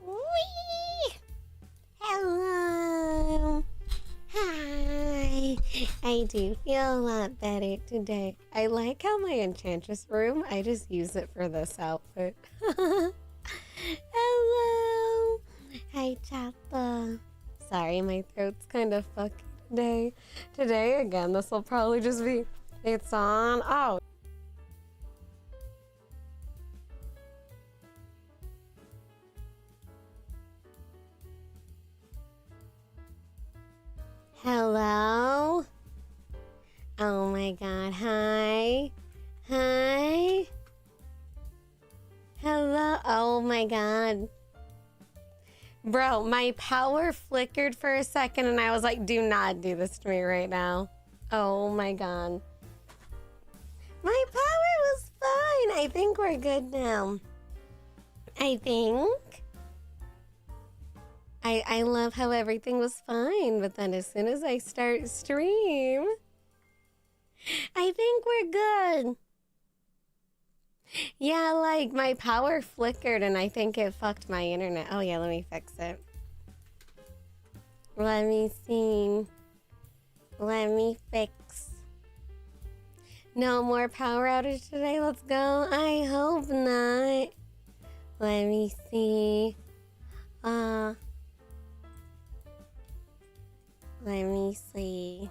Whee! Hello. Hi. I do feel a lot better today. I like how my enchantress room, I just use it for this outfit. Hello. Hi, Chapa. Sorry, my throat's kind of fucky today. Today, again, this will probably just be, it's on. Oh. Hello? Oh my god, hi? Hi? Hello? Oh my god. Bro, my power flickered for a second and I was like, do not do this to me right now. Oh my god. My power was fine. I think we're good now. I think. I love how everything was fine, but then as soon as I start stream, I think we're good. Yeah, like my power flickered and I think it fucked my internet. Oh yeah, let me fix it. Let me see. Let me fix. No more power outage today, let's go. I hope not. Let me see. Let me see.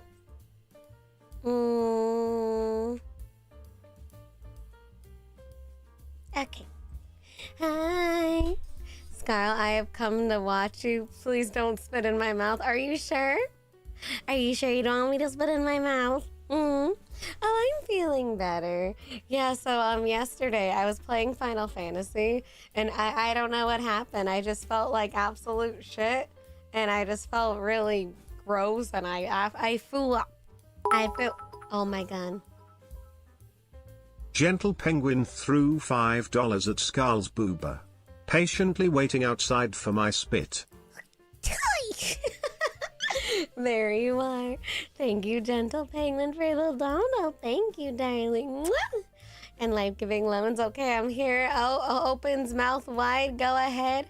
Okay. Hi. Scarle, I have come to watch you. Please don't spit in my mouth. Are you sure? Are you sure you don't want me to spit in my mouth? Oh, I'm feeling better. Yeah, so yesterday I was playing Final Fantasy and I don't know what happened. I just felt like absolute shit and I just felt really gross and I feel, oh my god. Gentle Penguin threw $5 at Scarle's booba. Patiently waiting outside for my spit. There you are. Thank you, Gentle Penguin, for the dono. Thank you, darling. And life-giving lemons. Okay, I'm here. Oh, opens mouth wide. Go ahead.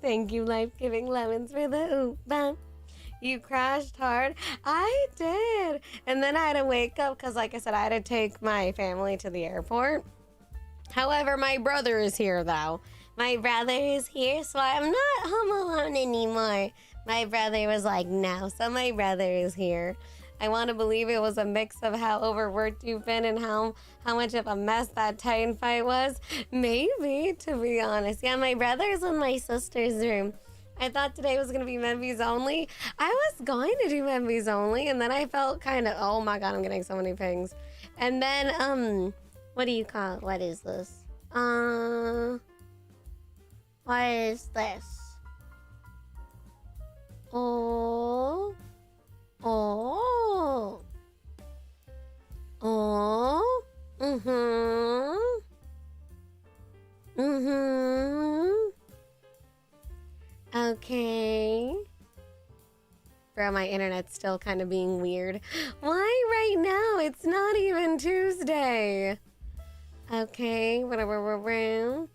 Thank you, life-giving lemons, for the oop. You crashed hard. I did. And then I had to wake up because, like I said, I had to take my family to the airport. However, my brother is here, though. My brother is here, so I'm not home alone anymore. My brother was like, no, so my brother is here. I want to believe it was a mix of how overworked you've been and how much of a mess that Titan fight was. Maybe, to be honest. Yeah, my brother's in my sister's room. I thought today was going to be members only. I was going to do members only, and then I felt kind of, oh my god, I'm getting so many pings. And then, what do you call it? What is this? What is this? Oh. Oh. Oh. Okay. Bro, my internet's still kind of being weird. Why right now? It's not even Tuesday. Okay, whatever.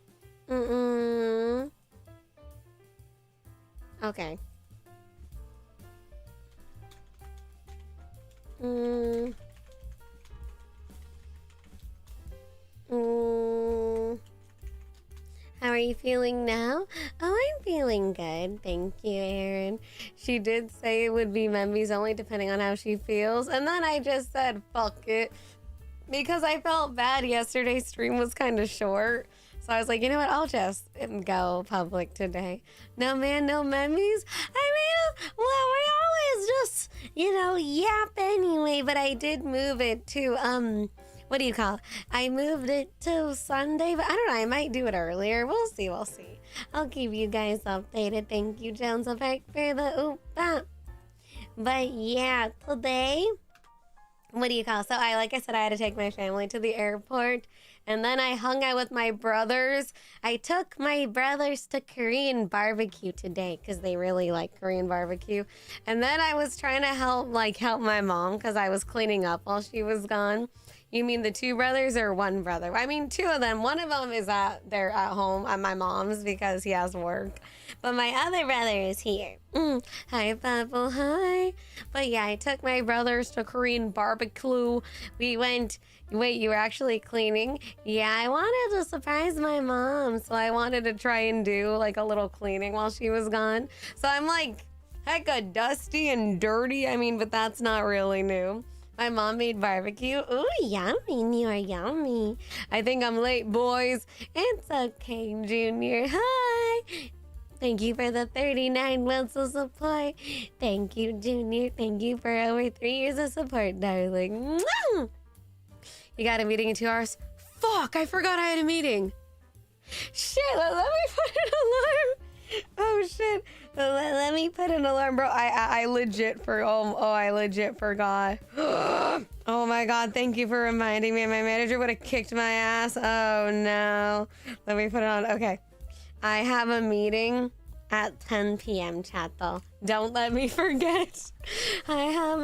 Okay. How are you feeling now? Oh, I'm feeling good. Thank you, Erin. She did say it would be members only depending on how she feels. And then I just said, fuck it. Because I felt bad. Yesterday's stream was kind of short. So I was like, you know what? I'll just go public today. No, man, no memes. I mean, well, we always just, yap anyway. But I did move it to, what do you call it? I moved it to Sunday, but I don't know. I might do it earlier. We'll see. I'll keep you guys updated. Thank you, Jones Effect, for the oop. But yeah, today, what do you call it? So like I said, I had to take my family to the airport. And then I hung out with my brothers. I took my brothers to Korean barbecue today because they really like Korean barbecue. And then I was trying to help my mom because I was cleaning up while she was gone. You mean the two brothers or one brother? I mean, two of them. One of them is they're at home at my mom's because he has work. But my other brother is here. Hi, Papa. Hi. But yeah, I took my brothers to Korean barbecue. We went... Wait, you were actually cleaning? Yeah, I wanted to surprise my mom. So I wanted to try and do like a little cleaning while she was gone. So I'm like hecka dusty and dirty. I mean, but that's not really new. My mom made barbecue. Ooh, yummy. You're yummy. I think I'm late, boys. It's okay, Junior. Hi. Thank you for the 39 months of support. Thank you, Junior. Thank you for over 3 years of support, darling. Mwah! You got a meeting in 2 hours? Fuck, I forgot I had a meeting. Shit, let me put an alarm. Oh, shit. Let me put an alarm, bro. I legit I legit forgot. Oh my God, thank you for reminding me. My manager would have kicked my ass. Oh no. Let me put it on. Okay. I have a meeting at 10 p.m. chat though. Don't let me forget. I'm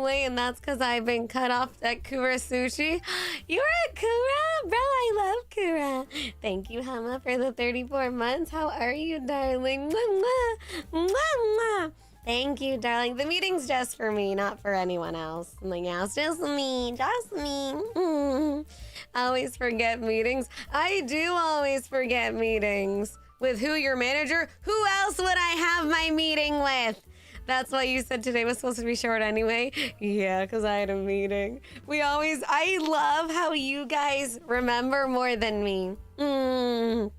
late and that's because I've been cut off at Kura Sushi. You're at Kura? Bro, I love Kura. Thank you, Hama, for the 34 months. How are you, darling? Mwah, mwah, mwah, mwah. Thank you, darling. The meeting's just for me, not for anyone else. I'm like, yeah, it's just me. I always forget meetings. I do always forget meetings. With who, your manager? Who else would I have my meeting with? That's why you said today was supposed to be short anyway. Yeah, because I had a meeting. I love how you guys remember more than me. I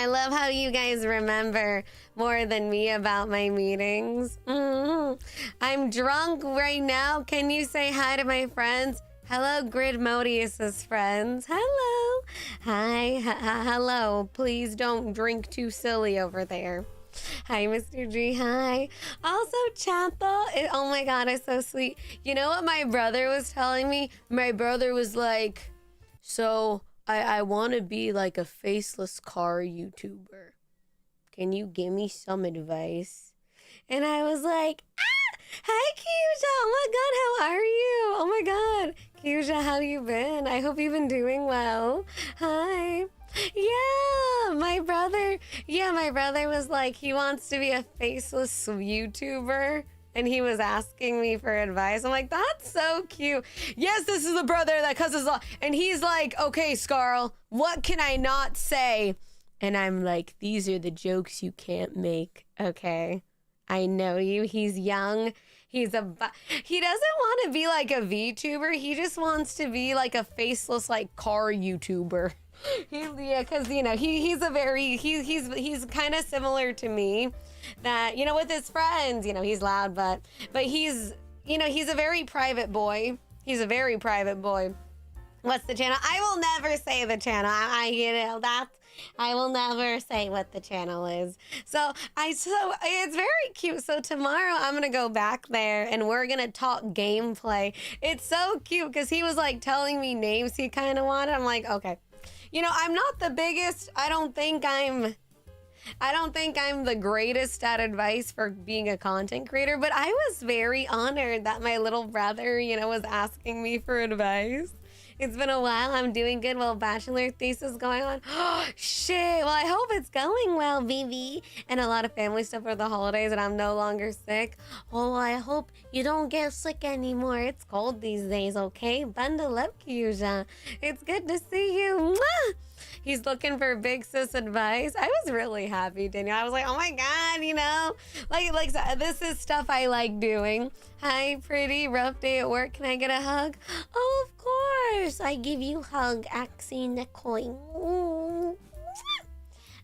love how you guys remember more than me about my meetings. I'm drunk right now. Can you say hi to my friends? Hello, Gridmodius's friends. Hello. Hi. Hello. Please don't drink too silly over there. Hi, Mr. G. Hi. Also, chat though. Oh my God, it's so sweet. You know what my brother was telling me? My brother was like, so I want to be like a faceless car YouTuber. Can you give me some advice? And I was like, hi, Kyusha. Oh my God, how are you? Oh my God. Kyusha, how you been? I hope you've been doing well. Hi. Yeah, my brother was like, he wants to be a faceless YouTuber. And he was asking me for advice. I'm like, that's so cute. Yes, this is the brother that cusses law. And he's like, okay, Scarle, what can I not say? And I'm like, these are the jokes you can't make, okay? I know you. He's young. He doesn't want to be like a VTuber. He just wants to be like a faceless like car YouTuber. Because he's kind of similar to me. That with his friends, he's loud, but he's a very private boy. He's a very private boy. What's the channel? I will never say the channel. I will never say what the channel is. So it's very cute. So tomorrow I'm going to go back there and we're going to talk gameplay. It's so cute because he was like telling me names he kind of wanted. I'm like, okay. I'm not the biggest. I don't think I'm the greatest at advice for being a content creator, but I was very honored that my little brother, was asking me for advice. It's been a while. I'm doing good while bachelor thesis going on. Oh, shit. Well, I hope it's going well, VV. And a lot of family stuff for the holidays and I'm no longer sick. Oh, I hope you don't get sick anymore. It's cold these days, okay? Bundle up, Kyusha. It's good to see you. Mwah! He's looking for big sis advice. I was really happy, Daniel. I was like, oh my God, like this is stuff I like doing. Hi, pretty. Rough day at work. Can I get a hug? Oh, of course. I give you hug, Axie Nicole.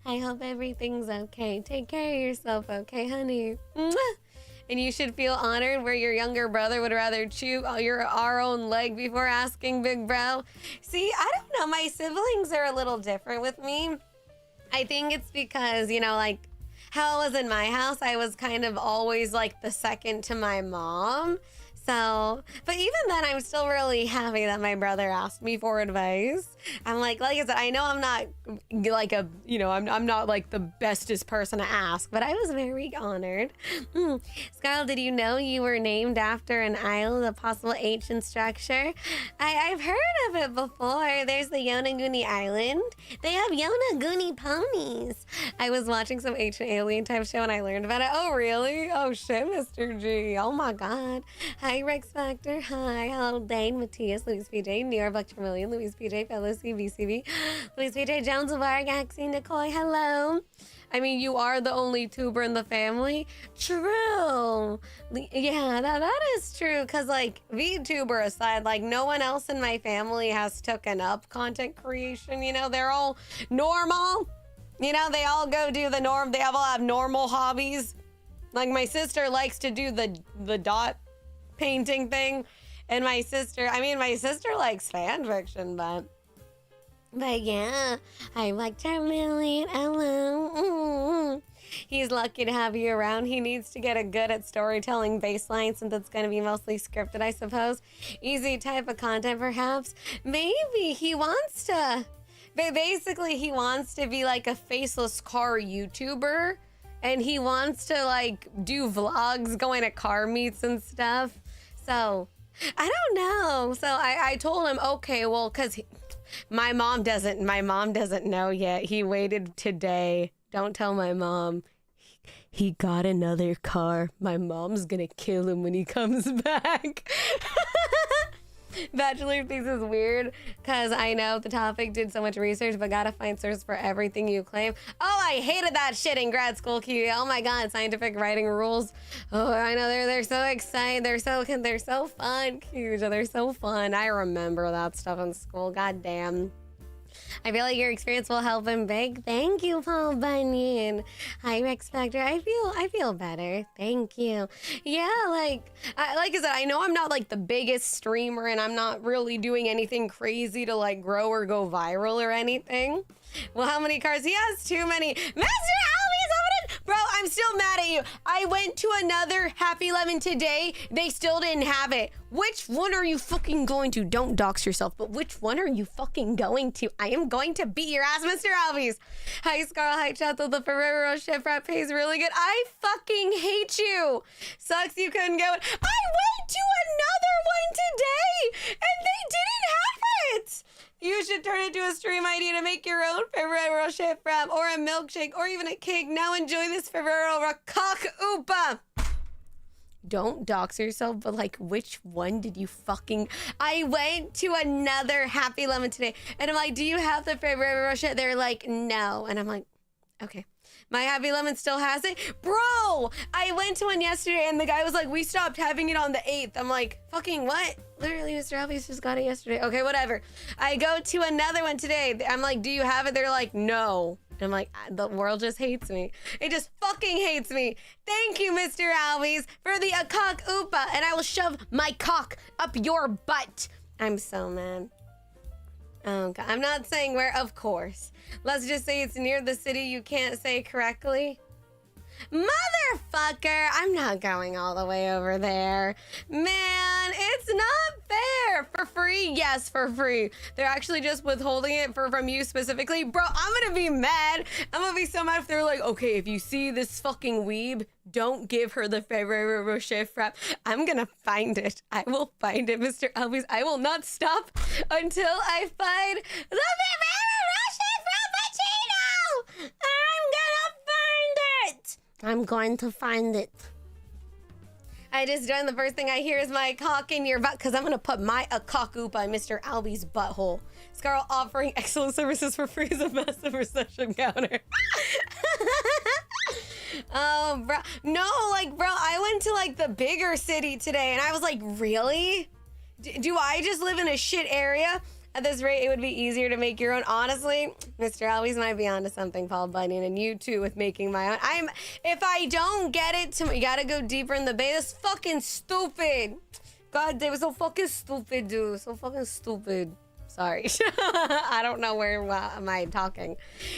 I hope everything's okay. Take care of yourself, okay, honey? Mwah! And you should feel honored where your younger brother would rather chew our own leg before asking big bro. See, I don't know. My siblings are a little different with me. I think it's because, you know, like how it was in my house, I was kind of always like the second to my mom. So, but even then, I'm still really happy that my brother asked me for advice. I'm like I said, I know I'm not like a, you know, I'm not like the bestest person to ask, but I was very honored. Scarle, did you know you were named after an island, a possible ancient structure? I've heard of it before. There's the Yonaguni Island. They have Yonaguni ponies. I was watching some ancient alien type show and I learned about it. Oh, really? Oh, shit, Mr. G. Oh, my God. Hi, Rex Factor. Hi. Hello, Dane, Matthias, Louis PJ, New York, Buck Million, Louis PJ, Fellows, CBCB, Louis PJ, Jones, Varg, Axie, Nicole. Hello. I mean, you are the only tuber in the family. True. Yeah, that is true. Because, like, VTuber aside, like, no one else in my family has taken up content creation. You know, they're all normal. You know, they all go do the norm. They all have normal hobbies. Like, my sister likes to do the dot painting thing. And my sister likes fan fiction, but yeah, I like Charmeleon. Hello. He's lucky to have you around. He needs to get a good at storytelling baseline since it's going to be mostly scripted, I suppose. Easy type of content, perhaps. Maybe he wants to. But basically, he wants to be like a faceless car YouTuber. And he wants to like do vlogs going to car meets and stuff. So I don't know. So I told him, okay, well, because my mom doesn't know yet. He waited today. Don't tell my mom. He got another car. My mom's gonna kill him when he comes back. Bachelor thinks is weird because I know the topic, did so much research, but gotta find source for everything you claim. Oh, I hated that shit in grad school, Q. Oh my god, scientific writing rules. Oh, I know they're so exciting. They're so fun, Q. They're so fun. I remember that stuff in school. God damn. I feel like your experience will help him big. Thank you, Paul Bunyan. Hi, Rex Factor. I feel better. Thank you. Yeah, like I said, I know I'm not like the biggest streamer and I'm not really doing anything crazy to like grow or go viral or anything. Well, how many cars? He has too many. Master Albie's bro, I'm still mad at you. I went to another Happy Lemon today. They still didn't have it. Which one are you fucking going to? Don't dox yourself, but which one are you fucking going to? I am going to beat your ass, Mr. Albies. Hi, Scarle. Hi, Chato. The Ferrero Rocher frat pays really good. I fucking hate you. Sucks you couldn't go. I went to another one today, and they didn't have it. You should turn it into a stream idea to make your own Ferrero Rocher frap or a milkshake or even a cake. Now enjoy this Ferrero Rocock Oopa. Don't dox yourself, but like, which one did you fucking... I went to another Happy Lemon today, and I'm like, do you have the Ferrero Rocher? They're like, no. And I'm like, okay. My Happy Lemon still has it? Bro, I went to one yesterday, and the guy was like, we stopped having it on the 8th. I'm like, fucking what? Literally, Mr. Albies just got it yesterday. Okay, whatever. I go to another one today. I'm like, do you have it? They're like, no. And I'm like, the world just hates me. It just fucking hates me. Thank you, Mr. Albies, for the cock oopa, and I will shove my cock up your butt. I'm so mad. Oh, God. I'm not saying where, of course. Let's just say it's near the city you can't say correctly. Motherfucker, I'm not going all the way over there. Man, it's not fair. For free? Yes, for free. They're actually just withholding it from you specifically. Bro, I'm gonna be mad. I'm gonna be so mad if they're like, okay, if you see this fucking weeb, don't give her the Ferrero Rocher frap. I'm gonna find it. I will find it, Mr. Albies. I will not stop until I find the Ferrero Rocher frappuccino. I'm gonna find it. I'm going to find it. I just joined. The first thing I hear is my cock in your butt, because I'm going to put my cock oop on Mr. Albie's butthole. Scarle offering excellent services for free as a massive recession counter. Oh, bro. No, like, bro, I went to, like, the bigger city today, and I was like, really? Do I just live in a shit area? At this rate, it would be easier to make your own. Honestly, Mr. Always might be onto something, Paul Bunyan, and you too with making my own. If I don't get it, you gotta go deeper in the bay. That's fucking stupid. God, they were so fucking stupid, dude. So fucking stupid. Sorry. I don't know where am I talking.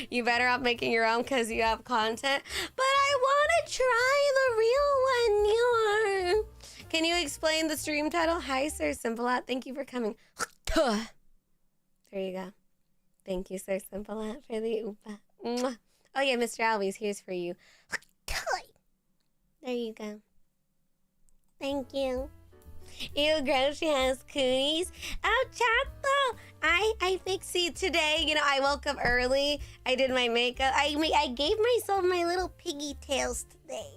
You better off making your own because you have content. But I want to try the real one. Can you explain the stream title? Hi, Sir Simpleat. Thank you for coming. There you go. Thank you, Sir Simpleat, for the oopa. Mwah. Oh, yeah, Mr. Albies, here's for you. There you go. Thank you. Ew, gross, she has cooties. Oh, Chato! I fixed it today. You know, I woke up early. I did my makeup. I gave myself my little piggy tails today.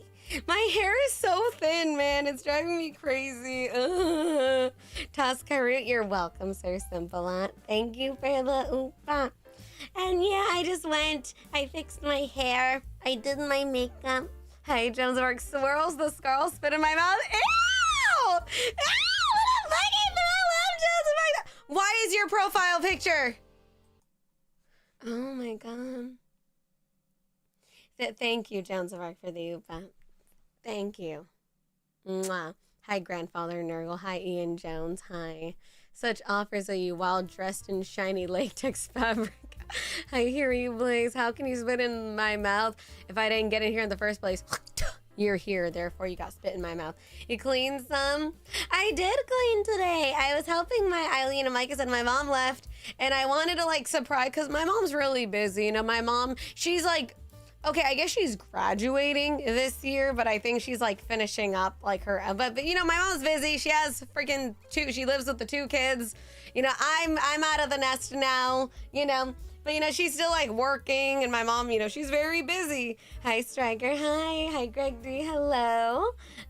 My hair is so thin, man. It's driving me crazy. Toscaroot, you're welcome, Sir Simpleat. Thank you for the oopa. And yeah, I fixed my hair. I did my makeup. Hi, Jones Work swirls the Scarle spit in my mouth. Ew! Ew! What the fucking I love Jones Work. Why is your profile picture? Oh my god. Thank you, Jones Work, for the oopa. Thank you. Mwah. Hi, Grandfather Nurgle. Hi, Ian Jones. Hi. Such offers are you while dressed in shiny latex fabric. I hear you, Blaze. How can you spit in my mouth if I didn't get in here in the first place? You're here, therefore you got spit in my mouth. You cleaned some? I did clean today. I was helping my Eileen and Micah said my mom left, and I wanted to like surprise because my mom's really busy. You know, my mom, she's like, okay, I guess she's graduating this year, but I think she's like finishing up like her, but you know, my mom's busy. She has freaking she lives with the 2 kids. You know, I'm out of the nest now, you know, but you know, she's still like working, and my mom, you know, she's very busy. Hi, Striker. Hi, Greg D. Hello.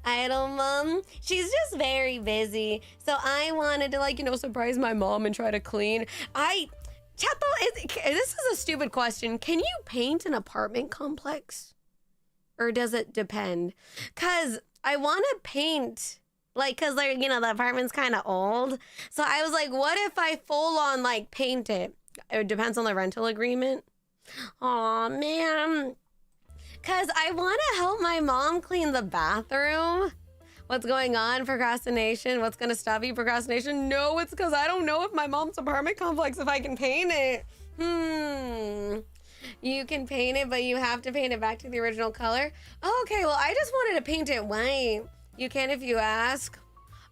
Idle Mom. She's just very busy. So I wanted to like, you know, surprise my mom and try to clean. Chato, this is a stupid question. Can you paint an apartment complex? Or does it depend? Because I want to paint, like, because, you know, the apartment's kind of old. So I was like, what if I full on, like, paint it? It depends on the rental agreement. Aw, man. Because I want to help my mom clean the bathroom. What's going on? Procrastination. What's going to stop you? Procrastination. No, it's because I don't know if my mom's apartment complex, if I can paint it. You can paint it, but you have to paint it back to the original color. Oh, okay, well, I just wanted to paint it white. You can if you ask.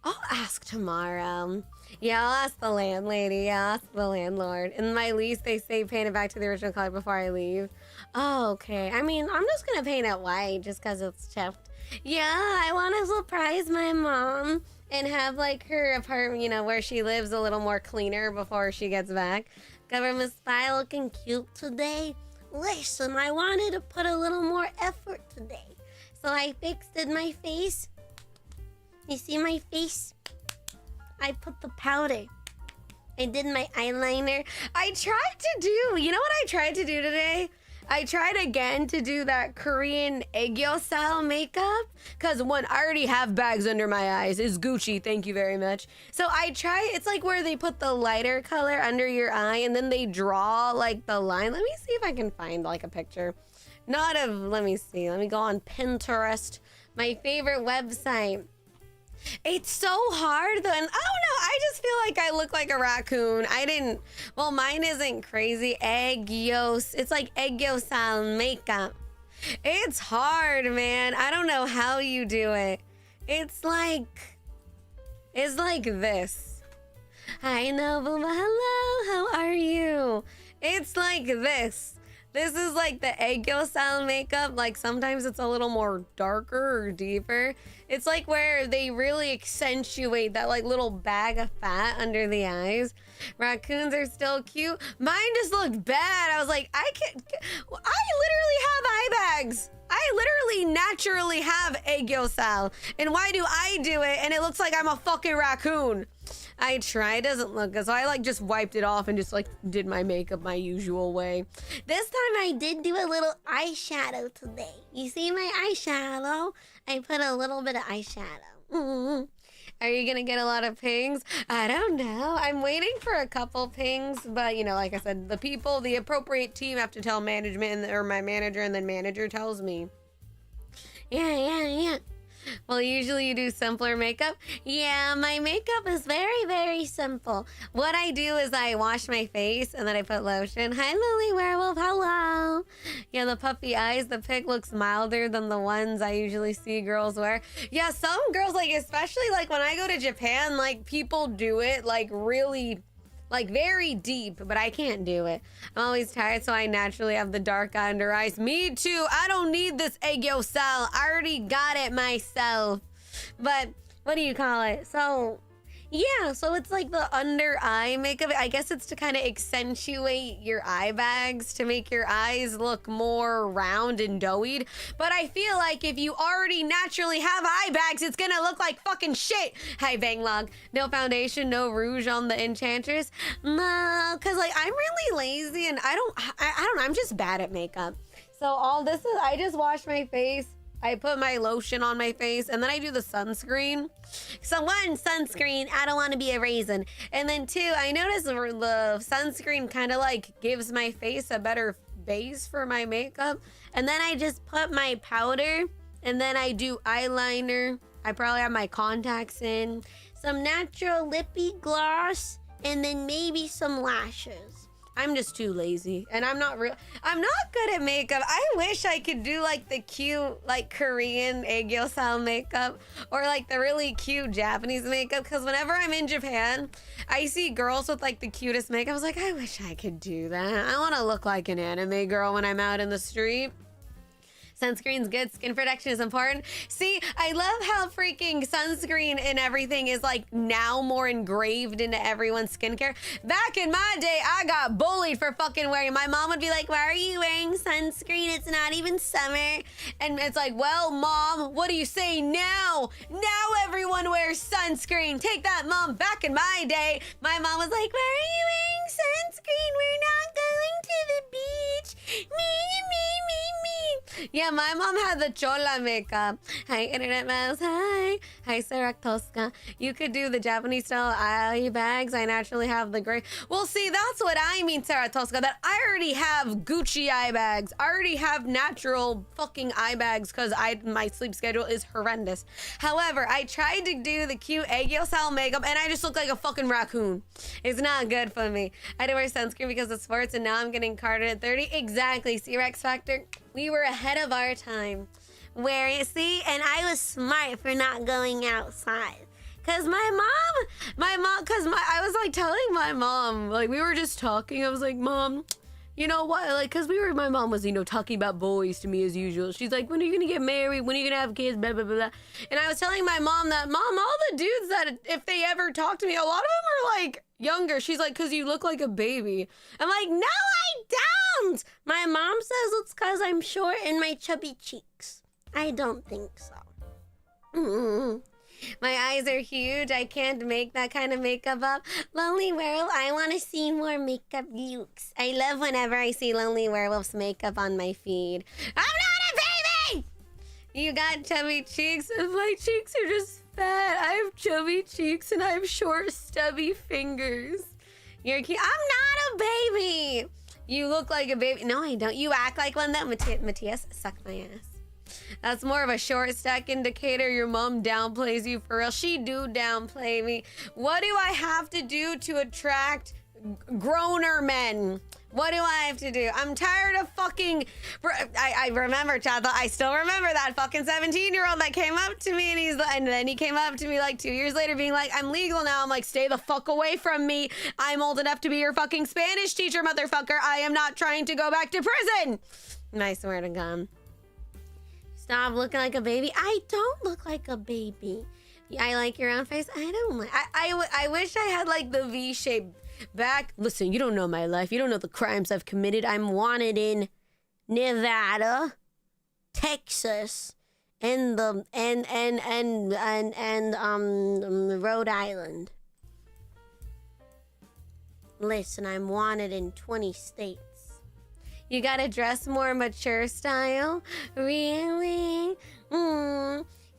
I'll ask tomorrow. Yeah, I'll ask the landlady. Yeah, I'll ask the landlord. In my lease, they say paint it back to the original color before I leave. Oh, okay. I mean, I'm just going to paint it white just because it's chipped. Yeah, I want to surprise my mom and have like her apartment, you know, where she lives a little more cleaner before she gets back. Government spy looking cute today. Listen, I wanted to put a little more effort today. So I fixed my face. You see my face? I put the powder. I did my eyeliner. I tried to do, you know what I tried to do today? I tried again to do that Korean Aegyo style makeup because one, I already have bags under my eyes. It's Gucci, thank you very much. So I try, it's like where they put the lighter color under your eye and then they draw like the line. Let me see if I can find like a picture. Not of, let me see. Let me go on Pinterest, my favorite website. It's so hard though, and I don't know, I just feel like I look like a raccoon. Well, mine isn't crazy. It's like Aegyo style makeup. It's hard, man. I don't know how you do it. It's like this. Hi, Nobuma. Hello, how are you? It's like this. This is like the Aegyo style makeup. Like sometimes it's a little more darker or deeper. It's like where they really accentuate that like little bag of fat under the eyes. Raccoons are still cute. Mine just looked bad. I was like, I literally have eye bags. I literally naturally have Aegyo style. And why do I do it and it looks like I'm a fucking raccoon? I try, it doesn't look good. So I like just wiped it off and just like did my makeup my usual way. This time I did do a little eyeshadow today. You see my eyeshadow? I put a little bit of eyeshadow. Are you gonna get a lot of pings? I don't know. I'm waiting for a couple pings, but you know, like I said, the appropriate team have to tell management or my manager, and then manager tells me. Yeah. Well, usually you do simpler makeup. Yeah, my makeup is very, very simple. What I do is I wash my face and then I put lotion. Hi, Lily Werewolf. Hello. Yeah, the puffy eyes. The pic looks milder than the ones I usually see girls wear. Yeah, some girls, like, especially like when I go to Japan, like people do it like really, like very deep, but I can't do it. I'm always tired, so I naturally have the dark under eyes. Me too. I don't need this aegyo cell. I already got it myself. But what do you call it? So yeah, so it's like the under eye makeup. I guess it's to kind of accentuate your eye bags to make your eyes look more round and doughy. But I feel like if you already naturally have eye bags, it's gonna look like fucking shit. Hi, Banglog. No foundation, no rouge on the Enchantress. No, cause like I'm really lazy and I don't know, I'm just bad at makeup. So all this is, I just wash my face. I put my lotion on my face, and then I do the sunscreen. So one, sunscreen, I don't want to be a raisin. And then two, I noticed the sunscreen kind of like gives my face a better base for my makeup. And then I just put my powder, and then I do eyeliner. I probably have my contacts in, some natural lippy gloss, and then maybe some lashes. I'm just too lazy, and I'm not good at makeup. I wish I could do like the cute like Korean aegyo style makeup or like the really cute Japanese makeup, because whenever I'm in Japan I see girls with like the cutest makeup. I was like, I wish I could do that. I want to look like an anime girl when I'm out in the street. Sunscreen's good. Skin protection is important. See, I love how freaking sunscreen and everything is like now more engraved into everyone's skincare. Back in my day, I got bullied for fucking wearing. My mom would be like, why are you wearing sunscreen? It's not even summer. And it's like, well, Mom, what do you say now? Now everyone wears sunscreen. Take that, Mom. Back in my day, my mom was like, why are you wearing sunscreen? We're not going to the beach. Me. Yeah, my mom had the chola makeup. Hi, Internet Mouse. Hi, Sarah Tosca. You could do the Japanese style eye bags. I naturally have the gray. Well, see, that's what I mean, Sarah Tosca, that I already have Gucci eye bags. I already have natural fucking eye bags because my sleep schedule is horrendous. However, I tried to do the cute aegyo style makeup and I just look like a fucking raccoon. It's not good for me. I had to wear sunscreen because of sports, and now I'm getting carded at 30. Exactly. See, Rex Factor? We were ahead of our time. Where you see, and I was smart for not going outside. Cause I was like telling my mom, like we were just talking. I was like, Mom, you know what? Like, cause my mom was, talking about boys to me as usual. She's like, when are you gonna get married? When are you gonna have kids? Blah, blah, blah, blah. And I was telling my mom that, Mom, all the dudes that, if they ever talk to me, a lot of them are like younger. She's like, cause you look like a baby. I'm like, no, I don't. My mom says it's cause I'm short and my chubby cheeks. I don't think so. My eyes are huge. I can't make that kind of makeup up. Lonely Werewolf, I want to see more makeup looks. I love whenever I see Lonely Werewolf's makeup on my feed. I'm not a baby! You got chubby cheeks, and my cheeks are just fat. I have chubby cheeks, and I have short, stubby fingers. You're cute. I'm not a baby! You look like a baby. No, I don't. You act like one, though. Matthias, suck my ass. That's more of a short stack indicator. Your mom downplays you for real. She do downplay me. What do I have to do to attract growner men? What do I have to do? I'm tired of fucking... I remember, chat. I still remember that fucking 17-year-old that came up to me, and then he came up to me like 2 years later being like, I'm legal now. I'm like, stay the fuck away from me. I'm old enough to be your fucking Spanish teacher, motherfucker. I am not trying to go back to prison. And I swear to God. Stop looking like a baby. I don't look like a baby. I like your own face. I don't like... I wish I had like the V-shaped back. Listen, you don't know my life. You don't know the crimes I've committed. I'm wanted in Nevada, Texas, and Rhode Island. Listen, I'm wanted in 20 states. You gotta dress more mature style? Really?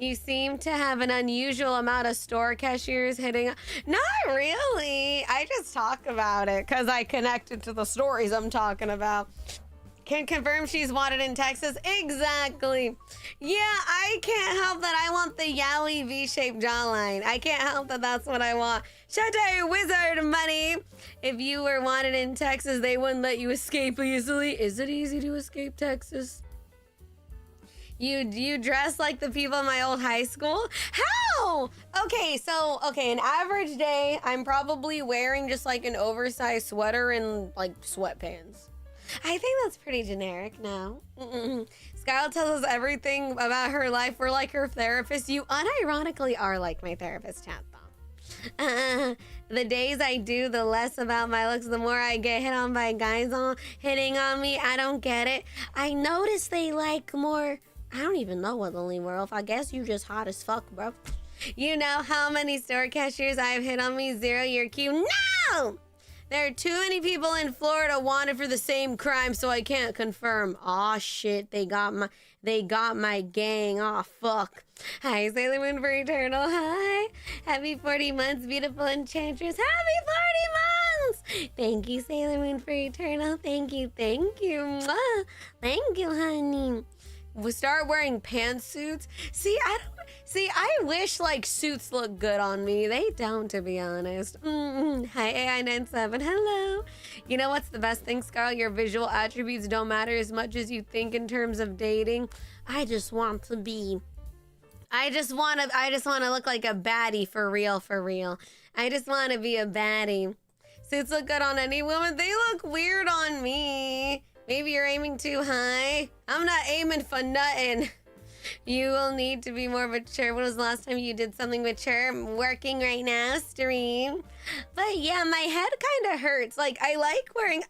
You seem to have an unusual amount of store cashiers hitting. Not really. I just talk about it because I connected to the stories I'm talking about. Can confirm she's wanted in Texas. Exactly. Yeah, I can't help that I want the Yowie V-shaped jawline. I can't help that that's what I want. Shut down, wizard money. If you were wanted in Texas, they wouldn't let you escape easily. Is it easy to escape Texas? You dress like the people in my old high school? How? Okay, an average day, I'm probably wearing just like an oversized sweater and like sweatpants. I think that's pretty generic now. Scarle tells us everything about her life. We're like her therapist. You unironically are like my therapist, chat though. The days I do, the less about my looks, the more I get hit on by guys hitting on me. I don't get it. I notice they like more. I don't even know what Lily World. I guess you just hot as fuck, bro. You know how many store cashiers I've hit on me? Zero, you're cute. No! There are too many people in Florida wanted for the same crime, so I can't confirm. Aw, shit, they got my gang. Aw, fuck. Hi, Sailor Moon for Eternal. Hi. Happy 40 months, beautiful enchantress. Happy 40 months! Thank you, Sailor Moon for Eternal. Thank you, thank you. Mwah. Thank you, honey. We'll start wearing pantsuits. I wish like suits look good on me. They don't, to be honest. Hi, AI97. Hello. You know what's the best thing, Scarle? Your visual attributes don't matter as much as you think in terms of dating. I just want to look like a baddie for real. I just want to be a baddie. Suits look good on any woman. They look weird on me. Maybe you're aiming too high. I'm not aiming for nothing. You will need to be more mature. When was the last time you did something mature? I'm working right now, stream. But yeah, my head kind of hurts. Like, I like wearing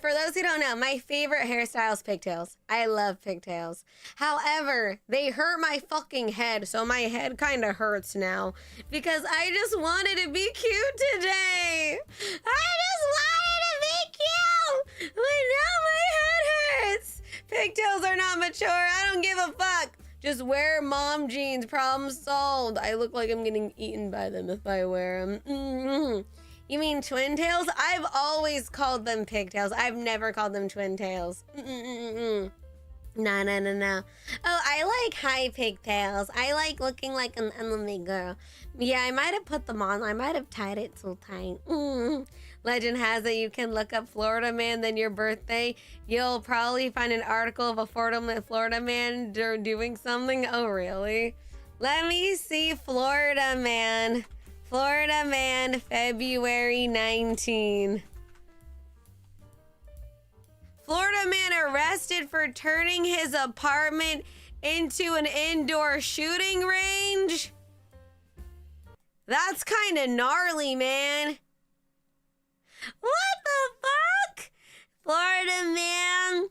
for those who don't know, my favorite hairstyle is pigtails. I love pigtails. However, they hurt my fucking head, so my head kind of hurts now because I just wanted to be cute today. I just wanted to be cute, but now my head hurts. Pigtails are not mature. I don't give a fuck. Just wear mom jeans. Problem solved. I look like I'm getting eaten by them if I wear them. You mean twin tails? I've always called them pigtails. I've never called them twin tails. No. Oh, I like high pigtails. I like looking like an anime girl. Yeah, I might have put them on. I might have tied it so tight. Legend has it you can look up Florida man, then your birthday. You'll probably find an article of a Florida man doing something. Oh, really? Let me see Florida man. Florida man, February 19. Florida man arrested for turning his apartment into an indoor shooting range. That's kind of gnarly, man. What the fuck? Florida man.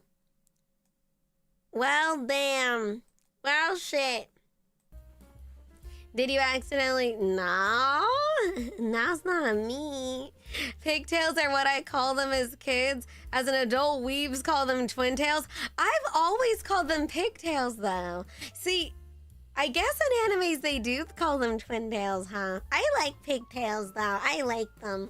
Well, damn. Well, shit. Did you accidentally? No. That's not me. Pigtails are what I call them as kids. As an adult, weebs call them twin tails. I've always called them pigtails, though. See, I guess in animes they do call them twin tails, huh? I like pigtails, though. I like them.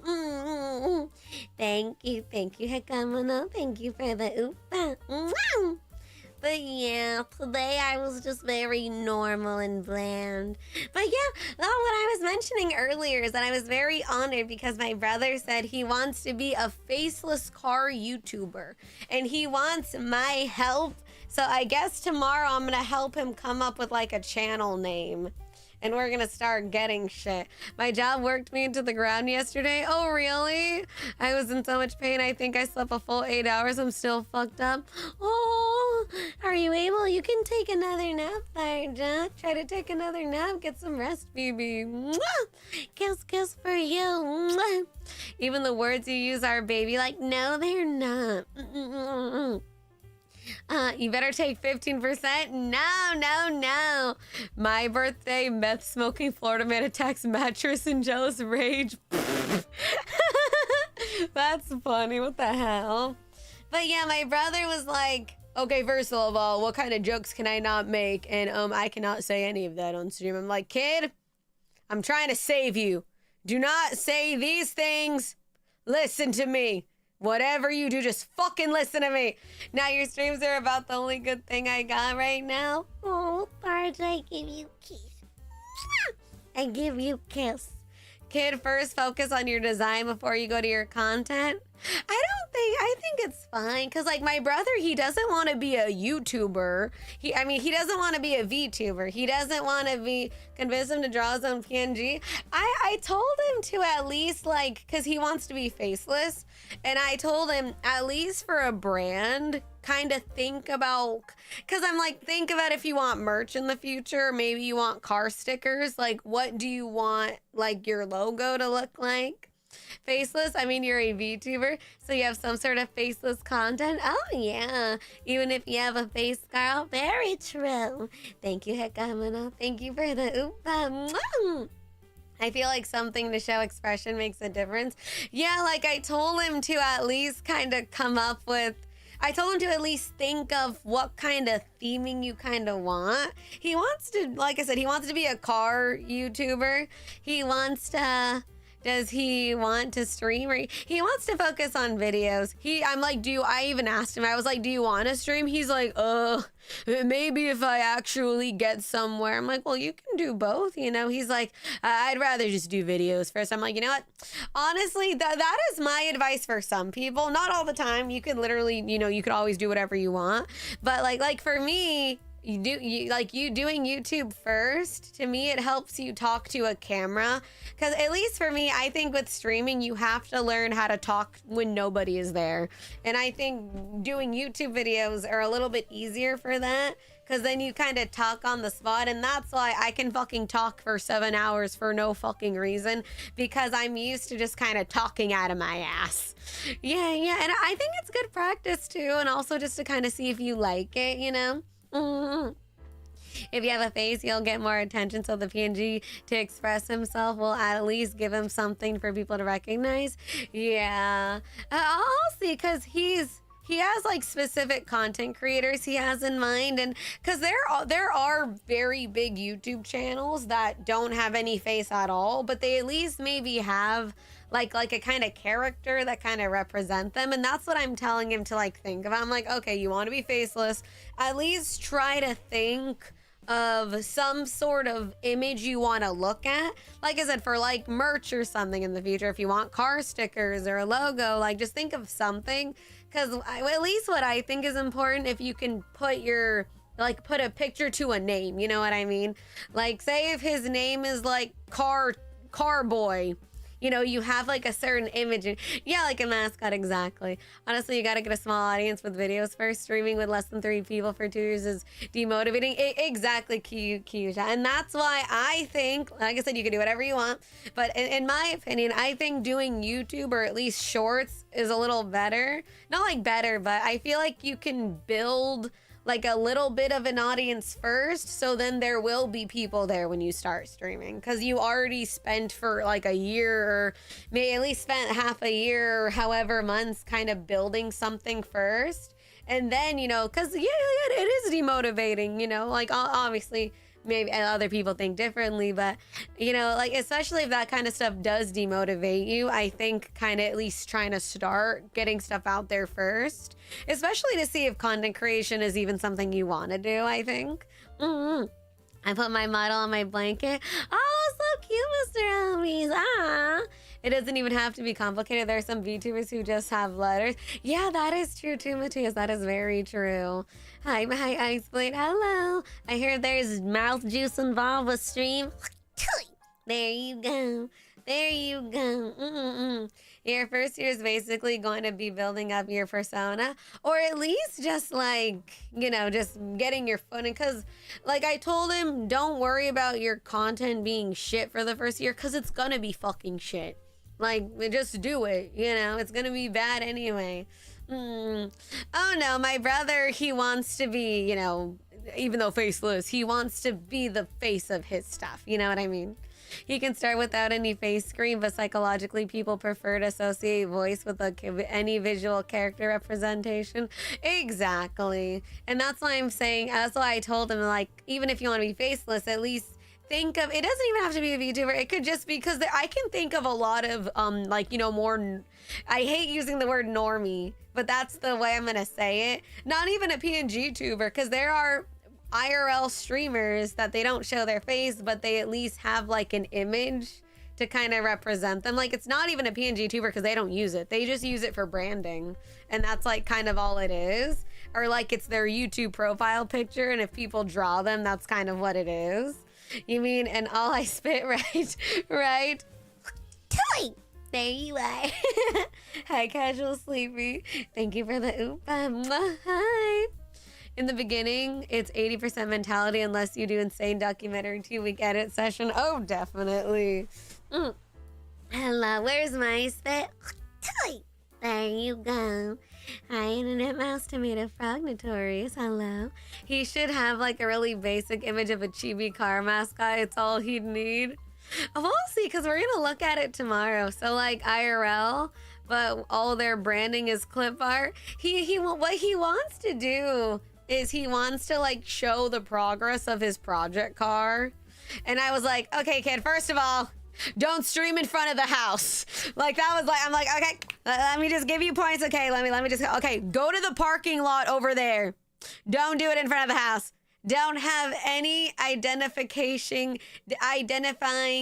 Thank you, Hekamono. Thank you for the oopa. But yeah, today I was just very normal and bland. But yeah, what I was mentioning earlier is that I was very honored because my brother said he wants to be a faceless car YouTuber. And he wants my help. So I guess tomorrow I'm gonna help him come up with like a channel name. And we're gonna start getting shit. My job worked me into the ground yesterday. Oh, really? I was in so much pain. I think I slept a full 8 hours. I'm still fucked up. Oh, are you able? You can take another nap there, Jack. Try to take another nap. Get some rest, baby. Mwah! Kiss, kiss for you. Mwah! Even the words you use are baby. Like, no, they're not. You better take 15%. No. My birthday, meth smoking Florida man attacks mattress in jealous rage. That's funny. What the hell? But yeah, my brother was like, okay, first of all, what kind of jokes can I not make? And I cannot say any of that on stream. I'm like, kid, I'm trying to save you. Do not say these things. Listen to me. Whatever you do, just fucking listen to me. Now your streams are about the only good thing I got right now. Oh, Barge, I give you kiss. I give you kiss. Kid, first focus on your design before you go to your content. I think it's fine. Cause like my brother, he doesn't want to be a YouTuber. He doesn't want to be a VTuber. He doesn't want to be, convince him to draw his own PNG. I told him to at least like, cause he wants to be faceless. And I told him at least for a brand, kind of think about, cause I'm like, think about if you want merch in the future, maybe you want car stickers. Like what do you want like your logo to look like? Faceless, I mean, you're a VTuber, so you have some sort of faceless content. Oh, yeah. Even if you have a face, Scarle. Very true. Thank you, Hekamino. Thank you for the oopa. I feel like something to show expression makes a difference. Yeah, like I told him to at least kind of come up with, I told him to at least think of what kind of theming you kind of want. He wants to, like I said, he wants to be a car YouTuber. He wants to... Does he want to stream, or he wants to focus on videos? I'm like, I even asked him, I was like, do you want to stream? He's like, maybe if I actually get somewhere. I'm like, well, you can do both, you know? He's like, I'd rather just do videos first. I'm like, you know what? Honestly, that is my advice for some people. Not all the time. You can literally, you know, you could always do whatever you want. But like for me, you doing YouTube first, to me, it helps you talk to a camera. Because at least for me, I think with streaming, you have to learn how to talk when nobody is there. And I think doing YouTube videos are a little bit easier for that. Because then you kind of talk on the spot. And that's why I can fucking talk for 7 hours for no fucking reason. Because I'm used to just kind of talking out of my ass. Yeah. And I think it's good practice too. And also just to kind of see if you like it, you know? Mm-hmm. If you have a face, you'll get more attention, so the PNG to express himself will at least give him something for people to recognize. Yeah. I'll see, because he has like specific content creators he has in mind, and because there are very big YouTube channels that don't have any face at all, but they at least maybe have like a kind of character that kind of represent them. And that's what I'm telling him to like think about. I'm like, okay, you want to be faceless, at least try to think of some sort of image you want to look at. Like I said, for like merch or something in the future, if you want car stickers or a logo, like just think of something. Because at least what I think is important, if you can put put a picture to a name, you know what I mean? Like say if his name is like car boy, you know, you have like a certain image. Yeah, like a mascot, exactly. Honestly, you got to get a small audience with videos first. Streaming with less than 3 people for 2 years is demotivating. Exactly, Kyusha. And that's why I think, like I said, you can do whatever you want. But in my opinion, I think doing YouTube or at least shorts is a little better. Not like better, but I feel like you can build like a little bit of an audience first, so then there will be people there when you start streaming, because you already spent for like a year, or may at least spent half a year or however months kind of building something first. And then, you know, because yeah, it is demotivating, you know, like obviously maybe other people think differently, but you know, like especially if that kind of stuff does demotivate you, I think kind of at least trying to start getting stuff out there first, especially to see if content creation is even something you want to do. I think I put my model on my blanket. Oh, so cute, Mr. Homies. It doesn't even have to be complicated. There are some VTubers who just have letters. Yeah, that is true too, Matthias. That is very true. Hi, I explained. Hello. I hear there's mouth juice involved with stream. There you go. There you go. Your first year is basically going to be building up your persona, or at least just like, you know, just getting your footing. Because like I told him, don't worry about your content being shit for the first year, because it's going to be fucking shit. Like, just do it, you know, it's going to be bad anyway. Oh no, my brother, he wants to be, you know, even though faceless, he wants to be the face of his stuff. You know what I mean? He can start without any face screen, but psychologically people prefer to associate voice with any visual character representation. Exactly. And that's why I'm saying, that's why I told him, like, even if you want to be faceless, at least think of, it doesn't even have to be a VTuber. It could just be, because I can think of a lot of, like, you know, more, I hate using the word normie, but that's the way I'm going to say it. Not even a PNG tuber, because there are IRL streamers that they don't show their face, but they at least have like an image to kind of represent them. Like, it's not even a PNG tuber because they don't use it. They just use it for branding. And that's like kind of all it is. Or like it's their YouTube profile picture. And if people draw them, that's kind of what it is. You mean, and all I spit, right? Right? Toy! There you are. Hi, Casual Sleepy. Thank you for the oopa. Hi. In the beginning, it's 80% mentality unless you do insane documentary 2-week edit session. Oh, definitely. Hello, where's my spit? There you go. Hi, Internet Mouse Tomato Frog Notorious. Hello. He should have like a really basic image of a chibi car mascot. It's all he'd need. We'll see, because we're going to look at it tomorrow. So like IRL, but all their branding is clip art. What he wants to do is he wants to like show the progress of his project car. And I was like, okay, kid, first of all, don't stream in front of the house. Like that was like, I'm like, okay, let me just give you points. Okay, let me just, okay, go to the parking lot over there. Don't do it in front of the house. Don't have any identifying,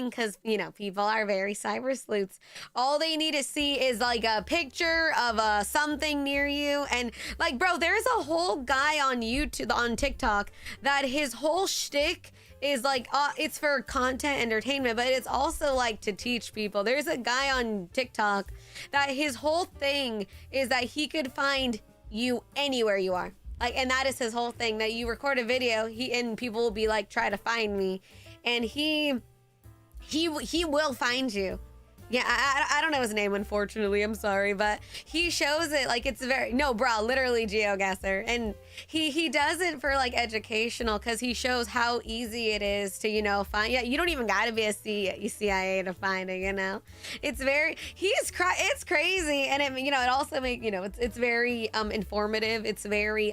because, you know, people are very cyber sleuths. All they need to see is like a picture of something near you. And like, bro, there's a whole guy on YouTube, on TikTok, that his whole shtick is like, it's for content entertainment, but it's also like to teach people. There's a guy on TikTok that his whole thing is that he could find you anywhere you are. Like, and that is his whole thing, that you record a video, and people will be like, try to find me, and he will find you. Yeah, I don't know his name, unfortunately. I'm sorry, but he shows it like it's very, no, bro, literally GeoGuessr, and he does it for like educational, because he shows how easy it is to, you know, find. Yeah, you don't even gotta be a CIA to find it, you know. It's very, it's crazy, and it, you know, it also you know, it's very informative. It's very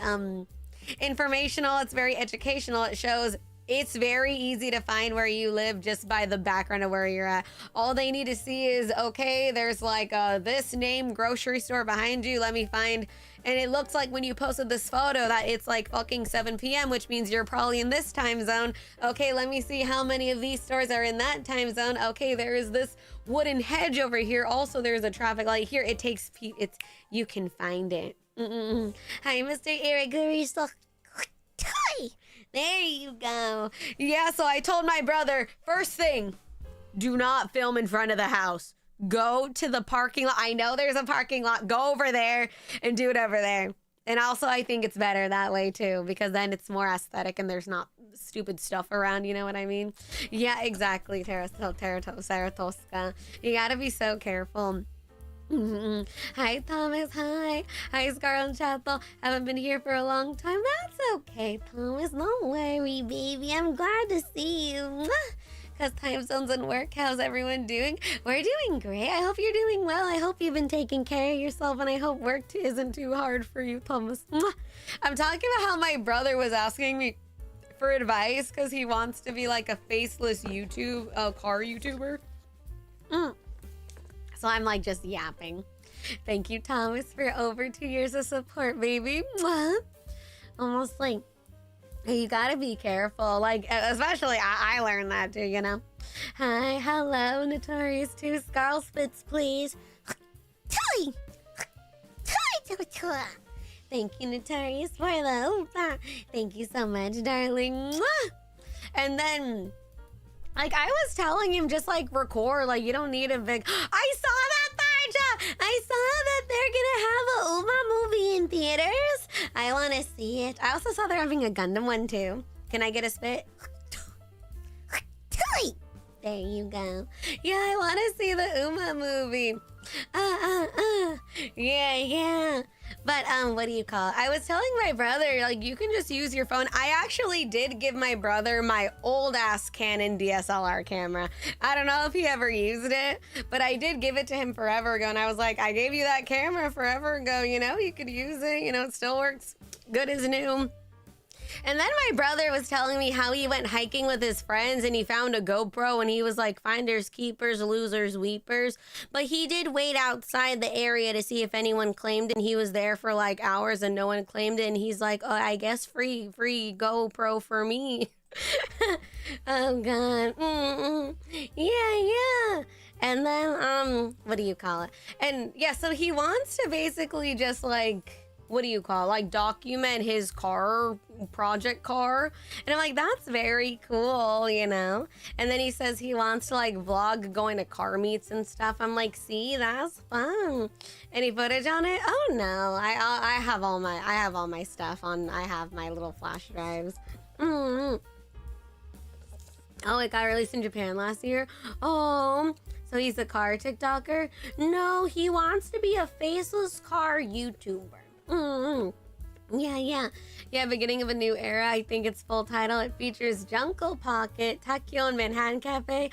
informational. It's very educational. It shows. It's very easy to find where you live just by the background of where you're at. All they need to see is, okay, there's like this name grocery store behind you. Let me find. And it looks like when you posted this photo that it's like fucking 7 p.m., which means you're probably in this time zone. Okay, let me see how many of these stores are in that time zone. Okay, there is this wooden hedge over here. Also, there's a traffic light here. It takes, you can find it. Hi, Mr. Iriguri. There you go. Yeah, so I told my brother, first thing, do not film in front of the house. Go to the parking lot. I know there's a parking lot. Go over there and do it over there. And also, I think it's better that way, too, because then it's more aesthetic and there's not stupid stuff around. You know what I mean? Yeah, exactly, Saratoska. You gotta be so careful. Hi, Thomas. Hi, Scarle and Chathel. Haven't been here for a long time. That's okay, Thomas. Don't worry, baby. I'm glad to see you. Because time zones and work. How's everyone doing? We're doing great. I hope you're doing well. I hope you've been taking care of yourself, and I hope work isn't too hard for you, Thomas. I'm talking about how my brother was asking me for advice because he wants to be like a faceless car YouTuber. So I'm like just yapping. Thank you, Thomas, for over 2 years of support, baby. Almost like, you gotta be careful. Like, especially I learned that too, you know. Hi, hello, Notorious 2. Scarle spits, please. Thank you, Notorious, for the thank you so much, darling. And then, like, I was telling him, just like record, like you don't need a big. I saw that, Tharja! I saw that they're gonna have a Uma movie in theaters. I want to see it. I also saw they're having a Gundam one too. Can I get a spit? There you go. Yeah, I want to see the Uma movie. Yeah. But what do you call it? I was telling my brother, like, you can just use your phone. I actually did give my brother my old ass Canon DSLR camera. I don't know if he ever used it, but I did give it to him forever ago. And I was like, I gave you that camera forever ago. You know, you could use it. You know, it still works good as new. And then my brother was telling me how he went hiking with his friends and he found a GoPro and he was like, finders, keepers, losers, weepers. But he did wait outside the area to see if anyone claimed, and he was there for like hours and no one claimed it. And he's like, oh, I guess free GoPro for me. Oh, God. Yeah. And then, what do you call it? And yeah, so he wants to basically just like, what do you call it? Like document his project car. And I'm like, that's very cool, you know? And then he says he wants to like vlog going to car meets and stuff. I'm like, see, that's fun. Any footage on it? Oh no, I have all my stuff on. I have my little flash drives. Oh, it got released in Japan last year. Oh, so he's a car TikToker? No, he wants to be a faceless car YouTuber. Yeah, beginning of a new era. I think its full title. It features Jungle Pocket, Takyo, and Manhattan Cafe,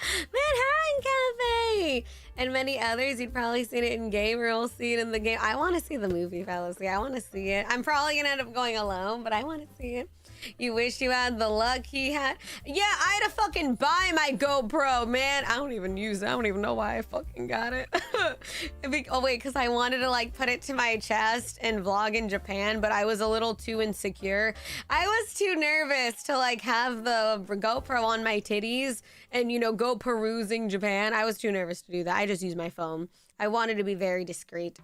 and many others. You'd probably seen it in game, or we'll see it in the game. I want to see the movie, fellas. Yeah, I want to see it. I'm probably gonna end up going alone, but I want to see it. You wish you had the luck he had. Yeah, I had to fucking buy my GoPro, man. I don't even use it. I don't even know why I fucking got it. Oh, wait, because I wanted to, like, put it to my chest and vlog in Japan, but I was a little too insecure. I was too nervous to, like, have the GoPro on my titties and, you know, go perusing Japan. I was too nervous to do that. I just used my phone. I wanted to be very discreet.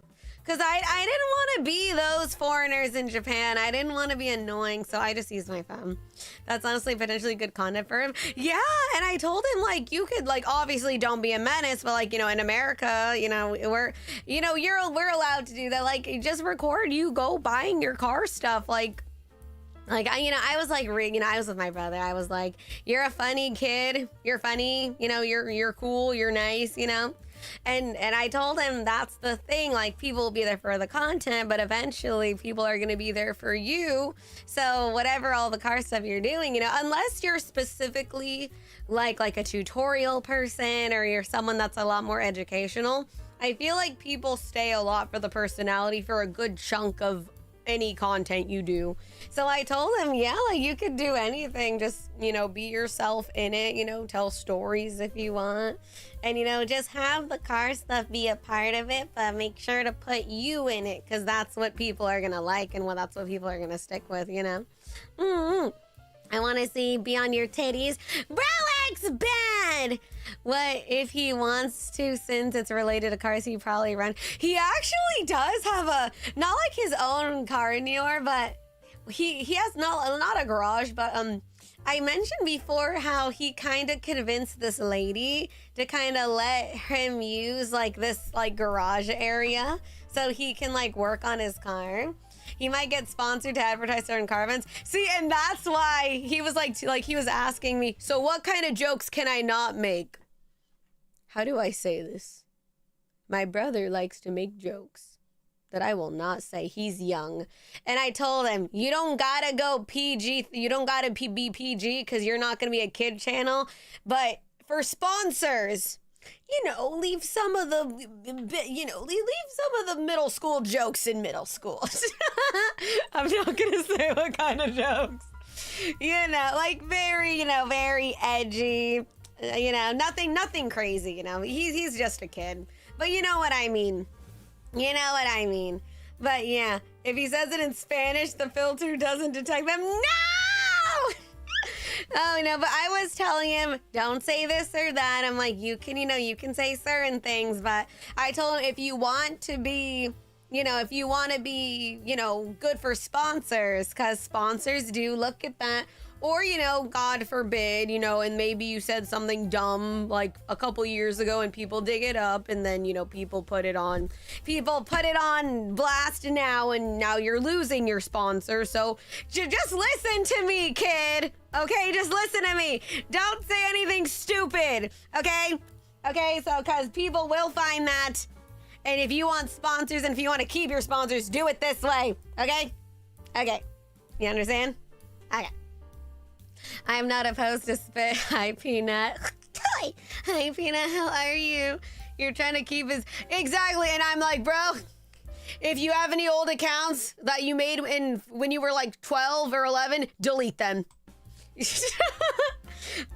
Because I didn't want to be those foreigners in Japan. I didn't want to be annoying, so I just used my phone. That's honestly potentially good content for him. Yeah, and I told him, like, you could, like, obviously don't be a menace, but, like, you know, in America, you know, we're allowed to do that. Like, just record you go buying your car stuff, like, I was like, I was with my brother. I was like, you're a funny kid. You're funny. You know, you're cool. You're nice, you know? And I told him that's the thing, like, people will be there for the content, but eventually people are going to be there for you. So whatever all the car stuff you're doing, you know, unless you're specifically like a tutorial person or you're someone that's a lot more educational, I feel like people stay a lot for the personality for a good chunk of any content you do. So I told him, yeah, like, you could do anything, just, you know, be yourself in it, you know, tell stories if you want, and, you know, just have the car stuff be a part of it, but make sure to put you in it, because that's what people are gonna like, and that's what people are gonna stick with, you know. I want to see be on your titties. Rolex bad. What if he wants to, since it's related to cars, he probably run. He actually does have not like his own car anymore, but he has not a garage, but I mentioned before how he kind of convinced this lady to kind of let him use like this like garage area so he can like work on his car. He might get sponsored to advertise certain car events. See, and that's why he was like he was asking me, so what kind of jokes can I not make? How do I say this? My brother likes to make jokes that I will not say. He's young. And I told him, you don't gotta go PG. You don't gotta be PG because you're not gonna be a kid channel. But for sponsors, you know, leave some of the middle school jokes in middle school. I'm not gonna say what kind of jokes. You know, like very, you know, very edgy. You know, nothing crazy. You know, he's just a kid. But you know what I mean. You know what I mean. But yeah, if he says it in Spanish, the filter doesn't detect them. No! Oh, no, but I was telling him, don't say this or that. I'm like, you can say certain things, but I told him if you want to be, you know, good for sponsors, because sponsors do look at that. Or, you know, God forbid, you know, and maybe you said something dumb like a couple years ago and people dig it up and then, you know, people put it on blast now and now you're losing your sponsor. So just listen to me, kid. Okay, just listen to me. Don't say anything stupid. Okay? Okay, so because people will find that And if you want sponsors and if you want to keep your sponsors, do it this way. Okay? Okay. You understand? Okay. I am not opposed to spit. Hi, Peanut. Hi, Peanut. How are you? You're trying to keep his... Exactly. And I'm like, bro, if you have any old accounts that you made when you were like 12 or 11, delete them.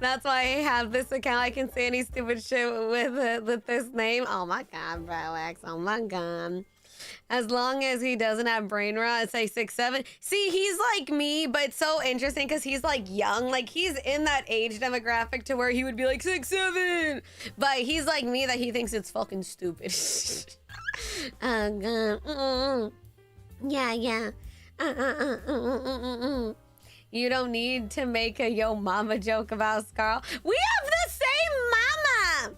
That's why I have this account. I can say any stupid shit with this name. Oh my god, bro X. Oh my god. As long as he doesn't have brain rot, I'd say 6'7". See, he's like me, but it's so interesting because he's like young. Like he's in that age demographic to where he would be like 6'7". But he's like me that he thinks it's fucking stupid. Oh god. Yeah. You don't need to make a yo mama joke about Scarle. We have the same mama!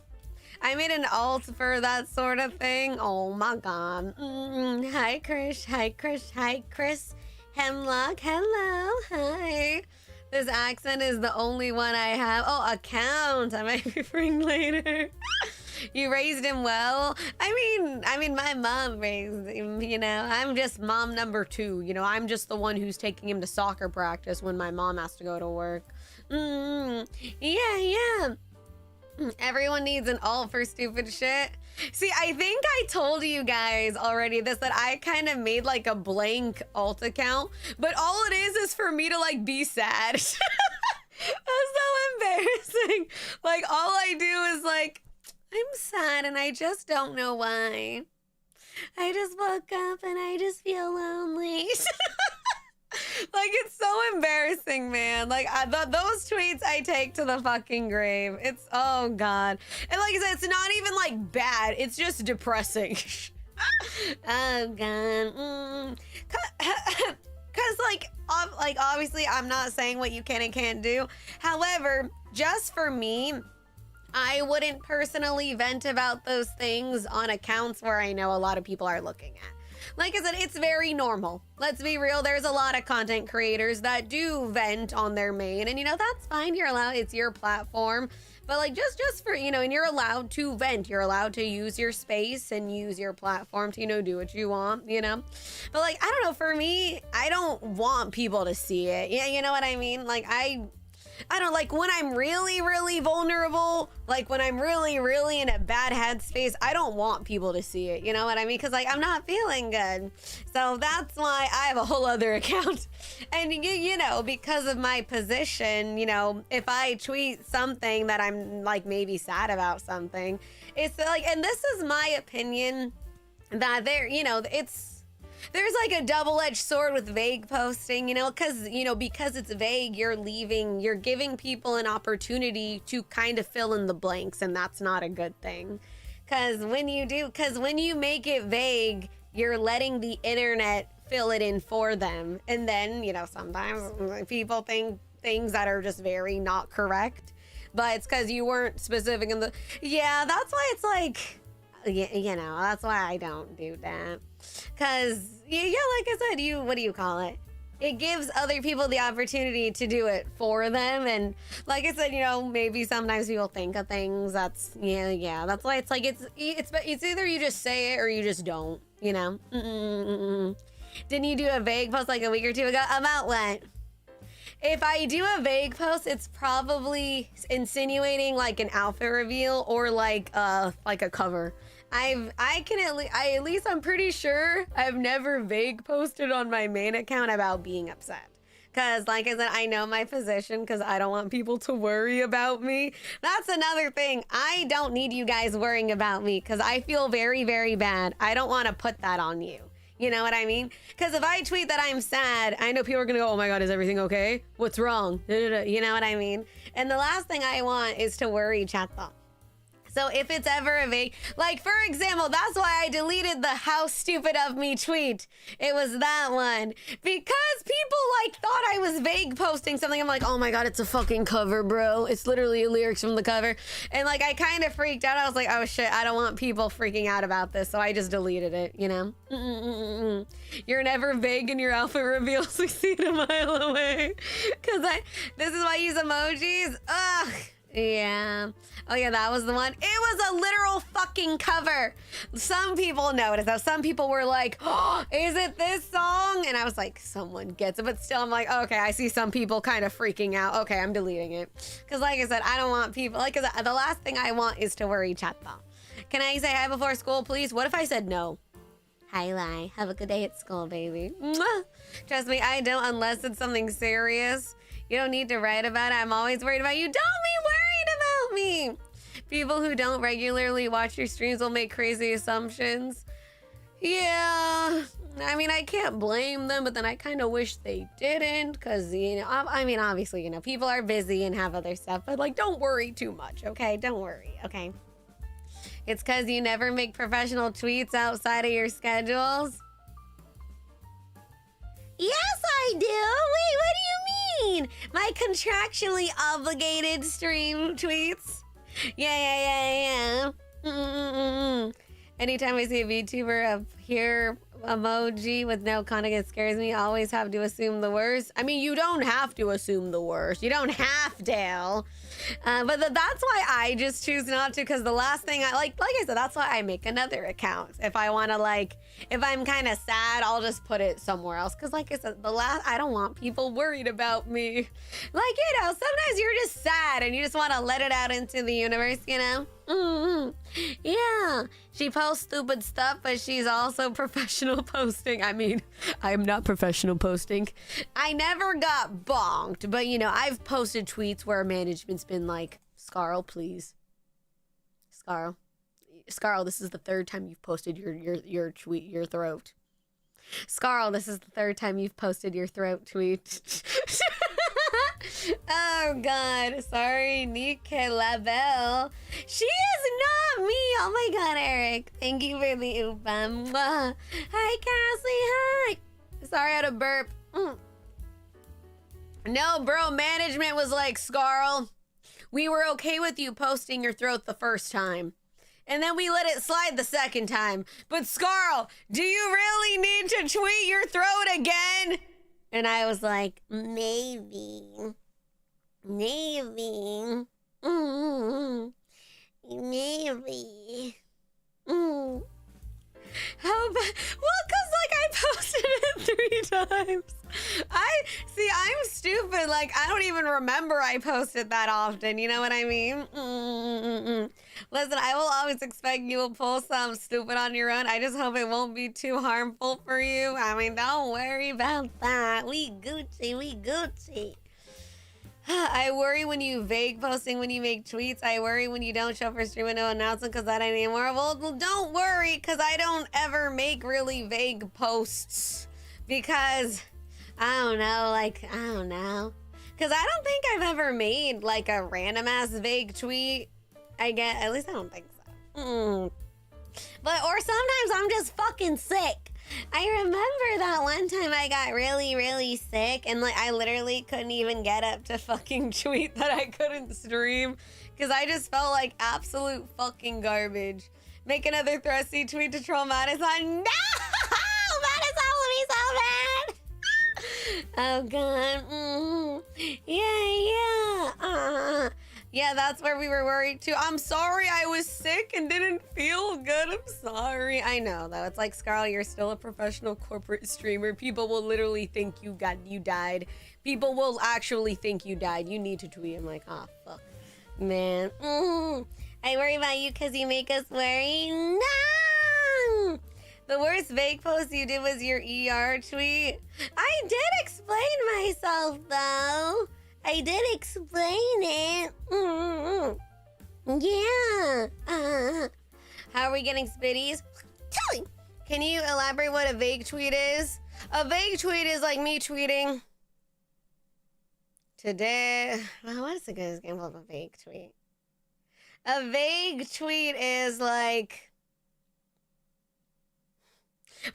I made an alt for that sort of thing. Oh my god. Hi, Chris. Hi, Chris. Hi, Chris. Hemlock. Hello. Hi. This accent is the only one I have. Oh, account. I might be referring later. You raised him well. I mean, my mom raised him, you know. I'm just mom number 2. You know, I'm just the one who's taking him to soccer practice when my mom has to go to work. Yeah. Everyone needs an alt for stupid shit. See, I think I told you guys already this, that I kind of made like a blank alt account, but all it is for me to like be sad. That's so embarrassing. Like all I do is like, I'm sad and I just don't know why. I just woke up and I just feel lonely. Like, it's so embarrassing, man. Like, those tweets I take to the fucking grave. It's, oh, God. And like I said, it's not even, like, bad. It's just depressing. Oh, God. Because, like, obviously, I'm not saying what you can and can't do. However, just for me, I wouldn't personally vent about those things on accounts where I know a lot of people are looking at. Like I said, it's very normal. Let's be real. There's a lot of content creators that do vent on their main, and you know, that's fine. You're allowed, it's your platform. But like just for, you know, and you're allowed to vent. You're allowed to use your space and use your platform to, you know, do what you want, you know? But like, I don't know, for me, I don't want people to see it. Yeah, you know what I mean? Like I don't like when I'm really, really vulnerable, like when I'm really, really in a bad headspace, I don't want people to see it. You know what I mean? Because like I'm not feeling good. So that's why I have a whole other account. And you know, because of my position, you know, if I tweet something that I'm like maybe sad about something, it's like, and this is my opinion, that there, you know, there's like a double-edged sword with vague posting, you know, because it's vague, you're giving people an opportunity to kind of fill in the blanks, and that's not a good thing. Because when you make it vague, you're letting the internet fill it in for them. And then, you know, sometimes people think things that are just very not correct, but it's because you weren't specific in the, yeah, that's why it's like, you know, that's why I don't do that. Because, yeah, like I said, what do you call it? It gives other people the opportunity to do it for them. And like I said, you know, maybe sometimes people think of things that's, yeah. That's why it's like, it's either you just say it or you just don't, you know? Didn't you do a vague post like a week or two ago? About what? If I do a vague post, it's probably insinuating like an outfit reveal or like a cover. I'm pretty sure I've never vague posted on my main account about being upset. Cause like I said, I know my position because I don't want people to worry about me. That's another thing. I don't need you guys worrying about me because I feel very, very bad. I don't want to put that on you. You know what I mean? Because if I tweet that I'm sad, I know people are going to go, oh my God, is everything okay? What's wrong? You know what I mean? And the last thing I want is to worry chat though. So if it's ever a vague, like for example, that's why I deleted the how stupid of me tweet. It was that one. Because people like thought I was vague posting something. I'm like, oh my God, it's a fucking cover, bro. It's literally lyrics from the cover. And like, I kind of freaked out. I was like, oh shit, I don't want people freaking out about this. So I just deleted it, you know? You're never vague in your outfit reveal 6 feet a mile away. Cause this is why I use emojis. Ugh. Yeah. Oh yeah, that was the one. It was a literal fucking cover. Some people noticed that. Some people were like, oh, is it this song? And I was like, someone gets it. But still, I'm like, okay, I see some people kind of freaking out. Okay, I'm deleting it. Because like I said, I don't want people, like, 'cause the last thing I want is to worry chat though. Can I say hi before school, please? What if I said no? Hi, Lai. Have a good day at school, baby. Mwah. Trust me, I don't unless it's something serious. You don't need to write about it. I'm always worried about you. Don't be worried about me. People who don't regularly watch your streams will make crazy assumptions. Yeah. I mean, I can't blame them, but then I kind of wish they didn't because, you know, I mean, obviously, you know, people are busy and have other stuff, but like, don't worry too much, okay? Don't worry, okay? It's because you never make professional tweets outside of your schedules. Yes, I do. Wait, what do you mean? My contractually obligated stream tweets? Yeah. Anytime I see a VTuber up here emoji with no context, it scares me. I always have to assume the worst. I mean, you don't have to assume the worst. You don't have to. But that's why I just choose not to, because the last thing like I said, that's why I make another account. If I want to, like, if I'm kind of sad, I'll just put it somewhere else. Because like I said, I don't want people worried about me. Like, you know, sometimes you're just sad and you just want to let it out into the universe, you know? Yeah, she posts stupid stuff, but she's also professional posting. I mean, I'm not professional posting. I never got bonked, but you know, I've posted tweets where management's been like, Scarle, please. Scarle, this is the third time you've posted your tweet, your throat. Scarle, this is the third time you've posted your throat tweet. Oh god, sorry, Nike Labelle. She is not me. Oh my god, Eric. Thank you for the upam. Hi, Cassie. Hi. Sorry, I had a burp. No, bro, management was like, Scarle, we were okay with you posting your throat the first time. And then we let it slide the second time. But Scarle, do you really need to tweet your throat again? And I was like, maybe. Maybe. Maybe. How about, well, cause like I posted it 3 times. I'm stupid. Like, I don't even remember I posted that often. You know what I mean? Listen, I will always expect you will pull something stupid on your own. I just hope it won't be too harmful for you. I mean, don't worry about that. We Gucci. I worry when you vague posting when you make tweets. I worry when you don't show for stream and no announcement because that ain't anymore. Well, don't worry, because I don't ever make really vague posts because I don't know. Because I don't think I've ever made like a random ass vague tweet. At least I don't think so. But, or sometimes I'm just fucking sick. I remember that one time I got really, really sick and like I literally couldn't even get up to fucking tweet that I couldn't stream because I just felt like absolute fucking garbage. Make another thrusty tweet to troll Madison. No! Madison will be so bad! Oh god. Yeah. Yeah, that's where we were worried too. I'm sorry I was sick and didn't feel good. I'm sorry. I know though. It's like, Scarle, you're still a professional corporate streamer. People will literally think you died. People will actually think you died. You need to tweet. I'm like, oh fuck. Man. I worry about you because you make us worry. No! The worst vague post you did was your ER tweet. I did explain myself though. I did explain it. Yeah. How are we getting spitties? Can you elaborate what a vague tweet is? A vague tweet is like me tweeting today. Well, what is a good example of a vague tweet? A vague tweet is like,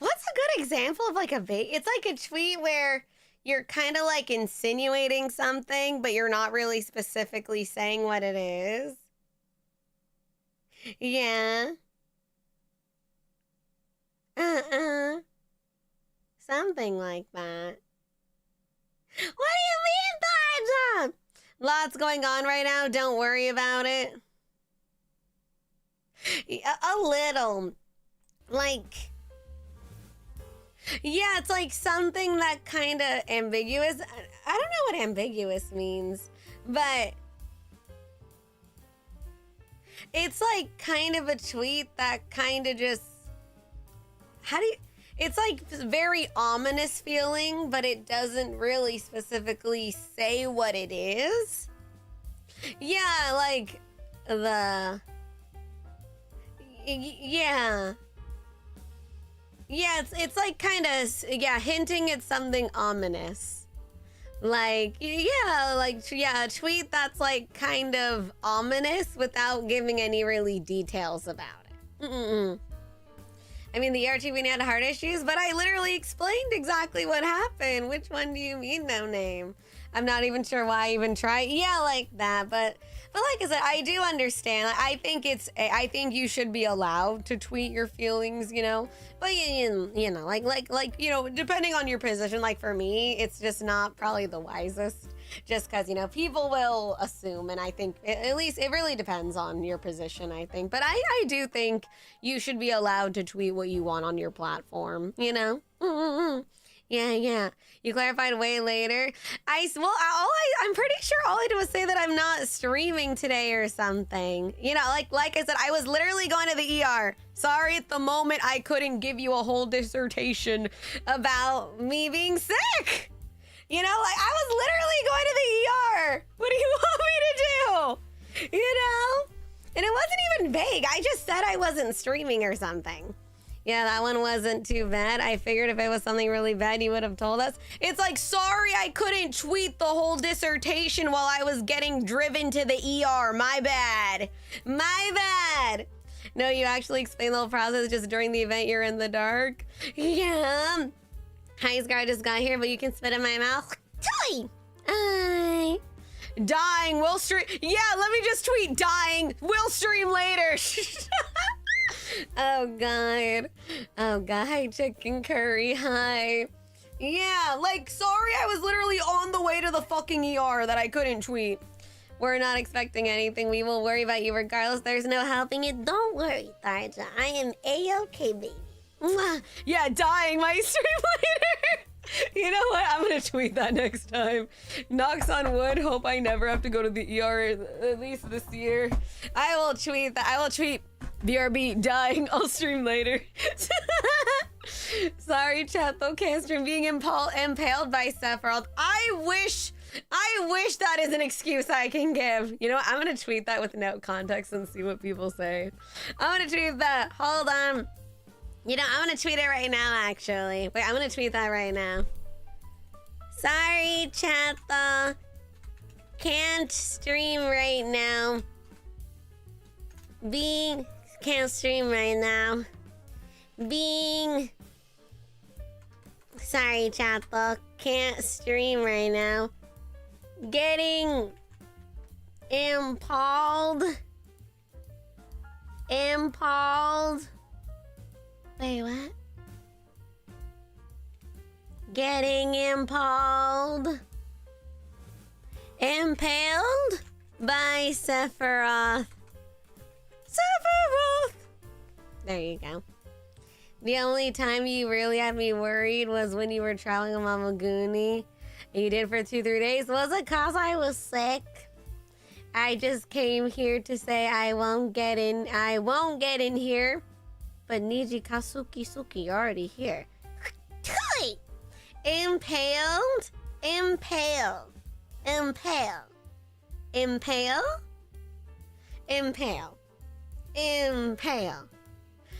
what's a good example of like a vague? It's like a tweet where you're kind of like insinuating something, but you're not really specifically saying what it is. Yeah. Something like that. What do you mean, Tarzan? Lots going on right now. Don't worry about it. A little. Like, yeah, it's like something that kind of ambiguous. I don't know what ambiguous means, but it's like kind of a tweet that kind of just, it's like very ominous feeling, but it doesn't really specifically say what it is. Yeah, like yeah. Yeah, it's like kind of, yeah, hinting at something ominous. Like, yeah, a tweet that's like kind of ominous without giving any really details about it. I mean, the ER had heart issues, but I literally explained exactly what happened. Which one do you mean, no name? I'm not even sure why I even try. Yeah, like that, but like I said, I do understand. I think you should be allowed to tweet your feelings, you know. But you know, like you know, depending on your position. Like for me, it's just not probably the wisest, just because you know people will assume, and I think at least it really depends on your position. I think, but I do think you should be allowed to tweet what you want on your platform. You know. Yeah. You clarified way later. I'm pretty sure all I did was say that I'm not streaming today or something. You know, like I said, I was literally going to the ER. Sorry, at the moment I couldn't give you a whole dissertation about me being sick. You know, like I was literally going to the ER. What do you want me to do? You know? And it wasn't even vague. I just said I wasn't streaming or something. Yeah, that one wasn't too bad. I figured if it was something really bad, you would have told us. It's like, sorry, I couldn't tweet the whole dissertation while I was getting driven to the ER. My bad. My bad. No, you actually explained the whole process just during the event. You're in the dark. Yeah. Hi, Scar just got here, but you can spit in my mouth. Toy. Hi. Dying. We'll stream. Yeah, let me just tweet dying. We'll stream later. Oh god. Hi, chicken curry. Hi. Yeah, like, sorry, I was literally on the way to the fucking ER that I couldn't tweet. We're not expecting anything. We will worry about you regardless. There's no helping it. Don't worry, Tharja. I am A-okay, baby. Mwah. Yeah, dying. My stream later. You know what? I'm gonna tweet that next time. Knocks on wood. Hope I never have to go to the ER at least this year. I will tweet that. I will tweet BRB dying. I'll stream later. Sorry, chat though. Can't stream. Being impaled by Sephiroth. I wish that is an excuse I can give. You know what? I'm gonna tweet that with no context and see what people say. I'm gonna tweet that. Hold on. You know, I'm gonna tweet it right now, actually. Wait, I'm gonna tweet that right now. Sorry, chat though. Can't stream right now. Can't stream right now. Sorry, chat though. Can't stream right now. Getting impaled. Wait, what? Getting impaled by Sephiroth. There you go. The only time you really had me worried was when you were traveling with Yonaguni. You did for 2-3 days. Was it cause I was sick? I just came here to say I won't get in here. But Niji Suki, you're already here. Impaled.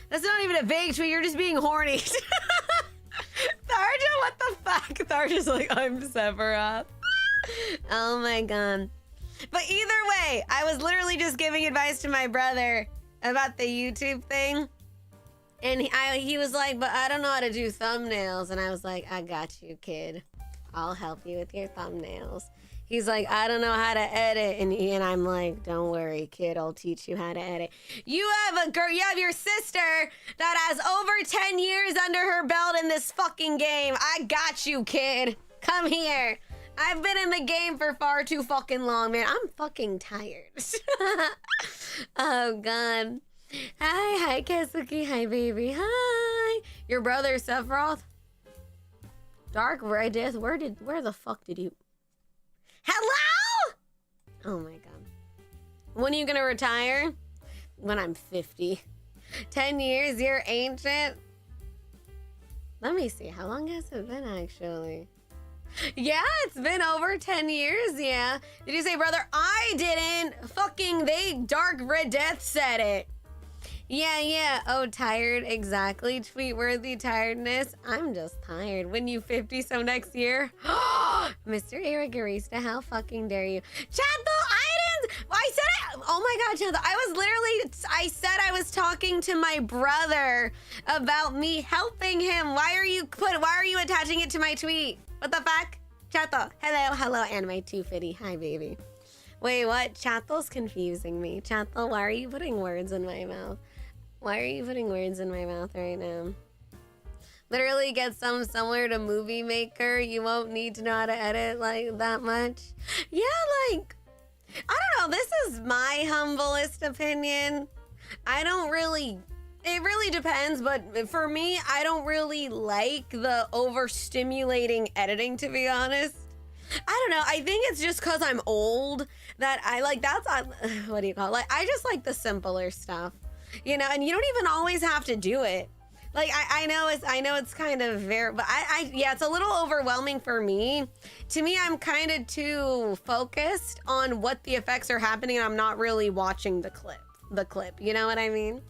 That's not even a vague tweet, you're just being horny. Tharja, what the fuck? Tharja's like, I'm Sephiroth. Oh my god. But either way, I was literally just giving advice to my brother about the YouTube thing. And he was like, but I don't know how to do thumbnails. And I was like, I got you, kid. I'll help you with your thumbnails. He's like, I don't know how to edit. And I'm like, don't worry, kid. I'll teach you how to edit. You have your sister that has over 10 years under her belt in this fucking game. I got you, kid. Come here. I've been in the game for far too fucking long, man. I'm fucking tired. Oh, God. Hi, Kesuki. Hi, baby. Hi. Your brother, Sephiroth? Dark Red Death? Where the fuck did you... Hello? Oh, my God. When are you gonna retire? When I'm 50. 10 years, you're ancient. Let me see. How long has it been, actually? Yeah, it's been over 10 years, yeah. Did you say, brother? I didn't. Fucking Dark Red Death said it. Yeah. Oh, tired. Exactly. Tweet-worthy tiredness. I'm just tired. When you 50, so next year? Mr. Irigorista, how fucking dare you? Chato, I said it. Oh my God, Chato. I said I was talking to my brother about me helping him. Why are you attaching it to my tweet? What the fuck? Chato. Hello, Anime 250. Hi, baby. Wait, what? Chato's confusing me. Chato, why are you putting words in my mouth? Why are you putting words in my mouth right now? Literally get some somewhere to Movie Maker. You won't need to know how to edit like that much. Yeah, like, I don't know. This is my humblest opinion. It really depends, but for me, I don't really like the overstimulating editing, to be honest. I don't know. I think it's just because I'm old that I like, what do you call it? Like, I just like the simpler stuff, you know, and you don't even always have to do it. Like, I know it's kind of but yeah, it's a little overwhelming for me. To me, I'm kind of too focused on what the effects are happening, and I'm not really watching the clip, you know what I mean?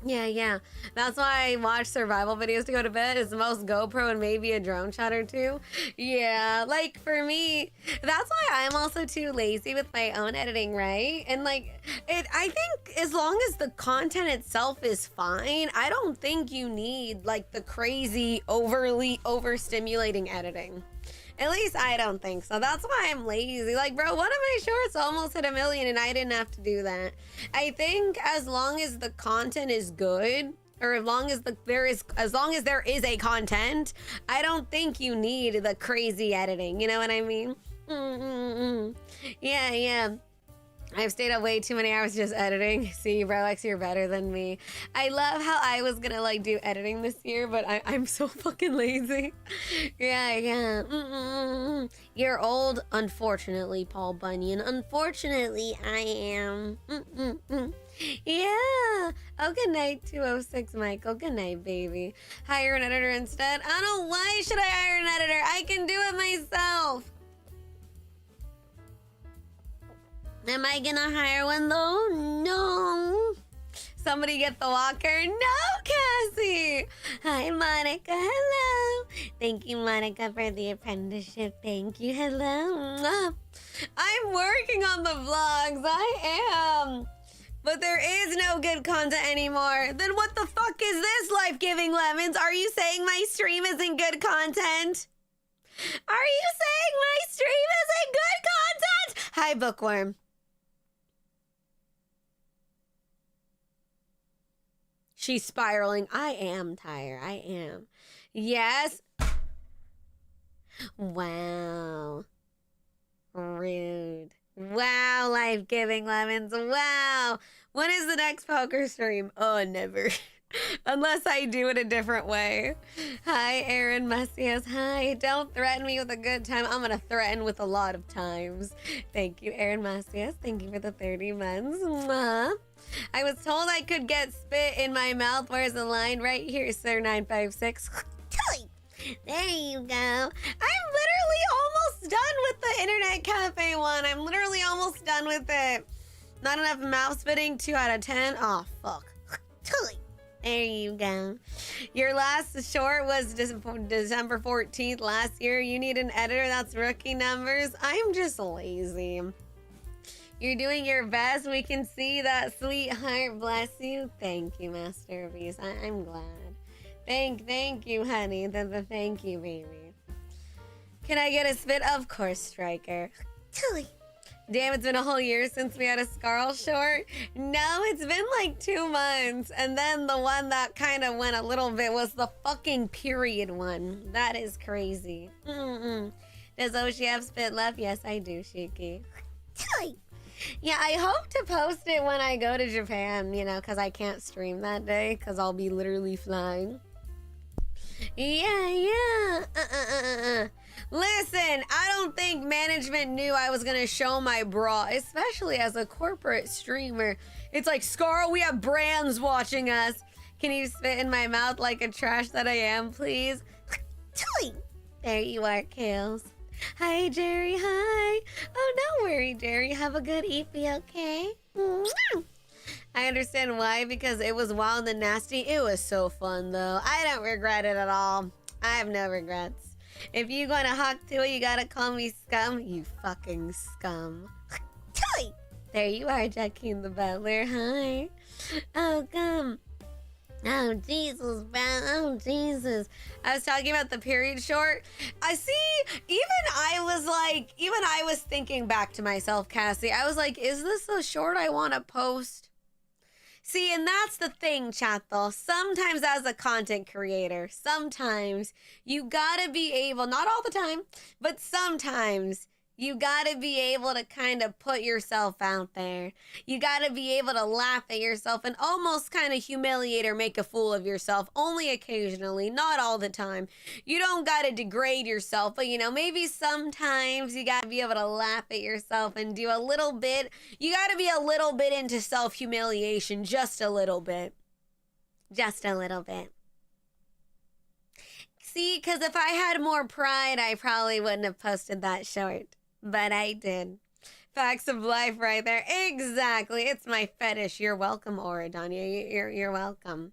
Yeah. That's why I watch survival videos to go to bed. Is the most GoPro and maybe a drone shot or two. Yeah, like for me, that's why I'm also too lazy with my own editing, right? And like, I think as long as the content itself is fine, I don't think you need like the crazy, overly overstimulating editing. At least I don't think so. That's why I'm lazy. Like, bro, one of my shorts almost hit 1 million and I didn't have to do that. I think as long as the content is good, or as long as there is a content, I don't think you need the crazy editing. You know what I mean? Yeah. I've stayed up way too many hours just editing. See, Rolex, you're better than me. I love how I was gonna like do editing this year, but I'm so fucking lazy. Yeah. You're old, unfortunately, Paul Bunyan. Unfortunately, I am. Yeah. Oh, good night, 206 Michael. Good night, baby. Hire an editor instead. I don't know, why should I hire an editor? I can do it myself. Am I gonna hire one though? No. Somebody get the walker? No, Cassie. Hi, Monica. Hello. Thank you, Monica, for the apprenticeship. Thank you. Hello. I'm working on the vlogs. I am. But there is no good content anymore. Then what the fuck is this, Life Giving Lemons? Are you saying my stream isn't good content? Are you saying my stream isn't good content? Hi, Bookworm. She's spiraling. I am tired. I am. Yes. Wow. Rude. Wow, Life Giving Lemons. Wow. When is the next poker stream? Oh, never. Unless I do it a different way. Hi, Aaron Macias. Hi. Don't threaten me with a good time. I'm going to threaten with a lot of times. Thank you, Aaron Macias. Thank you for the 30 months. Mwah. I was told I could get spit in my mouth. Where's the line? Right here, sir. 956. There you go. I'm literally almost done with the Internet Cafe one. I'm literally almost done with it. Not enough mouth spitting. 2 out of 10. Oh, fuck. There you go. Your last short was December 14th last year. You need an editor. That's rookie numbers. I'm just lazy. You're doing your best. We can see that, sweetheart. Bless you. Thank you, Masterpiece. I'm glad. Thank you, honey. Thank you, baby. Can I get a spit? Of course, Striker. Damn, it's been a whole year since we had a Scarle short. No, it's been like 2 months. And then the one that kind of went a little bit was the fucking period one. That is crazy. Does Oshi have spit left? Yes, I do, Shiki. Yeah, I hope to post it when I go to Japan, you know, because I can't stream that day because I'll be literally flying. Yeah. Listen, I don't think management knew I was going to show my bra, especially as a corporate streamer. It's like, Scarle, we have brands watching us. Can you spit in my mouth like a trash that I am, please? There you are, Kales. Hi, Jerry. Hi. Oh, don't worry, Jerry. Have a good EP, okay? I understand why, because it was wild and nasty. It was so fun, though. I don't regret it at all. I have no regrets. If you gonna hawk to it, you gotta call me scum. You fucking scum. There you are, Jackie the Butler. Hi. Oh, come. Oh, Jesus, man. Oh, Jesus. I was talking about the period short. I see, even I was thinking back to myself, Cassie. I was like, is this a short I want to post? See, and that's the thing, chat, though. Sometimes as a content creator, sometimes you gotta be able, not all the time, but sometimes you gotta be able to kind of put yourself out there. You gotta be able to laugh at yourself and almost kind of humiliate or make a fool of yourself, only occasionally, not all the time. You don't gotta degrade yourself, but you know, maybe sometimes you gotta be able to laugh at yourself and do a little bit. You gotta be a little bit into self-humiliation, just a little bit. Just a little bit. See, because if I had more pride, I probably wouldn't have posted that short. But I did. Facts of life right there. Exactly. It's my fetish. You're welcome, Oridania. You're welcome.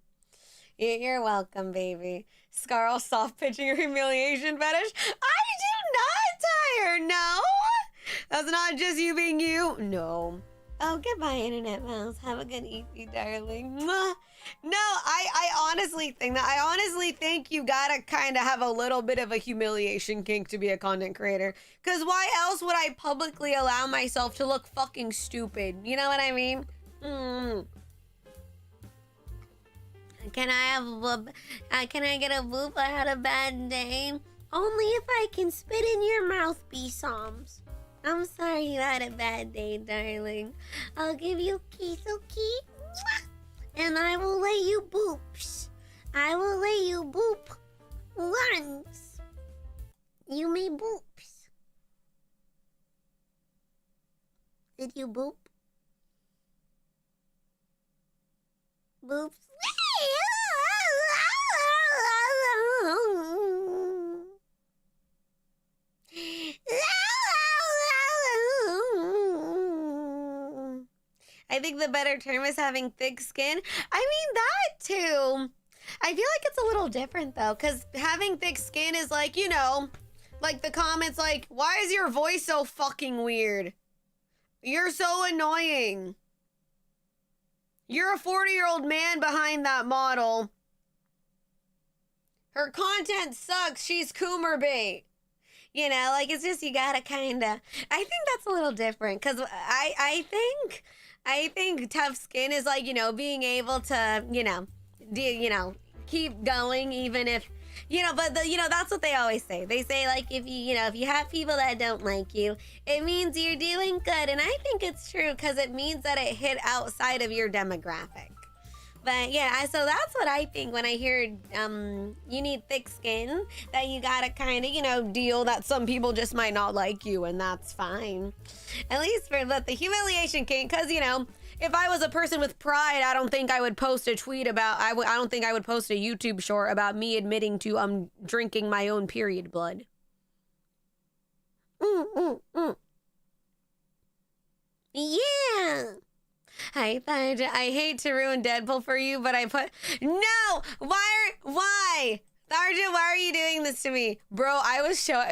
You're welcome, baby. Scarle, soft pitching your humiliation fetish. I do not tire. No. That's not just you being you. No. Oh, goodbye, Internet Mouse. Have a good EP, darling. Mwah. No, I honestly think that. I honestly think you gotta kind of have a little bit of a humiliation kink to be a content creator. Because why else would I publicly allow myself to look fucking stupid? You know what I mean? Can I get a boop? I had a bad day. Only if I can spit in your mouth, B-Psalms. I'm sorry you had a bad day, darling. I'll give you a kiss, okay? And I will lay you boops. I will lay you boop once. You may boops. Did you boop? Boops. I think the better term is having thick skin. I mean, that too. I feel like it's a little different though, because having thick skin is like, you know, like the comments like, why is your voice so fucking weird? You're so annoying. You're a 40-year-old man behind that model. Her content sucks. She's Coomer bait. You know, like it's just, you gotta kind of, I think that's a little different because I think tough skin is like, you know, being able to, keep going even if, but that's what they always say. They say like, if you have people that don't like you, it means you're doing good. And I think it's true because it means that it hit outside of your demographic. But yeah, so that's what I think when I hear you need thick skin, that you gotta kind of, deal that some people just might not like you, and that's fine. At least for the humiliation king, because, if I was a person with pride, I don't think I would post a tweet about, I don't think I would post a YouTube short about me admitting to drinking my own period blood. Yeah. I hate to ruin Deadpool for you, but I put... No! Why? Tharja, why are you doing this to me? Bro,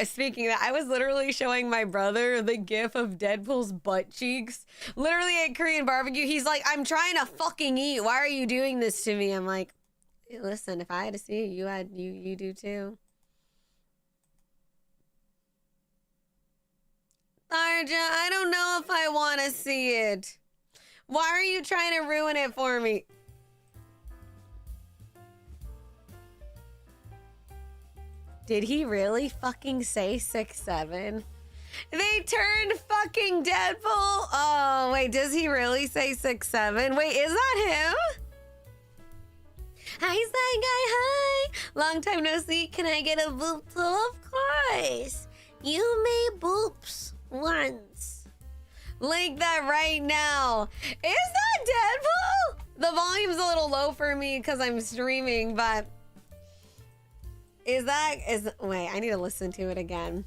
speaking of that, I was literally showing my brother the gif of Deadpool's butt cheeks. Literally at Korean barbecue, he's like, I'm trying to fucking eat. Why are you doing this to me? I'm like, listen, if I had to see it, you do too. Tharja, I don't know if I want to see it. Why are you trying to ruin it for me? Did he really fucking say 6'7"? They turned fucking Deadpool. Oh, wait, does he really say 6'7"? Wait, is that him? Hi, Side Guy, hi. Long time no see. Can I get a boop? Of course. You made boops once. Link that right now. Is that Deadpool? The volume's a little low for me because I'm streaming, but wait, I need to listen to it again.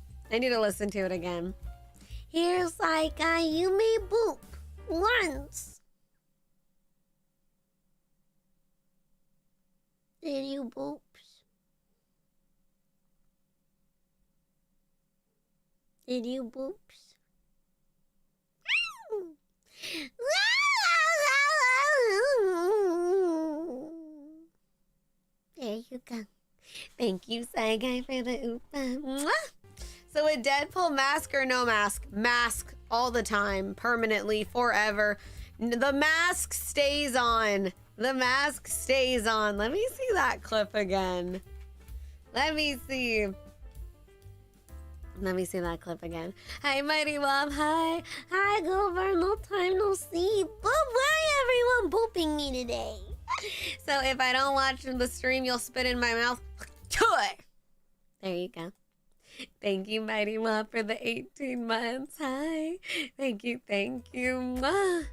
Here's like you made boop once. Did you boops? Did you boops? There you go. Thank you, Side Guy, for the oopa. So a Deadpool mask or no mask? Mask all the time, permanently, forever. The mask stays on. The mask stays on. Let me see that clip again. Let me see that clip again. Hi, Mighty Mom. Hi. Hi, Gilbert. No time no see. But why everyone booping me today? So if I don't watch the stream, you'll spit in my mouth. There you go. Thank you, Mighty Mom, for the 18 months. Hi. Thank you. Mwah.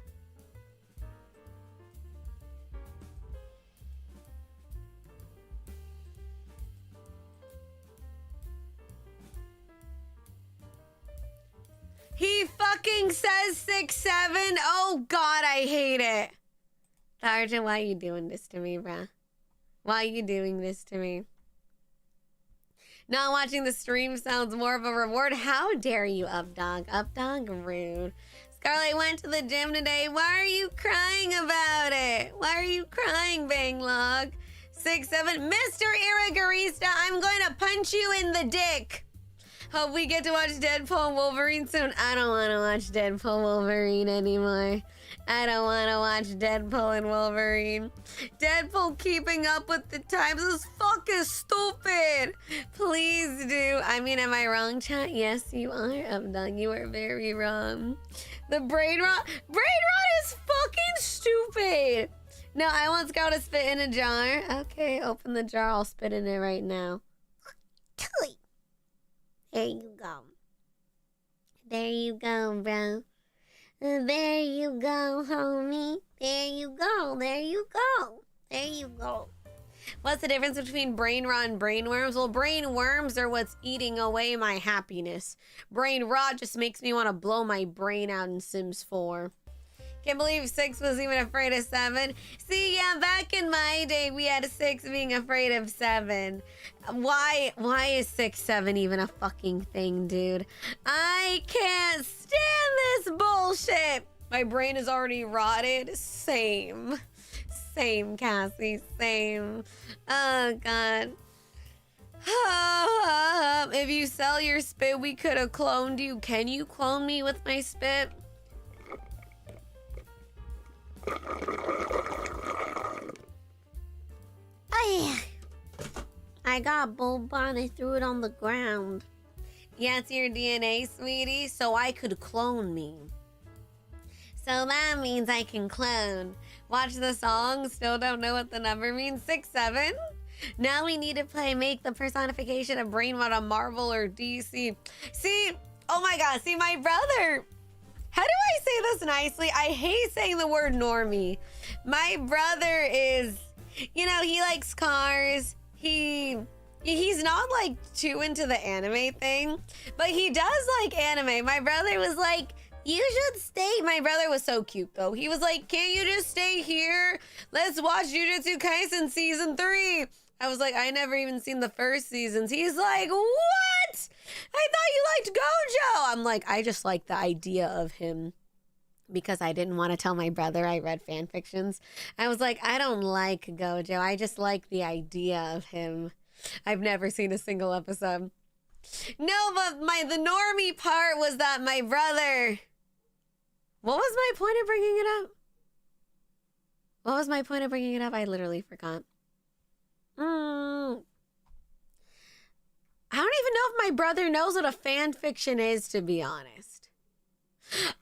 He fucking says 6'7". Oh God, I hate it. Sergeant, why are you doing this to me, bruh? Why are you doing this to me? Not watching the stream sounds more of a reward. How dare you, Updog? Updog, rude. Scarle went to the gym today. Why are you crying about it? Why are you crying, Banglog? 6'7". Mr. Iragarista, I'm going to punch you in the dick. Hope we get to watch Deadpool and Wolverine soon. I don't want to watch Deadpool and Wolverine anymore. I don't want to watch Deadpool and Wolverine. Deadpool keeping up with the times is fucking stupid. Please do. I mean, am I wrong, chat? Yes, you are, Updog. You are very wrong. The brain rot is fucking stupid. No, I want Scout to spit in a jar. Okay, open the jar. I'll spit in it right now. There you go. There you go, bro. There you go, homie. There you go. There you go. There you go. What's the difference between brain rot and brain worms? Well, brain worms are what's eating away my happiness. Brain rot just makes me want to blow my brain out in Sims 4. Can't believe 6 was even afraid of 7. See, yeah, back in my day, we had 6 being afraid of 7. Why is 6'7" even a fucking thing, dude? I can't stand this bullshit. My brain is already rotted. Same, Cassie, same. Oh, God. If you sell your spit, we could have cloned you. Can you clone me with my spit? I got bulb on. I threw it on the ground. Yeah, it's your DNA, sweetie, so I could clone me. So that means I can clone. Watch the song, still don't know what the number means. 6'7". Now we need to make the personification of brain rot on Marvel or DC. See, oh my God, see my brother. How do I say this nicely? I hate saying the word normie. My brother is, he likes cars. He's not like too into the anime thing, but he does like anime. My brother was like, you should stay. My brother was so cute though. He was like, can't you just stay here? Let's watch Jujutsu Kaisen season 3. I was like, I never even seen the first seasons. He's like, what? I thought you liked Gojo. I'm like, I just like the idea of him. Because I didn't want to tell my brother I read fan fictions. I was like, I don't like Gojo. I just like the idea of him. I've never seen a single episode. No, but the normie part was that my brother... What was my point of bringing it up? I literally forgot. I don't even know if my brother knows what a fan fiction is, to be honest.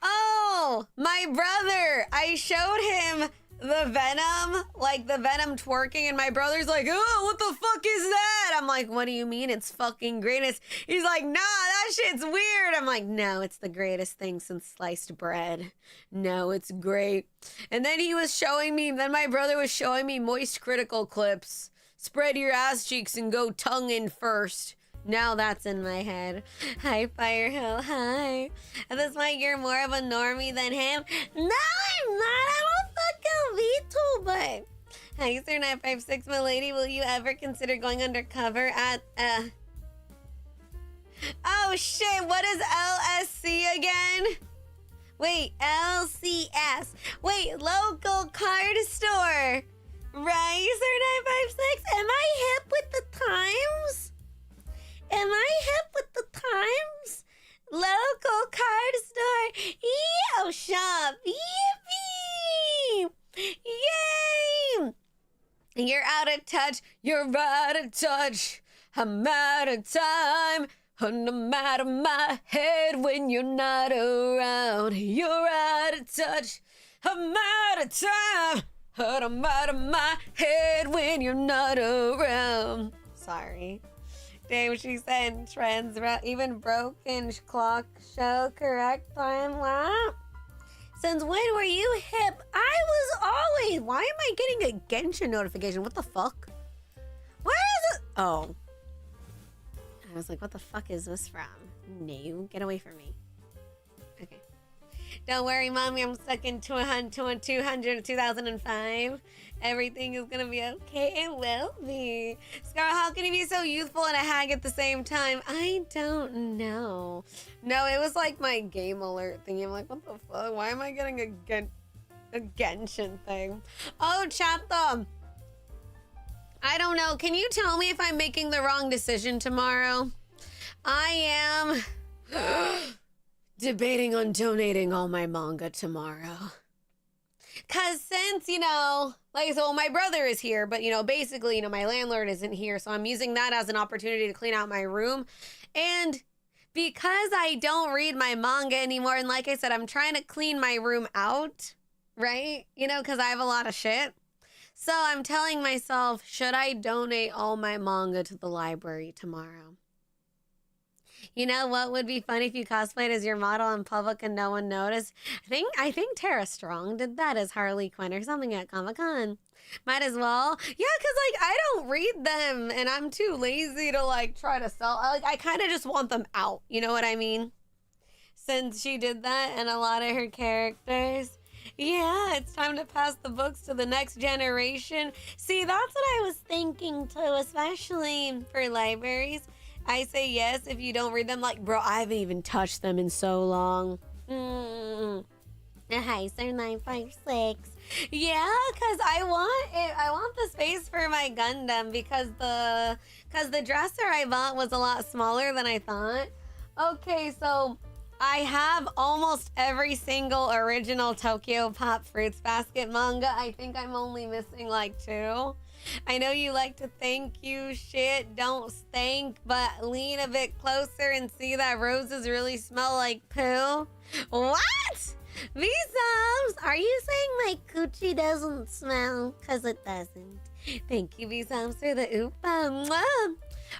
Oh, my brother. I showed him the Venom, like the Venom twerking, and my brother's like, oh, what the fuck is that? I'm like, what do you mean? It's fucking greatest. He's like, nah, that shit's weird. I'm like, no, it's the greatest thing since sliced bread. No, it's great. And then my brother was showing me moist critical clips. Spread your ass cheeks and go tongue in first. Now that's in my head. Hi, Firehill. Hi. At this point, you're more of a normie than him. No, I'm not. I'm a fucking VTuber. Hi, Sir 956, my lady. Will you ever consider going undercover at Oh shit! What is LSC again? Wait, LCS. Wait, local card store. Right, Sir 956? Am I hip with the times? Am I hip with the times? Local card store. Yo, shop. Yippee! Yay! You're out of touch. You're out of touch. I'm out of time. I'm out of my head when you're not around. You're out of touch. I'm out of time. I'm out of my head when you're not around. Sorry. Damn, she said trends, even broken clock show correct time lap. Since when were you hip? I was always. Why am I getting a Genshin notification? What the fuck? Where is it? Oh. I was like, what the fuck is this from? No, get away from me. Okay. Don't worry, mommy, I'm stuck in 2005. Everything is gonna be okay. It will be. Scarle, how can you be so youthful and a hag at the same time? I don't know. No, it was like my game alert thingy. I'm like, what the fuck? Why am I getting a Genshin thing? Oh, chat them. I don't know. Can you tell me if I'm making the wrong decision tomorrow? I am debating on donating all my manga tomorrow. Cause since, so my brother is here, but basically, my landlord isn't here. So I'm using that as an opportunity to clean out my room. And because I don't read my manga anymore, and like I said, I'm trying to clean my room out, right? Cause I have a lot of shit. So I'm telling myself, should I donate all my manga to the library tomorrow? You know what would be funny if you cosplayed as your model in public and no one noticed? I think Tara Strong did that as Harley Quinn or something at Comic-Con. Might as well. Yeah, because I don't read them and I'm too lazy to try to sell. I kind of just want them out. You know what I mean? Since she did that and a lot of her characters. Yeah, it's time to pass the books to the next generation. See, that's what I was thinking too, especially for libraries. I say yes if you don't read them. Bro, I haven't even touched them in so long. Hi, Sir 956. Yeah, because I want the space for my Gundam because the dresser I bought was a lot smaller than I thought. Okay, so I have almost every single original Tokyo Pop Fruits Basket manga. I think I'm only missing 2. I know you like to think you shit don't stink, but lean a bit closer and see that roses really smell like poo. What? Visams, are you saying my coochie doesn't smell? Cause it doesn't. Thank you, Visams, for the oopa. Mwah.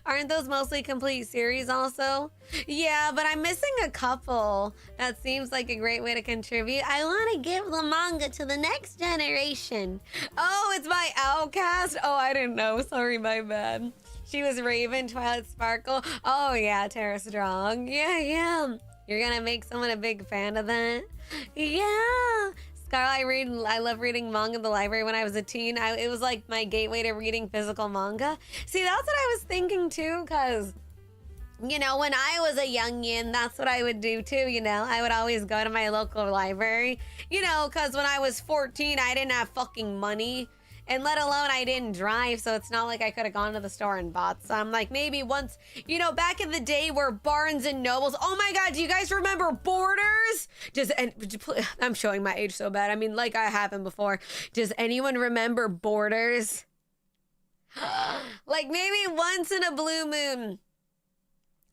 Aren't those mostly complete series also? Yeah, but I'm missing a couple. That seems like a great way to contribute. I want to give the manga to the next generation. Oh, it's by Outcast? Oh, I didn't know. Sorry, my bad. She was Raven, Twilight Sparkle. Oh, yeah, Tara Strong. Yeah. You're gonna make someone a big fan of that? Yeah. Scarle, I love reading manga in the library when I was a teen. It was like my gateway to reading physical manga. See, that's what I was thinking too, because, when I was a youngin', that's what I would do too, I would always go to my local library, because when I was 14, I didn't have fucking money. And let alone I didn't drive, so it's not like I could have gone to the store and bought some. Maybe once, back in the day where Barnes and Nobles. Oh my God, do you guys remember Borders? I'm showing my age so bad. I mean, like I haven't before. Does anyone remember Borders? Maybe once in a blue moon.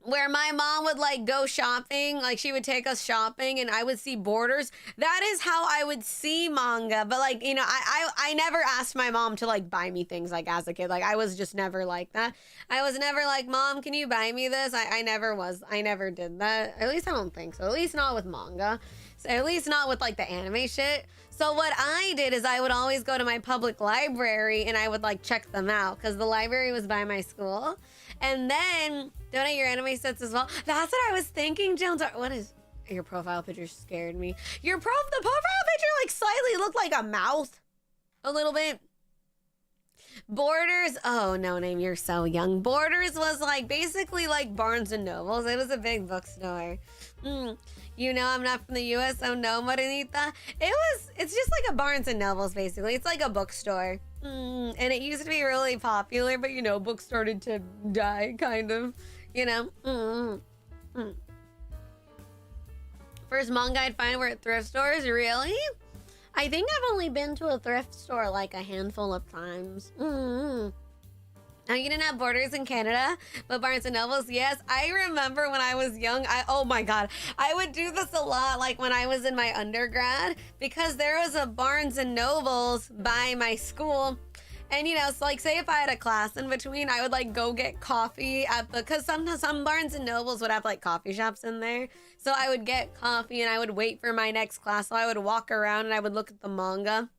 where my mom would like go shopping, like she would take us shopping and I would see Borders. That is how I would see manga. But like, you know, I never asked my mom to like buy me things like as a kid. Like I was just never like that. I was never like, Mom, can you buy me this? I never did that. At least I don't think so. At least not with manga. So at least not with like the anime shit. So what I did is I would always go to my public library and I would like check them out because the library was by my school. And then donate your anime sets as well. That's what I was thinking, Jones. What is your profile picture? Scared me. The profile picture like slightly looked like a mouth, a little bit. Borders. Oh no, name. You're so young. Borders was like basically like Barnes and Nobles. It was a big bookstore. You know, I'm not from the U.S., so no, Marinita. It's just like a Barnes and Nobles, basically. It's like a bookstore. And it used to be really popular, but, you know, books started to die, kind of, you know. First manga I'd find were at thrift stores, really? I think I've only been to a thrift store like a handful of times. Now, you didn't have Borders in Canada, but Barnes & Nobles, yes. I remember when I was young, oh my God, I would do this a lot, like when I was in my undergrad, because there was a Barnes & Nobles by my school. And, you know, so like, say if I had a class in between, I would like go get coffee because sometimes some Barnes & Nobles would have like coffee shops in there. So I would get coffee and I would wait for my next class. So I would walk around and I would look at the manga.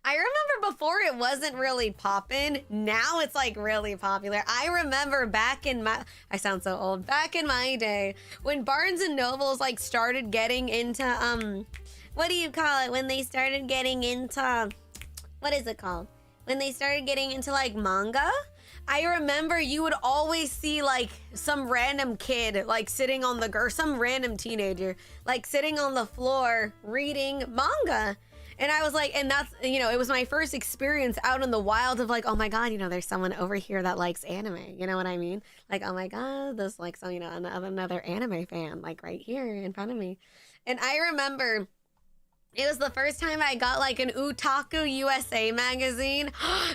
I remember before it wasn't really poppin'. Now it's like really popular. I remember back in my, I sound so old, back in my day when Barnes and Nobles like started getting into, what do you call it? When they started getting into, what is it called? When they started getting into like manga. I remember you would always see like some random kid like sitting on or some random teenager like sitting on the floor reading manga. And I was like, and that's, you know, it was my first experience out in the wild of like, oh my God, you know, there's someone over here that likes anime. You know what I mean? Like, oh my God, there's like some, you know, another anime fan, like right here in front of me. And I remember it was the first time I got like an Otaku USA magazine.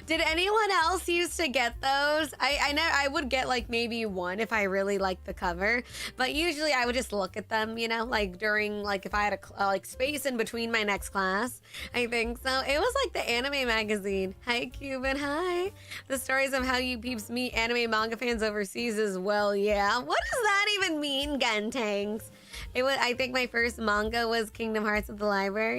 Did anyone else used to get those? I would get like maybe one if I really liked the cover, but usually I would just look at them, you know, like during like if I had a like space in between my next class. I think so. It was like the anime magazine. Hi Cuban, hi. The stories of how you peeps meet anime manga fans overseas as well. Yeah. What does that even mean, Gentangs? I think my first manga was Kingdom Hearts at the library.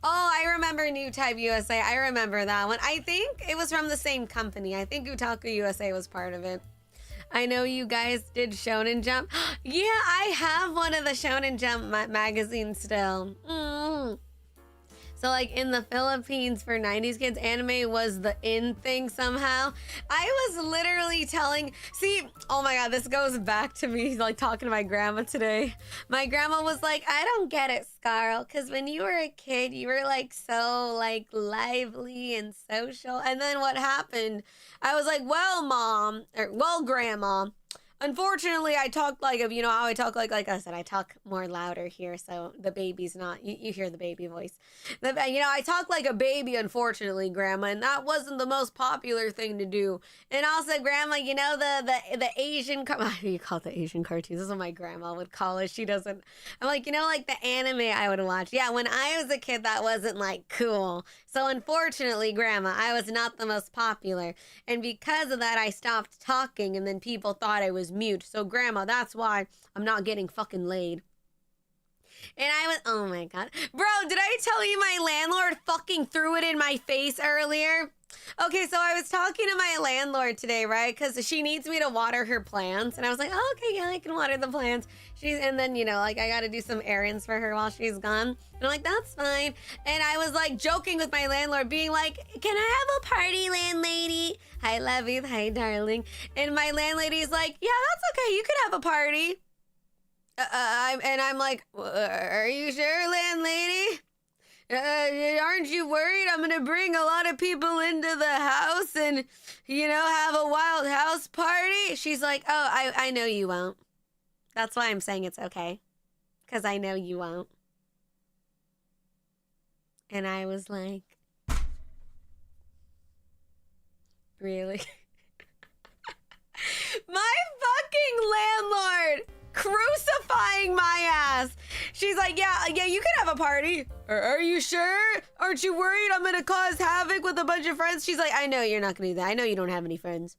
Oh, I remember New Type USA. I remember that one. I think it was from the same company. I think Otaku USA was part of it. I know you guys did Shonen Jump. Yeah, I have one of the Shonen Jump magazines still. So like in the Philippines for 90s kids, anime was the in thing somehow. I was literally oh my God, this goes back to me like talking to my grandma today. My grandma was like, I don't get it, Scarle, because when you were a kid, you were like so like lively and social. And then what happened? I was like, well, grandma. Unfortunately, I talk like, you know how I talk like I said, I talk more louder here, so the baby's not, you hear the baby voice. You know, I talk like a baby, unfortunately, Grandma, and that wasn't the most popular thing to do. And also, Grandma, you know, the Asian, you call it the Asian cartoons, this is what my grandma would call it, she doesn't, I'm like, you know, like the anime I would watch. Yeah, when I was a kid, that wasn't like cool. So unfortunately, Grandma, I was not the most popular. And because of that, I stopped talking, and then people thought I was mute. So Grandma, that's why I'm not getting fucking laid. And I was, oh my God. Bro, did I tell you my landlord fucking threw it in my face earlier? Okay, so I was talking to my landlord today, right? Because she needs me to water her plants. And I was like, oh, okay, yeah, I can water the plants. And then, you know, like I got to do some errands for her while she's gone. And I'm like, that's fine. And I was like joking with my landlord, being like, can I have a party, landlady? Hi, Levy. Hi, darling. And my landlady's like, yeah, that's okay. You can have a party. And I'm like, are you sure, landlady? Aren't you worried I'm gonna bring a lot of people into the house and, you know, have a wild house party? She's like, oh, I know you won't. That's why I'm saying it's okay. Because I know you won't. And I was like, really? My landlord crucifying my ass. She's like, yeah, you can have a party. Are you sure? Aren't you worried I'm gonna cause havoc with a bunch of friends? She's like, I know you're not gonna do that. I know you don't have any friends.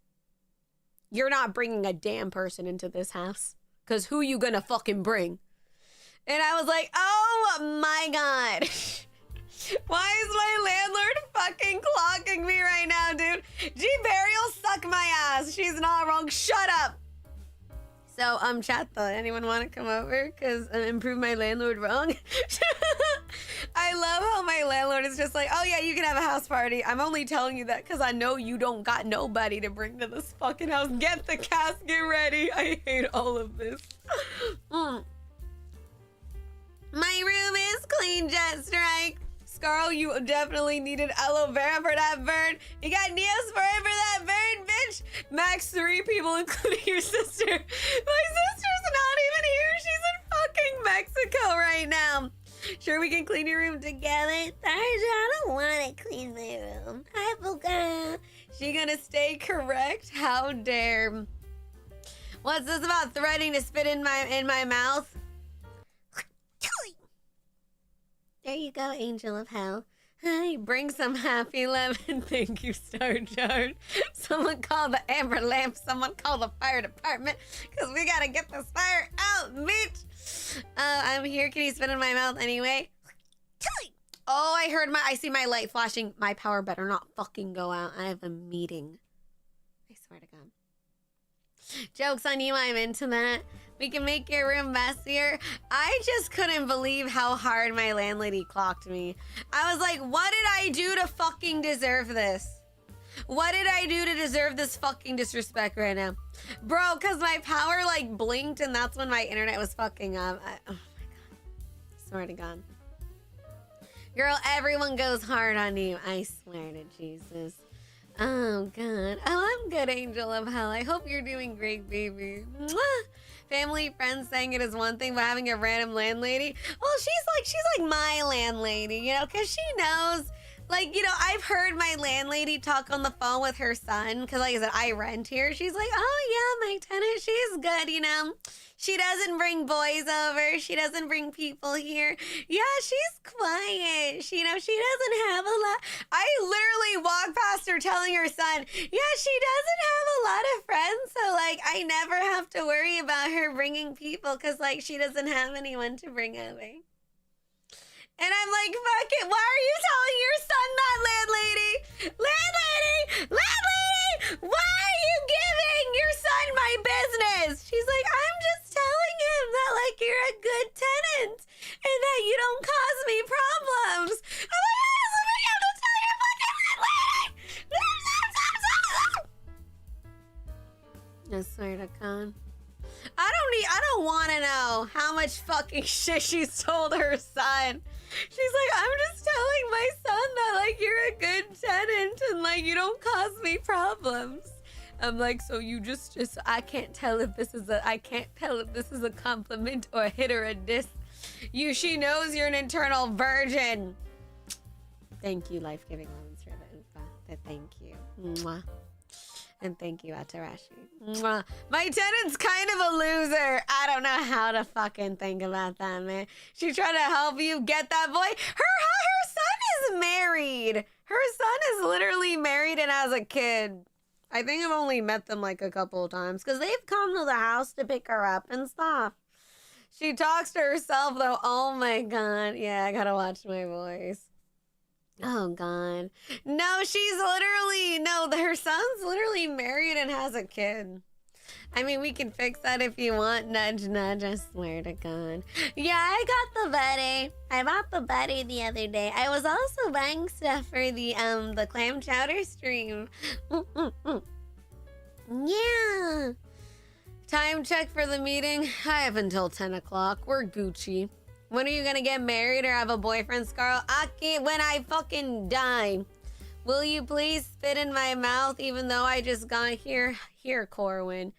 You're not bringing a damn person into this house. Because who you gonna fucking bring? And I was like, oh my God. Why is my landlord fucking clocking me right now, dude? G-Berry will suck my ass. She's not wrong. Shut up. So, chat though, anyone want to come over? Because improve my landlord wrong? I love how my landlord is just like, oh yeah, you can have a house party. I'm only telling you that because I know you don't got nobody to bring to this fucking house. Get the casket ready. I hate all of this. My room is clean, just right. Scarle, you definitely needed aloe vera for that burn. You got Neospray for that burn, bitch. Max 3 people, including your sister. My sister's not even here. She's in fucking Mexico right now. Sure, we can clean your room together. Tharsha, I don't want to clean my room. I forgot. She gonna stay correct? How dare. What's this about threatening to spit in my mouth? There you go, angel of hell. Hey, bring some happy lemon. Thank you, Star Chart. Someone call the amber lamp. Someone call the fire department. Because we got to get this fire out, bitch. I'm here. Can you spit in my mouth anyway? Oh, I see my light flashing. My power better not fucking go out. I have a meeting. I swear to God. Joke's on you, I'm into that. We can make your room messier. I just couldn't believe how hard my landlady clocked me. I was like, what did I do to fucking deserve this? What did I do to deserve this fucking disrespect right now? Bro, because my power like blinked and that's when my internet was fucking up. Oh my God. Swear to God. Girl, everyone goes hard on you. I swear to Jesus. Oh, God. Oh, I'm good, angel of hell. I hope you're doing great, baby. Mwah! Family, friends saying it is one thing, but having a random landlady. Well, she's like my landlady, you know, because she knows. Like, you know, I've heard my landlady talk on the phone with her son, because like I said, I rent here. She's like, oh, yeah, my tenant, she's good, you know. She doesn't bring boys over. She doesn't bring people here. Yeah, she's quiet. She, you know, she doesn't have a lot. I literally walked past her telling her son, yeah, she doesn't have a lot of friends. So, like, I never have to worry about her bringing people because, like, she doesn't have anyone to bring over. And I'm like, fuck it, why are you telling your son that, landlady? Landlady! Landlady! Why are you giving your son my business? She's like, I'm just telling him that, like, you're a good tenant and that you don't cause me problems. I'm like, oh, somebody have to tell your fucking landlady! I swear to God. I don't want to know how much fucking shit she's told her son. She's like, I'm just telling my son that, like, you're a good tenant and, like, you don't cause me problems. I'm like, so you just I can't tell if this is a compliment or a hit or a diss. She knows you're an eternal virgin. Thank you, Life-Giving Lemons, for the oopa. Thank you. Mwah. And thank you, Atarashi. Mwah. My tenant's kind of a loser. I don't know how to fucking think about that, man. She tried to help you get that boy. Her son is married. Her son is literally married and has a kid. I think I've only met them like a couple of times because they've come to the house to pick her up and stuff. She talks to herself though. Oh my God. Yeah, I gotta watch my voice. Oh, God. No, her son's literally married and has a kid. I mean, we can fix that if you want. Nudge, nudge, I swear to God. Yeah, I got the buddy. I bought the buddy the other day. I was also buying stuff for the clam chowder stream. Yeah. Time check for the meeting. I have until 10 o'clock. We're Gucci. When are you gonna get married or have a boyfriend, Scarle? When I fucking die. Will you please spit in my mouth even though I just got here? Here, Corwin.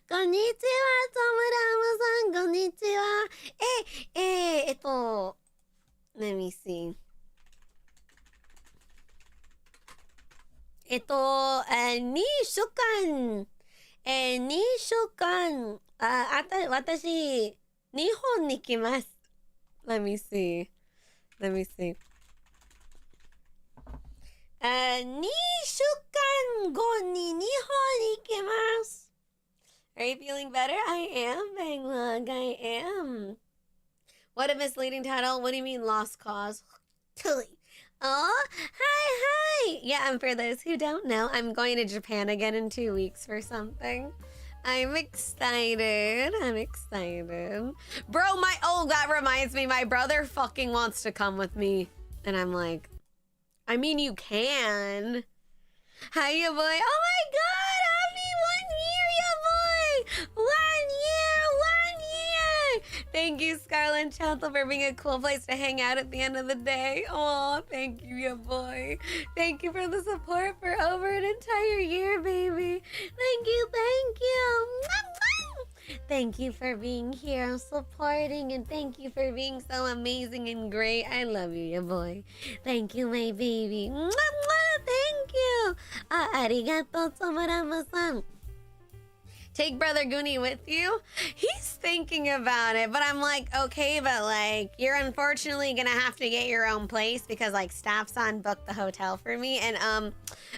Konnichiwa, Tomodawa-san. Konnichiwa. Let me see. 2週間間、2週間、私、日本に来ます。Let me see. 2週間後に日本に来ます。Are you feeling better? I am, Banglog. I am. What a misleading title. What do you mean lost cause? Oh, hi. Yeah, and for those who don't know, I'm going to Japan again in 2 weeks for something. I'm excited. Bro, that reminds me, my brother fucking wants to come with me. And I'm like, I mean, you can. Hiya, boy. Oh my god, happy 1 year, ya boy. 1 year. Thank you, Scarle and Chantal, for being a cool place to hang out at the end of the day. Oh, thank you, ya boy. Thank you for the support for over an entire year, baby. Thank you. Thank you for being here, supporting, and thank you for being so amazing and great. I love you, ya boy. Thank you, my baby. Thank you. Arigato, Tomorama-san. Take Brother Goonie with you? He's thinking about it, but I'm like, okay, but like, you're unfortunately gonna have to get your own place because like Staff-san booked the hotel for me, and I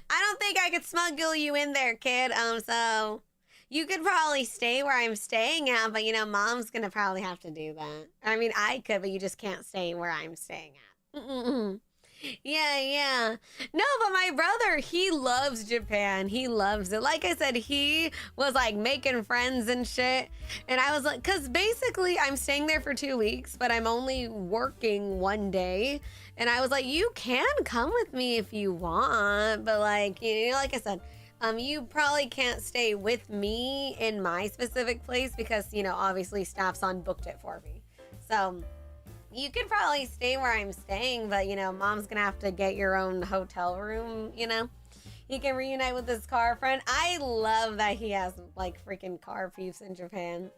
don't think I could smuggle you in there, kid. So you could probably stay where I'm staying at, but you know, Mom's gonna probably have to do that. I mean, I could, but you just can't stay where I'm staying at. Yeah. No, but my brother, he loves Japan. He loves it. Like I said, he was like making friends and shit. And I was like, because basically I'm staying there for 2 weeks, but I'm only working 1 day. And I was like, you can come with me if you want. But like, you know, like I said, you probably can't stay with me in my specific place because, you know, obviously Staff-san booked it for me. So you could probably stay where I'm staying, but, you know, Mom's gonna have to get your own hotel room, you know? He can reunite with his car friend. I love that he has, like, freaking car peeps in Japan.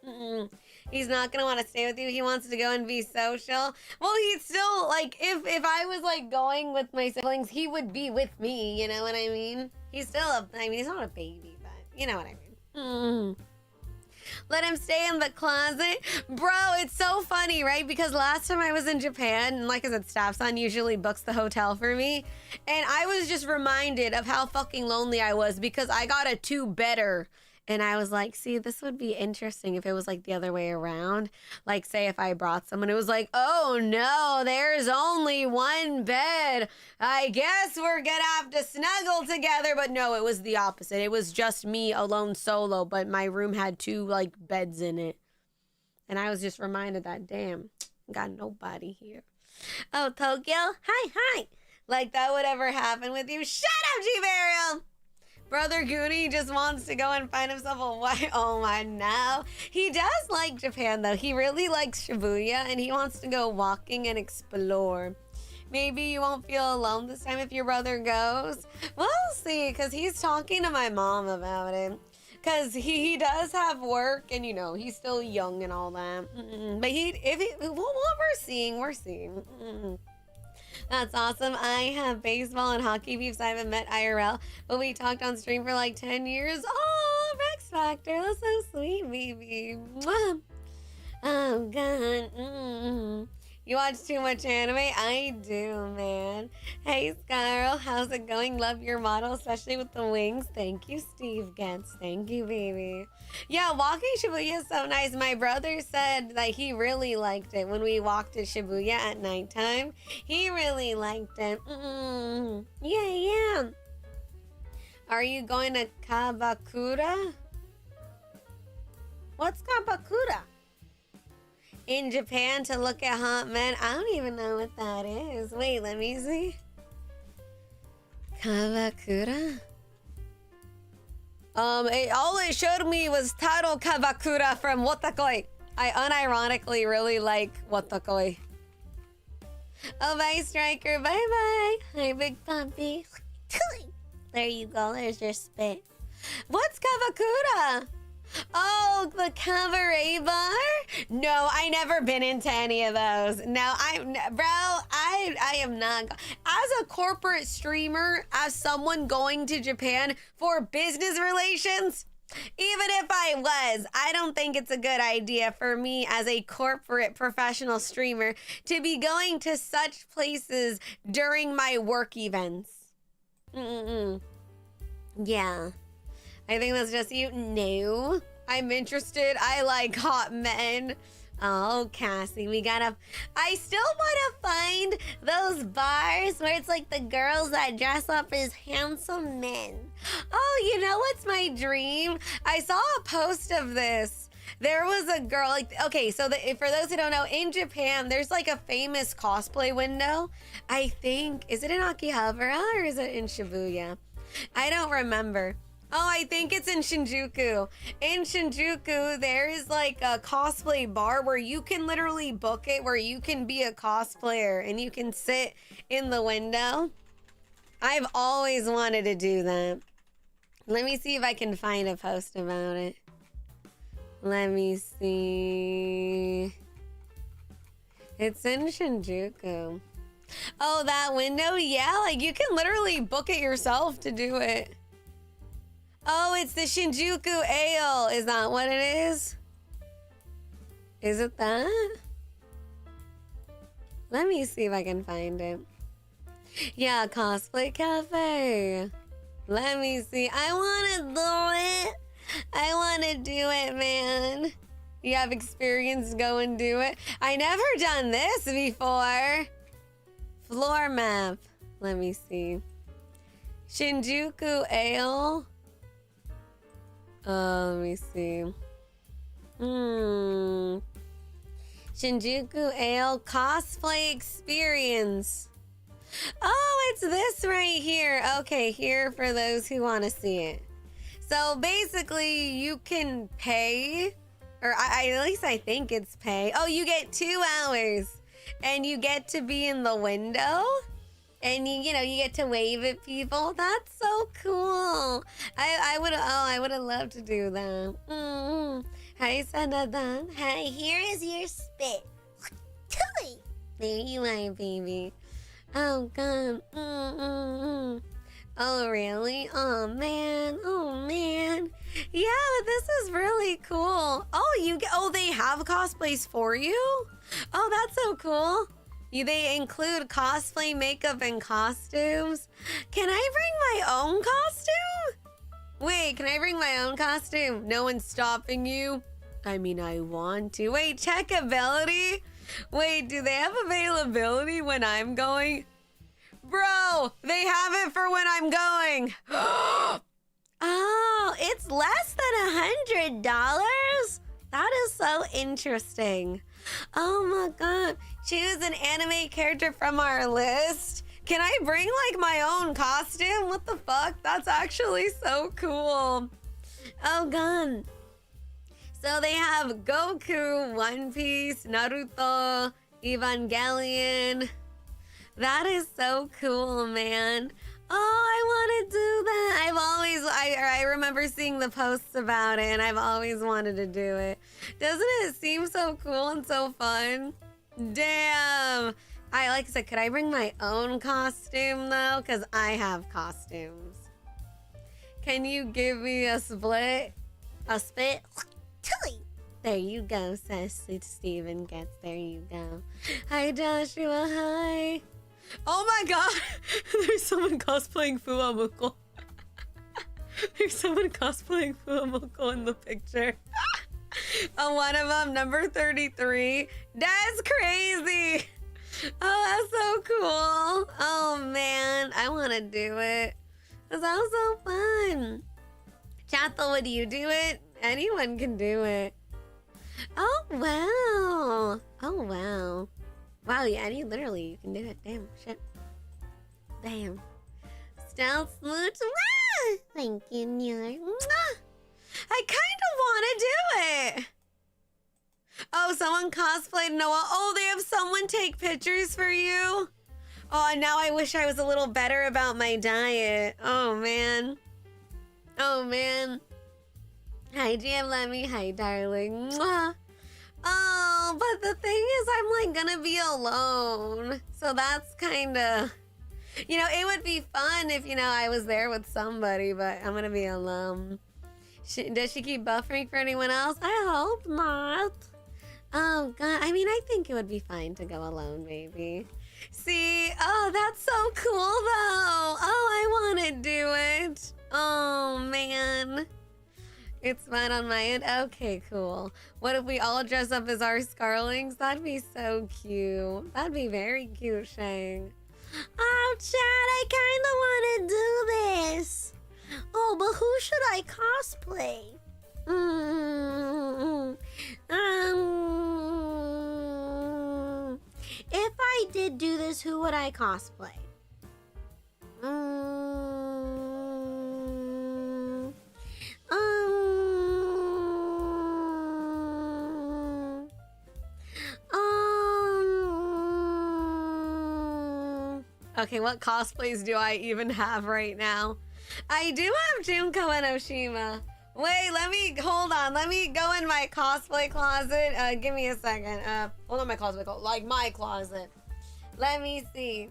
He's not gonna want to stay with you. He wants to go and be social. Well, he's still, like, if I was, like, going with my siblings, he would be with me, you know what I mean? He's still he's not a baby, but you know what I mean. Let him stay in the closet. Bro, it's so funny, right? Because last time I was in Japan, and like I said, Staff-san usually books the hotel for me. And I was just reminded of how fucking lonely I was because I got a 2-bedder. And I was like, see, this would be interesting if it was like the other way around. Like, say if I brought someone, it was like, oh no, there's only 1 bed. I guess we're gonna have to snuggle together. But no, it was the opposite. It was just me alone solo, but my room had 2 like beds in it. And I was just reminded that, damn, got nobody here. Oh, Tokyo, hi. Like that would ever happen with you. Shut up, G-Burial. Brother Goonie just wants to go and find himself a wife. Oh my, no. He does like Japan though. He really likes Shibuya and he wants to go walking and explore. Maybe you won't feel alone this time if your brother goes. We'll see, because he's talking to my mom about it. Because he does have work and, you know, he's still young and all that. But we're seeing. That's awesome. I have baseball and hockey peeps. I haven't met IRL, but we talked on stream for like 10 years. Oh, Rex Factor. That's so sweet, baby. Mwah. Oh, God. You watch too much anime? I do, man. Hey, Scarle. How's it going? Love your model, especially with the wings. Thank you, Steve Getz. Thank you, baby. Yeah, walking Shibuya is so nice. My brother said that he really liked it when we walked to Shibuya at nighttime. He really liked it. Yeah. Are you going to Kabakura? What's Kabakura? In Japan to look at hot men? I don't even know what that is. Wait, let me see. Kabakura? All it showed me was Taro Kabakura from Wotakoi. I unironically really like Wotakoi. Oh, bye, Striker. Bye-bye. Hi, Big Puppy. There you go. There's your spit. What's Kabakura? Oh, the cabaret bar? No, I never been into any of those. No, I am not. As a corporate streamer, as someone going to Japan for business relations, even if I was, I don't think it's a good idea for me as a corporate professional streamer to be going to such places during my work events. Yeah. I think that's just you. No. I'm interested. I like hot men. Oh, Cassie, I still want to find those bars where it's like the girls that dress up as handsome men. Oh, you know what's my dream? I saw a post of this. There was a girl, like, okay, so for those who don't know, in Japan, there's like a famous cosplay window. I think, is it in Akihabara or is it in Shibuya? I don't remember. Oh, I think it's in Shinjuku. In Shinjuku, there is like a cosplay bar where you can literally book it, where you can be a cosplayer and you can sit in the window. I've always wanted to do that. Let me see if I can find a post about it. Let me see. It's in Shinjuku. Oh, that window? Yeah, like you can literally book it yourself to do it. Oh, it's the Shinjuku Ale. Is that what it is? Is it that? Let me see if I can find it. Yeah, cosplay cafe. Let me see. I want to do it. I want to do it, man. You have experience, go and do it. I never done this before. Floor map. Let me see. Shinjuku Ale. Let me see. Shinjuku Ale cosplay experience. Oh, it's this right here. Okay, here for those who want to see it. So basically, you can pay, or at least I think it's pay. Oh, you get 2 hours, and you get to be in the window. And you get to wave at people. That's so cool. I would have loved to do that. Hi, Sanadan. Hi, here is your spit. There you are, baby. Oh God. Oh really? Oh man. Yeah, but this is really cool. Oh, they have cosplays for you? Oh, that's so cool. They include cosplay, makeup, and costumes. Can I bring my own costume? Wait, can I bring my own costume? No one's stopping you? I mean, I want to. Wait, check ability? Wait, do they have availability when I'm going? Bro, they have it for when I'm going. Oh, it's less than $100? That is so interesting. Oh my God. Choose an anime character from our list. Can I bring like my own costume? What the fuck? That's actually so cool. Oh God. So they have Goku, One Piece, Naruto, Evangelion. That is so cool, man. Oh, I want to do that. I remember seeing the posts about it, and I've always wanted to do it. Doesn't it seem so cool and so fun? Damn. Like I said, could I bring my own costume, though? Because I have costumes. Can you give me a split? A spit? There you go, says Steven Gets. There you go. Hi, Joshua. Hi. Oh my God. There's someone cosplaying Fuwamuko. There's someone cosplaying Fuwamuko in the picture. Oh, one of them, number 33. That's crazy. Oh, that's so cool. Oh man, I want to do it. That sounds so fun. Chathel, would you do it? Anyone can do it. Oh, wow. Oh, wow. Wow, yeah, you can do it. Damn, shit. Damn. Stealth smooch. Thank you, New. I kind of want to do it. Oh, someone cosplayed Noah. Oh, they have someone take pictures for you. Oh, now I wish I was a little better about my diet. Oh, man. Oh, man. Hi, GM Lemmy. Hi, darling. Mwah. Oh, but the thing is, I'm like gonna be alone. So that's kind of, you know, it would be fun if, you know, I was there with somebody, but I'm gonna be alone. Does she keep buffering for anyone else? I hope not. Oh, God. I mean, I think it would be fine to go alone, maybe. See? Oh, that's so cool, though. Oh, I want to do it. Oh, man. It's fun on my end. Okay, cool. What if we all dress up as our Scarlings? That'd be so cute. That'd be very cute, Shang. Oh, Chad, I kind of want to do this. Oh, but who should I cosplay? If I did do this, who would I cosplay? Okay, what cosplays do I even have right now? I do have Junko and Oshima. Wait, hold on. Let me go in my cosplay closet. Give me a second. Hold on, my closet, like my closet. Let me see.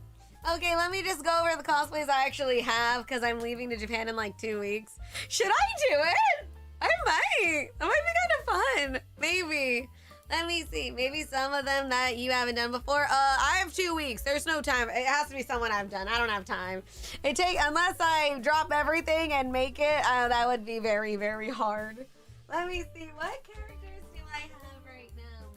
Okay, let me just go over the cosplays I actually have because I'm leaving to Japan in like 2 weeks. Should I do it? I might. That might be kind of fun. Maybe. Let me see. Maybe some of them that you haven't done before. I have 2 weeks. There's no time. It has to be someone I've done. I don't have time. Unless I drop everything and make it, that would be very, very hard. Let me see. What characters do I have right now?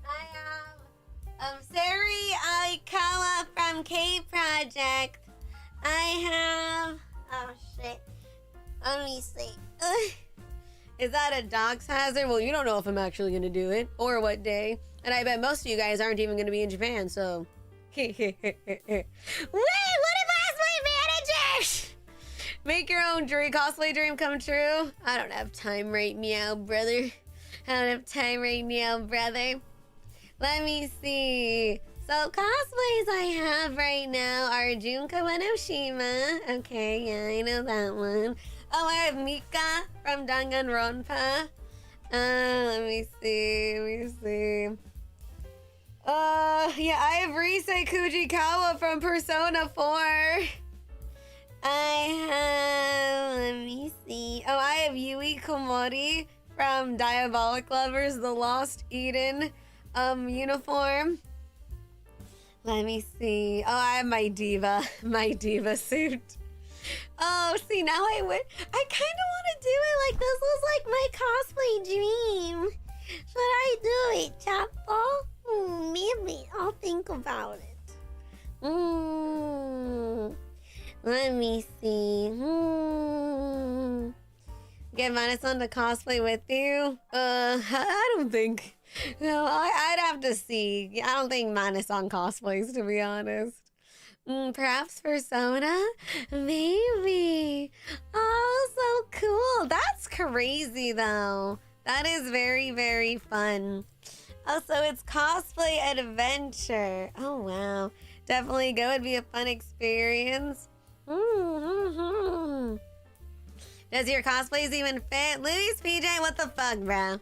I have Sari Aikawa from K Project. I have... Oh, shit. Let me see. Is that a dox hazard? Well, you don't know if I'm actually going to do it or what day. And I bet most of you guys aren't even going to be in Japan, so. Wait, what if I ask my manager? Make your own cosplay dream come true? I don't have time right now, brother. I don't have time right now, brother. Let me see. So cosplays I have right now are Junko and Oshima. Okay, yeah, I know that one. Oh, I have Mika from Danganronpa. Let me see. Yeah, I have Rise Kujikawa from Persona 4. Let me see. Oh, I have Yui Komori from Diabolic Lovers, The Lost Eden uniform. Let me see. Oh, I have my diva suit. Oh, see, now I kind of want to do it. Like, this was like my cosplay dream. Should I do it, Chapo? Maybe. I'll think about it. Let me see. Get Manason to cosplay with you? I don't think. No, I'd have to see. I don't think Manason cosplays, to be honest. Perhaps Persona? Maybe. Oh, so cool. That's crazy, though. That is very, very fun. Oh, so it's cosplay adventure. Oh, wow. Definitely go. It'd be a fun experience. Does your cosplays even fit? Louis PJ, what the fuck, bro?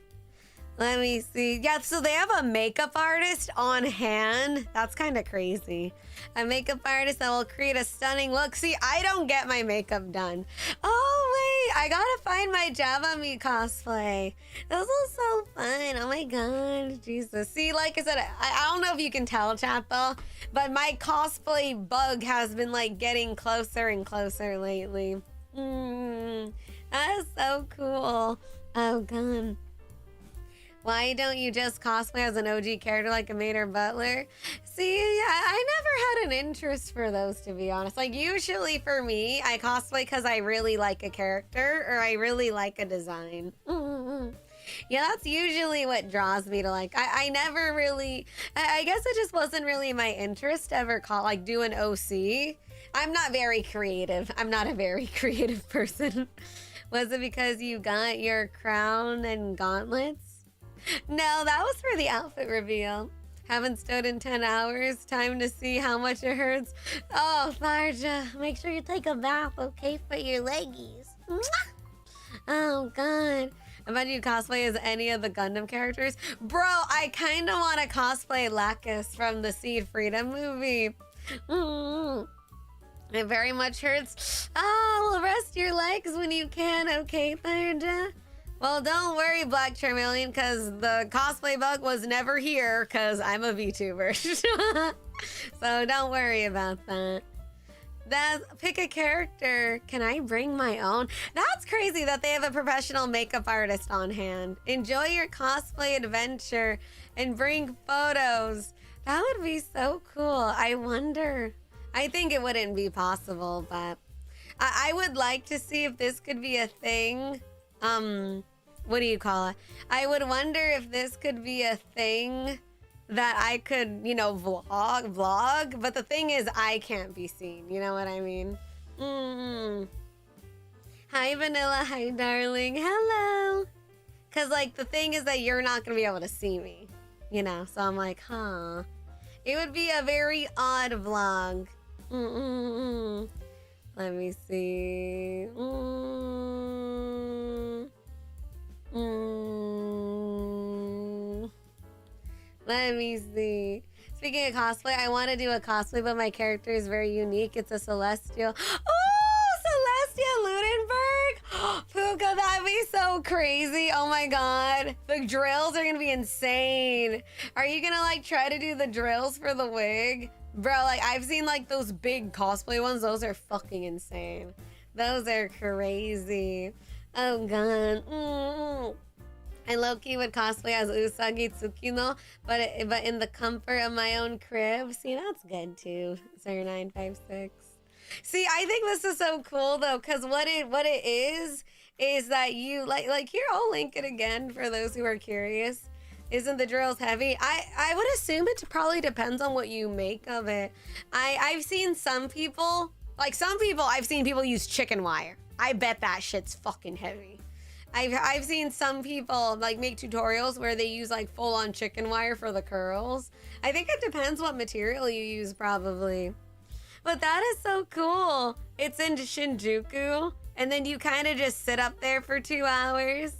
Let me see. Yeah, so they have a makeup artist on hand. That's kind of crazy. A makeup artist that will create a stunning look. See, I don't get my makeup done. Oh, wait. I gotta find my Java Me cosplay. This was so fun. Oh, my God. Jesus. See, like I said, I don't know if you can tell, chat, though, but my cosplay bug has been, like, getting closer and closer lately. That is so cool. Oh, God. Why don't you just cosplay as an OG character like a maid or butler? See, I never had an interest for those, to be honest. Like, usually for me, I cosplay because I really like a character or I really like a design. Yeah, that's usually what draws me to, like, I never really, I guess it just wasn't really my interest to ever do an OC. I'm not very creative. I'm not a very creative person. Was it because you got your crown and gauntlets? No, that was for the outfit reveal. Haven't stood in 10 hours. Time to see how much it hurts. Oh, Tharja, make sure you take a bath, okay, for your leggies. Mwah! Oh, God. about you cosplay as any of the Gundam characters. Bro, I kind of want to cosplay Lacus from the Seed Freedom movie. It very much hurts. Well, rest your legs when you can, okay, Tharja? Well, don't worry, Black Charmeleon, because the cosplay bug was never here, because I'm a VTuber. So don't worry about that. Pick a character. Can I bring my own? That's crazy that they have a professional makeup artist on hand. Enjoy your cosplay adventure and bring photos. That would be so cool. I wonder. I think it wouldn't be possible, but I would like to see if this could be a thing. What do you call it? I would wonder if this could be a thing that I could, you know, vlog. But the thing is, I can't be seen. You know what I mean? Hi, Vanilla. Hi, darling. Hello. Because, like, the thing is that you're not going to be able to see me. You know? So I'm like, huh. It would be a very odd vlog. Let me see. Let me see. Speaking of cosplay, I want to do a cosplay, but my character is very unique. It's a Celestial. Oh, Celestia Ludenberg! Puka, that'd be so crazy. Oh my god. The drills are gonna be insane. Are you gonna like try to do the drills for the wig? Bro, like I've seen like those big cosplay ones. Those are fucking insane. Those are crazy. Oh god. I low-key would cosplay as Usagi Tsukino, but in the comfort of my own crib. See, that's good too. 0956. See, I think this is so cool though, because what it is that you like here, I'll link it again for those who are curious. Isn't the drills heavy? I would assume it probably depends on what you make of it. I've seen some people, I've seen people use chicken wire. I bet that shit's fucking heavy. I've seen some people like make tutorials where they use like full-on chicken wire for the curls. I think it depends what material you use probably. But that is so cool. It's in Shinjuku and then you kind of just sit up there for 2 hours.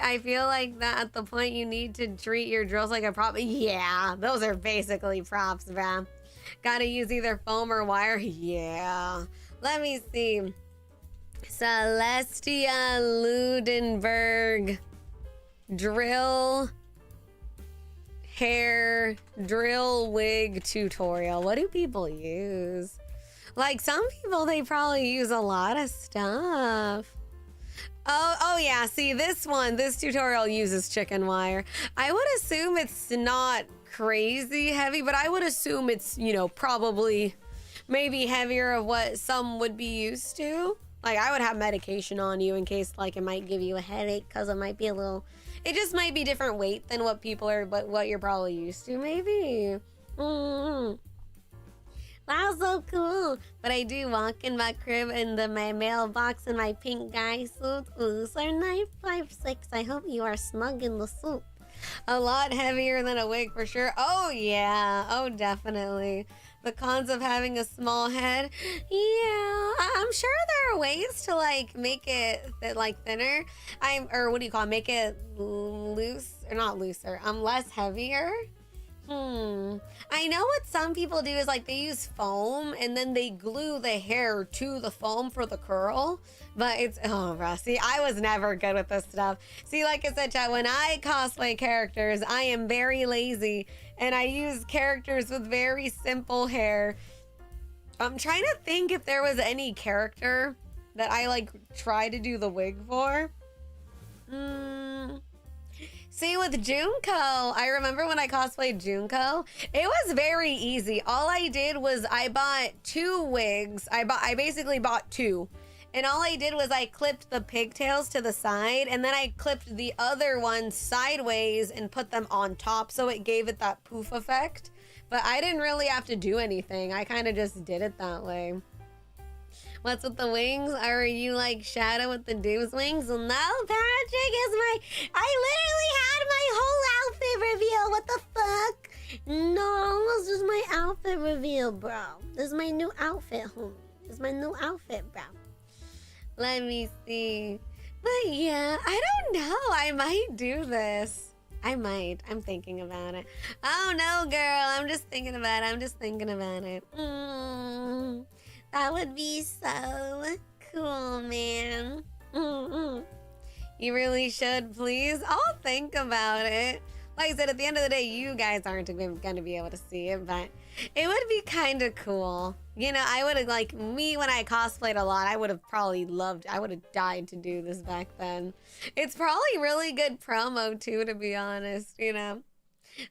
I feel like that at the point you need to treat your drills like a prop. Yeah, those are basically props, bruh. Gotta use either foam or wire. Yeah. Let me see. Celestia Ludenberg drill hair drill wig tutorial. What do people use? Like some people, they probably use a lot of stuff. Oh yeah, see this tutorial uses chicken wire. I would assume it's not crazy heavy, but I would assume it's, you know, probably maybe heavier of what some would be used to. Like I would have medication on you in case like it might give you a headache because it might be a little, it just might be different weight than what people are, but what you're probably used to maybe. Wow, so cool. But I do walk in my crib in my mailbox in my pink guy suit. Ooh, sir 956. I hope you are snug in the suit. A lot heavier than a wig for sure. Oh yeah, oh definitely. The cons of having a small head. Yeah, I'm sure there are ways to like make it like thinner. Make it loose or not looser. Less heavier. I know what some people do is like they use foam and then they glue the hair to the foam for the curl. But it's, oh, Rusty, I was never good with this stuff. See, like I said, chat, when I cosplay characters, I am very lazy and I use characters with very simple hair. I'm trying to think if there was any character that I like try to do the wig for. See, with Junko, I remember when I cosplayed Junko, it was very easy. All I did was I bought 2 wigs. I basically bought 2. And all I did was I clipped the pigtails to the side and then I clipped the other ones sideways and put them on top so it gave it that poof effect. But I didn't really have to do anything. I kind of just did it that way. What's with the wings? Are you like Shadow with the Doom's wings? No, Patrick is I literally had my whole outfit reveal. What the fuck? No, this is my outfit reveal, bro. This is my new outfit, homie. This is my new outfit, bro. Let me see. But yeah, I don't know. I might do this. I might. I'm thinking about it. Oh no, girl. I'm just thinking about it. I'm just thinking about it. That would be so cool, man. You really should, please. I'll think about it. Like I said, at the end of the day, you guys aren't going to be able to see it, but it would be kind of cool. You know, I would have, like, me when I cosplayed a lot, I would have probably loved, I would have died to do this back then. It's probably really good promo, too, to be honest, you know.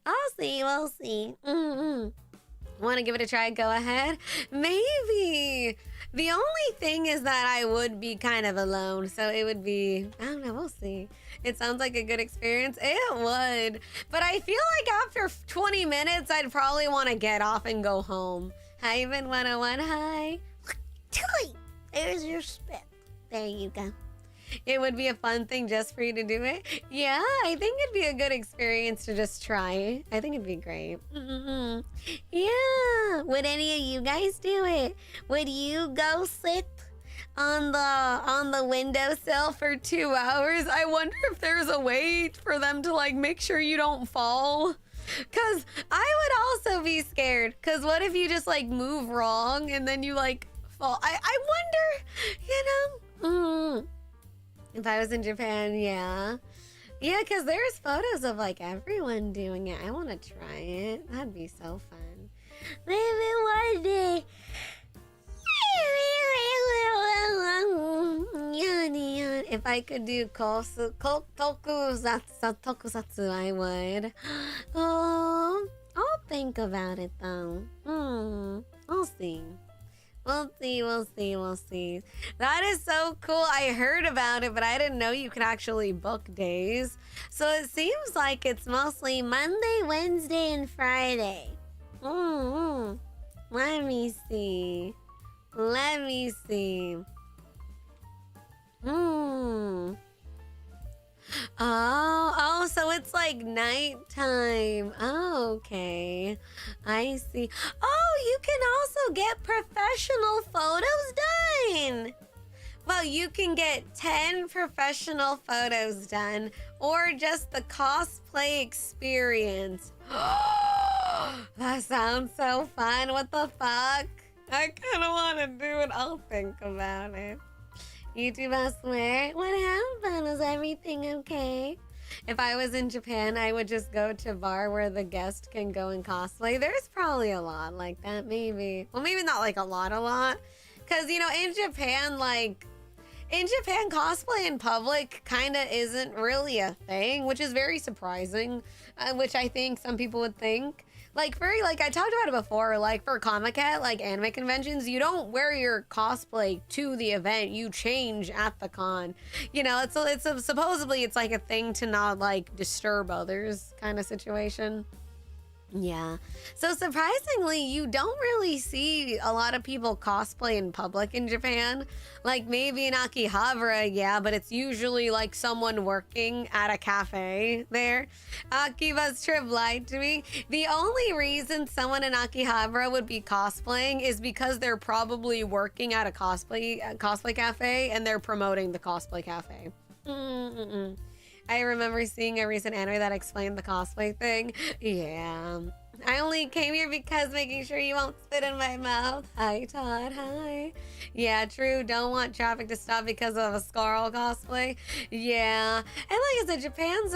I'll see, we'll see. Want to give it a try? Go ahead. Maybe. The only thing is that I would be kind of alone, so it would be, I don't know, we'll see. It sounds like a good experience. It would. But I feel like after 20 minutes, I'd probably want to get off and go home. Hi, Even 101. Hi. There's your spit. There you go. It would be a fun thing just for you to do it. Yeah, I think it'd be a good experience to just try. I think it'd be great. Yeah. Would any of you guys do it? Would you go sit on the windowsill for 2 hours? I wonder if there's a way for them to like make sure you don't fall. Cause I would also be scared. Cause what if you just like move wrong and then you like fall? I wonder, you know. If I was in Japan, yeah. Yeah, because there's photos of, like, everyone doing it. I want to try it. That'd be so fun. Maybe one day. If I could do tokusatsu, I would. Oh, I'll think about it, though. We'll see. We'll see, we'll see, we'll see. That is so cool. I heard about it, but I didn't know you could actually book days. So it seems like it's mostly Monday, Wednesday, and Friday. Let me see. Let me see. Oh, so it's like nighttime. Oh, okay. I see. Oh, you can also get professional photos done. Well, you can get 10 professional photos done or just the cosplay experience. That sounds so fun. What the fuck? I kind of want to do it. I'll think about it. YouTube, I swear. What happened? Is everything okay? If I was in Japan, I would just go to a bar where the guest can go and cosplay. There's probably a lot like that, maybe. Well, maybe not like a lot. Because, you know, in Japan, cosplay in public kind of isn't really a thing, which is very surprising, which I think some people would think. Like, I talked about it before, like, for Comic-Con, like, anime conventions, you don't wear your cosplay to the event, you change at the con. You know, supposedly it's, like, a thing to not, like, disturb others kind of situation. Yeah. So surprisingly, you don't really see a lot of people cosplay in public in Japan. Like maybe in Akihabara, yeah, but it's usually like someone working at a cafe there. Akiba's trip lied to me. The only reason someone in Akihabara would be cosplaying is because they're probably working at a cosplay cafe and they're promoting the cosplay cafe. I remember seeing a recent anime that explained the cosplay thing. Yeah. I only came here because making sure you won't spit in my mouth. Hi, Todd. Hi. Yeah, true. Don't want traffic to stop because of a Scarle cosplay. Yeah. And like I said, Japan's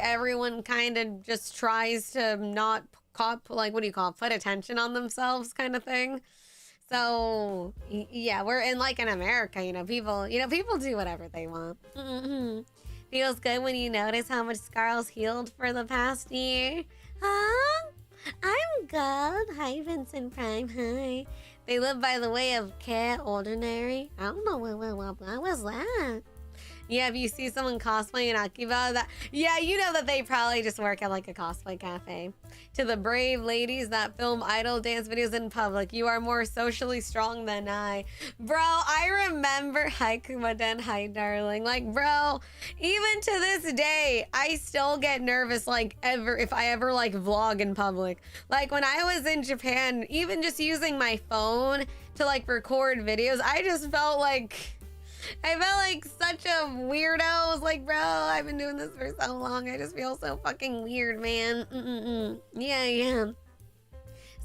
everyone kind of just tries to not put attention on themselves kind of thing. So, yeah, we're in America, people do whatever they want. Feels good when you notice how much Scarle's healed for the past year. Huh? I'm good. Hi, Vincent Prime. Hi. They live by the way of Cat Ordinary. I don't know what was that. Yeah, if you see someone cosplaying Akiba, you know that they probably just work at like a cosplay cafe. To the brave ladies that film idol dance videos in public, you are more socially strong than I. Bro, I remember, hi Kumaden, hi darling. Like, bro, even to this day, I still get nervous if I ever vlog in public. Like when I was in Japan, even just using my phone to record videos, I just felt like I felt like such a weirdo. I was like, bro, I've been doing this for so long. I just feel so fucking weird, man. Yeah, yeah.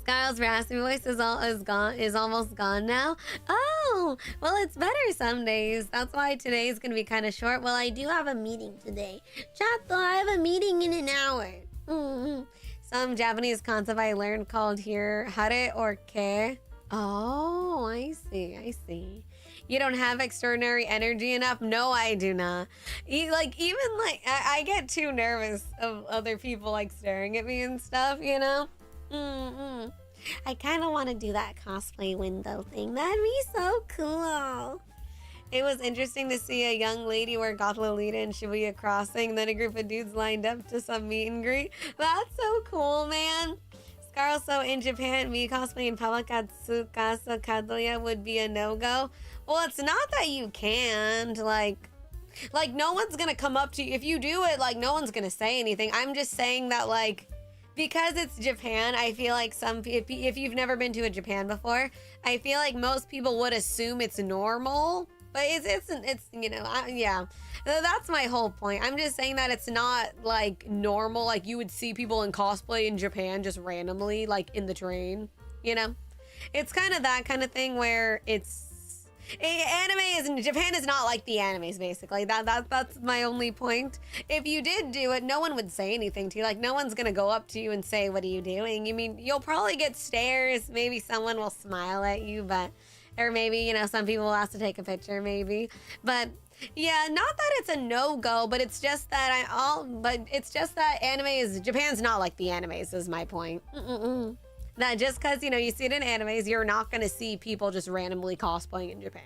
Scarle's raspy voice is almost gone now. Oh, well, it's better some days. That's why today is gonna be kind of short. Well, I do have a meeting today. Chat though, I have a meeting in an hour. Some Japanese concept I learned called here hare or ke. Oh, I see, I see. You don't have extraordinary energy enough? No, I do not. I get too nervous of other people like staring at me and stuff, you know? I kind of want to do that cosplay window thing. That'd be so cool. It was interesting to see a young lady wear goth Lolita in Shibuya Crossing, then a group of dudes lined up to some meet and greet. That's so cool, man. Scarle, so in Japan, me cosplay in public at Tsukasa Kadoya would be a no-go. Well, it's not that you can't, like no one's gonna come up to you. If you do it, like, no one's gonna say anything. I'm just saying that, like, because it's Japan, I feel like if you've never been to a Japan before, I feel like most people would assume it's normal. But it's you know, yeah. That's my whole point. I'm just saying that it's not, like, normal. Like, you would see people in cosplay in Japan just randomly, like, in the train, you know? It's kind of that kind of thing where Japan is not like the animes, basically. That's my only point. If you did do it, no one would say anything to you. Like, no one's gonna go up to you and say, what are you doing? You mean, you'll probably get stares. Maybe someone will smile at you, or maybe, you know, some people will ask to take a picture, maybe. But yeah, not that it's a no-go, but it's just that Japan's not like the animes is my point. That just because, you know, you see it in animes, you're not going to see people just randomly cosplaying in Japan.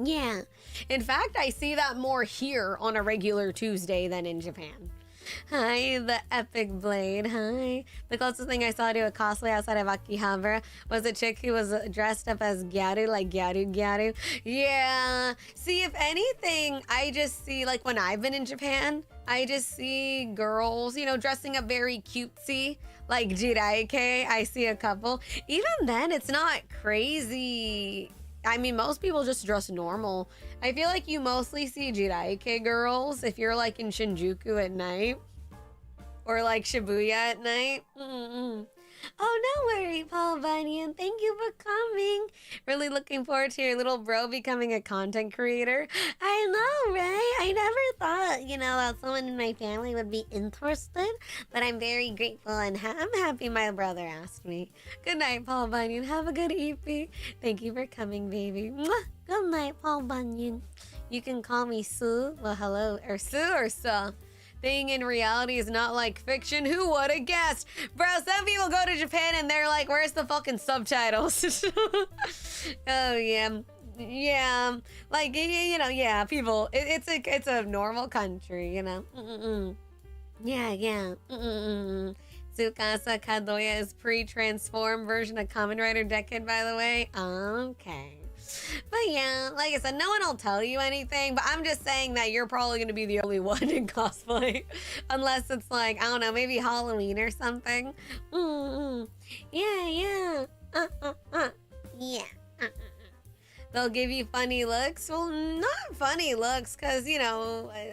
Yeah. In fact, I see that more here on a regular Tuesday than in Japan. Hi, the epic blade. Hi. The closest thing I saw to a cosplay outside of Akihabara was a chick who was dressed up as Gyaru, like Gyaru. Yeah. See, if anything, I just see, like, when I've been in Japan, I just see girls, you know, dressing up very cutesy, like Jiraike. I see a couple. Even then, it's not crazy. I mean, most people just dress normal. I feel like you mostly see Jiraike girls if you're, like, in Shinjuku at night. Or, like, Shibuya at night. Oh, no worry, Paul Bunyan. Thank you for coming. Really looking forward to your little bro becoming a content creator. I know, right? I never thought, you know, that someone in my family would be interested. But I'm very grateful and I'm happy my brother asked me. Good night, Paul Bunyan. Have a good evening. Thank you for coming, baby. Mwah. Good night, Paul Bunyan. You can call me Sue. Well, hello. Or Sue or Sue. Being in reality is not like fiction. Who would have guessed? Bro, some people go to Japan and they're like, where's the fucking subtitles? Oh, yeah. Yeah. Like, you know, yeah, people. It's a normal country, you know? Yeah, yeah. Tsukasa Kadoya is pre-transformed version of Kamen Rider Decade, by the way. Okay. But yeah, like I said, no one will tell you anything, but I'm just saying that you're probably going to be the only one in cosplay. Unless it's like, I don't know, maybe Halloween or something. Yeah, yeah. Yeah. They'll give you funny looks. Well, not funny looks, because, you know, I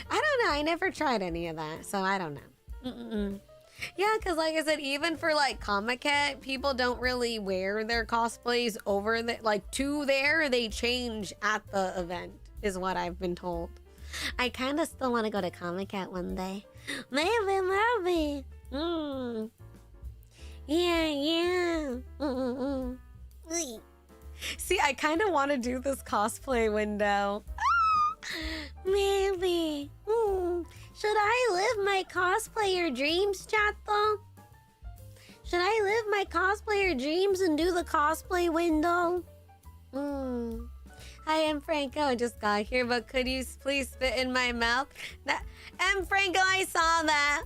don't know. I never tried any of that, so I don't know. Yeah, because like I said, even for like Comic-Con, people don't really wear their cosplays over to there. They change at the event, is what I've been told. I kind of still want to go to Comic-Con one day. Maybe. Yeah. See, I kind of want to do this cosplay window. Maybe. Should I live my cosplayer dreams, chat though? Should I live my cosplayer dreams and do the cosplay window? Hi, I'm Franco. I just got here, but could you please spit in my mouth? I'm Franco, I saw that.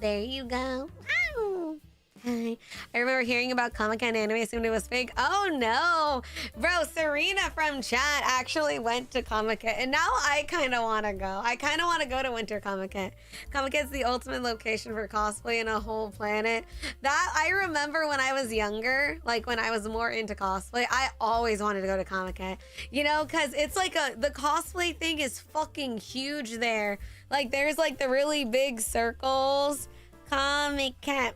There you go. Ow. Hi. I remember hearing about Comic-Con anime, assumed it was fake. Oh no. Bro, Serena from chat actually went to Comic-Con, and now I kind of want to go. I kind of want to go to Winter Comic-Con. Comic-Con's the ultimate location for cosplay in a whole planet. That, I remember when I was younger, like when I was more into cosplay, I always wanted to go to Comic-Con. You know, because it's like the cosplay thing is fucking huge there. Like there's like the really big circles. Comic-Con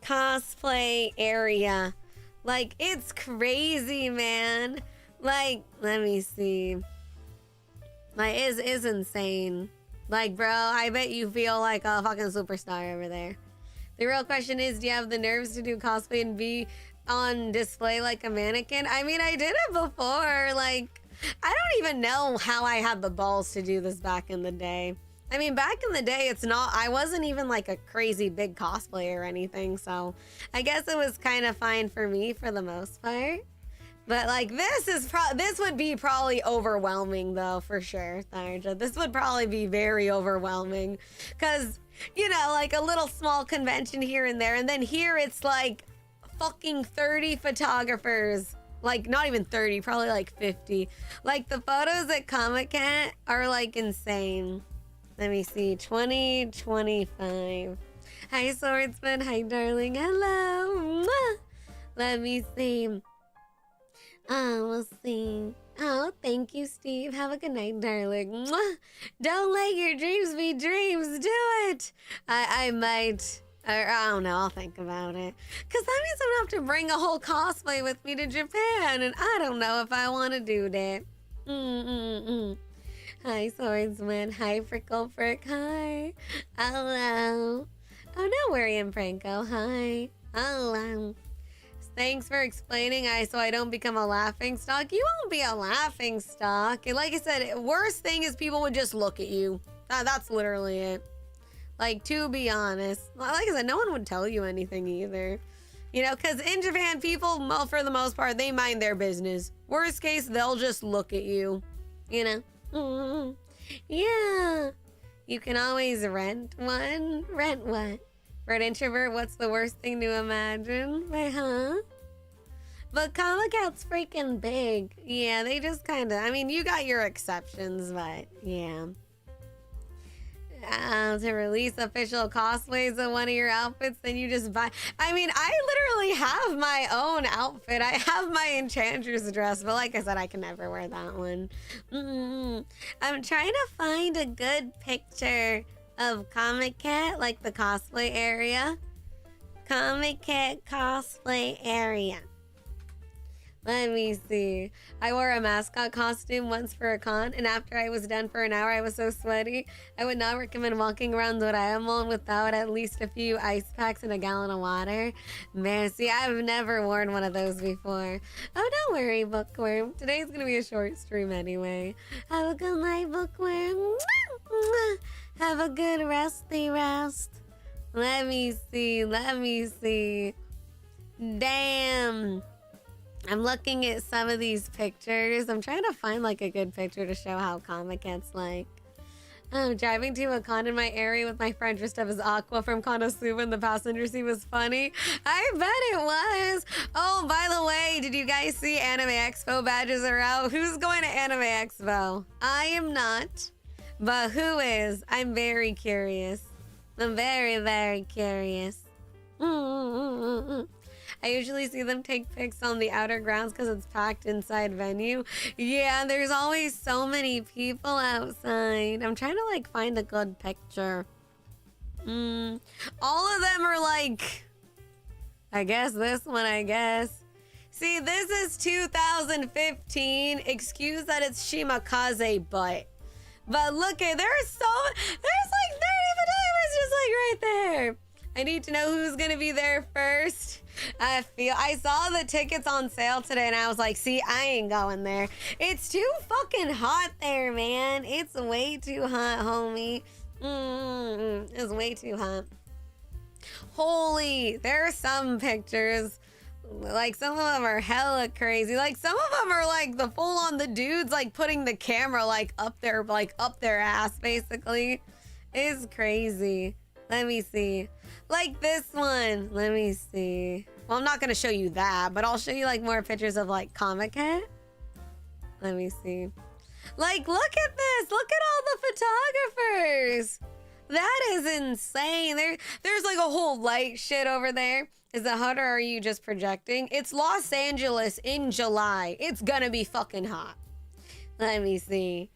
cosplay area, like it's crazy, man. Like, let me see, like is insane. Like, bro, I bet you feel like a fucking superstar over there. The real question is, do you have the nerves to do cosplay and be on display like a mannequin? I mean, I did it before. Like, I don't even know how I had the balls to do this back in the day. I mean, back in the day, I wasn't even like a crazy big cosplayer or anything, so I guess it was kind of fine for me for the most part. But like, this would be probably overwhelming though, for sure, Tharja. This would probably be very overwhelming, because, you know, like a little small convention here and there, and then here it's like fucking 30 photographers. Like, not even 30, probably like 50. Like, the photos at Comic-Con are like insane. Let me see, 2025. Hi, Swordsman. Hi, darling. Hello. Mwah. Let me see. Oh, we'll see. Oh, thank you, Steve. Have a good night, darling. Mwah. Don't let your dreams be dreams. Do it. I might. I don't know. I'll think about it. Because that means I'm going to have to bring a whole cosplay with me to Japan. And I don't know if I want to do that. Hi, Swordsman. Hi, Frickle Frick. Hi. Hello. Oh, no worry, I'm Franco. Hi. Hello. Thanks for explaining, so I don't become a laughing stock. You won't be a laughing stock. And like I said, worst thing is people would just look at you. That's literally it. Like, to be honest. Like I said, no one would tell you anything either. You know, because in Japan, people, for the most part, they mind their business. Worst case, they'll just look at you. You know? Yeah. You can always rent one. Rent what? For an introvert, what's the worst thing to imagine? Wait, huh? But Comic-Con's freaking big. Yeah, they just kind of, I mean, you got your exceptions, but yeah. To release official cosplays of one of your outfits, then you just buy. I mean, I literally have my own outfit. I have my Enchantress dress, but like I said, I can never wear that one. I'm trying to find a good picture of Comic-Con, like the cosplay area. Comic-Con cosplay area. Let me see. I wore a mascot costume once for a con, and after I was done for an hour, I was so sweaty. I would not recommend walking around Doraemon without at least a few ice packs and a gallon of water. Man, see, I've never worn one of those before. Oh, don't worry, Bookworm. Today's gonna be a short stream anyway. Have a good night, Bookworm. Have a good resty rest. Let me see. Let me see. Damn. I'm looking at some of these pictures. I'm trying to find like a good picture to show how Comic-Con's like. I'm driving to a con in my area with my friend dressed up as Aqua from Konosuba, and the passenger seat was funny. I bet it was. Oh, by the way, did you guys see Anime Expo badges are out? Who's going to Anime Expo? I am not, but who is? I'm very curious. I'm very, very curious. I usually see them take pics on the outer grounds because it's packed inside venue. Yeah, there's always so many people outside. I'm trying to like find a good picture. All of them are like, I guess this one, I guess. See, this is 2015. Excuse that it's Shimakaze, but look at, there's like 30 photographers just like right there. I need to know who's gonna be there first. I saw the tickets on sale today and I was like, see, I ain't going there. It's too fucking hot there, man. It's way too hot, homie. It's way too hot. Holy, there are some pictures. Like, some of them are hella crazy. Like, some of them are like the full on, the dudes like putting the camera like up their ass, basically. It's crazy. Let me see. Like this one. Let me see. Well, I'm not gonna show you that, but I'll show you like more pictures of like Comic Cat. Let me see. Like, look at this. Look at all the photographers. That is insane. There's like a whole light shit over there. Is it hot or are you just projecting? It's Los Angeles in July. It's gonna be fucking hot. Let me see.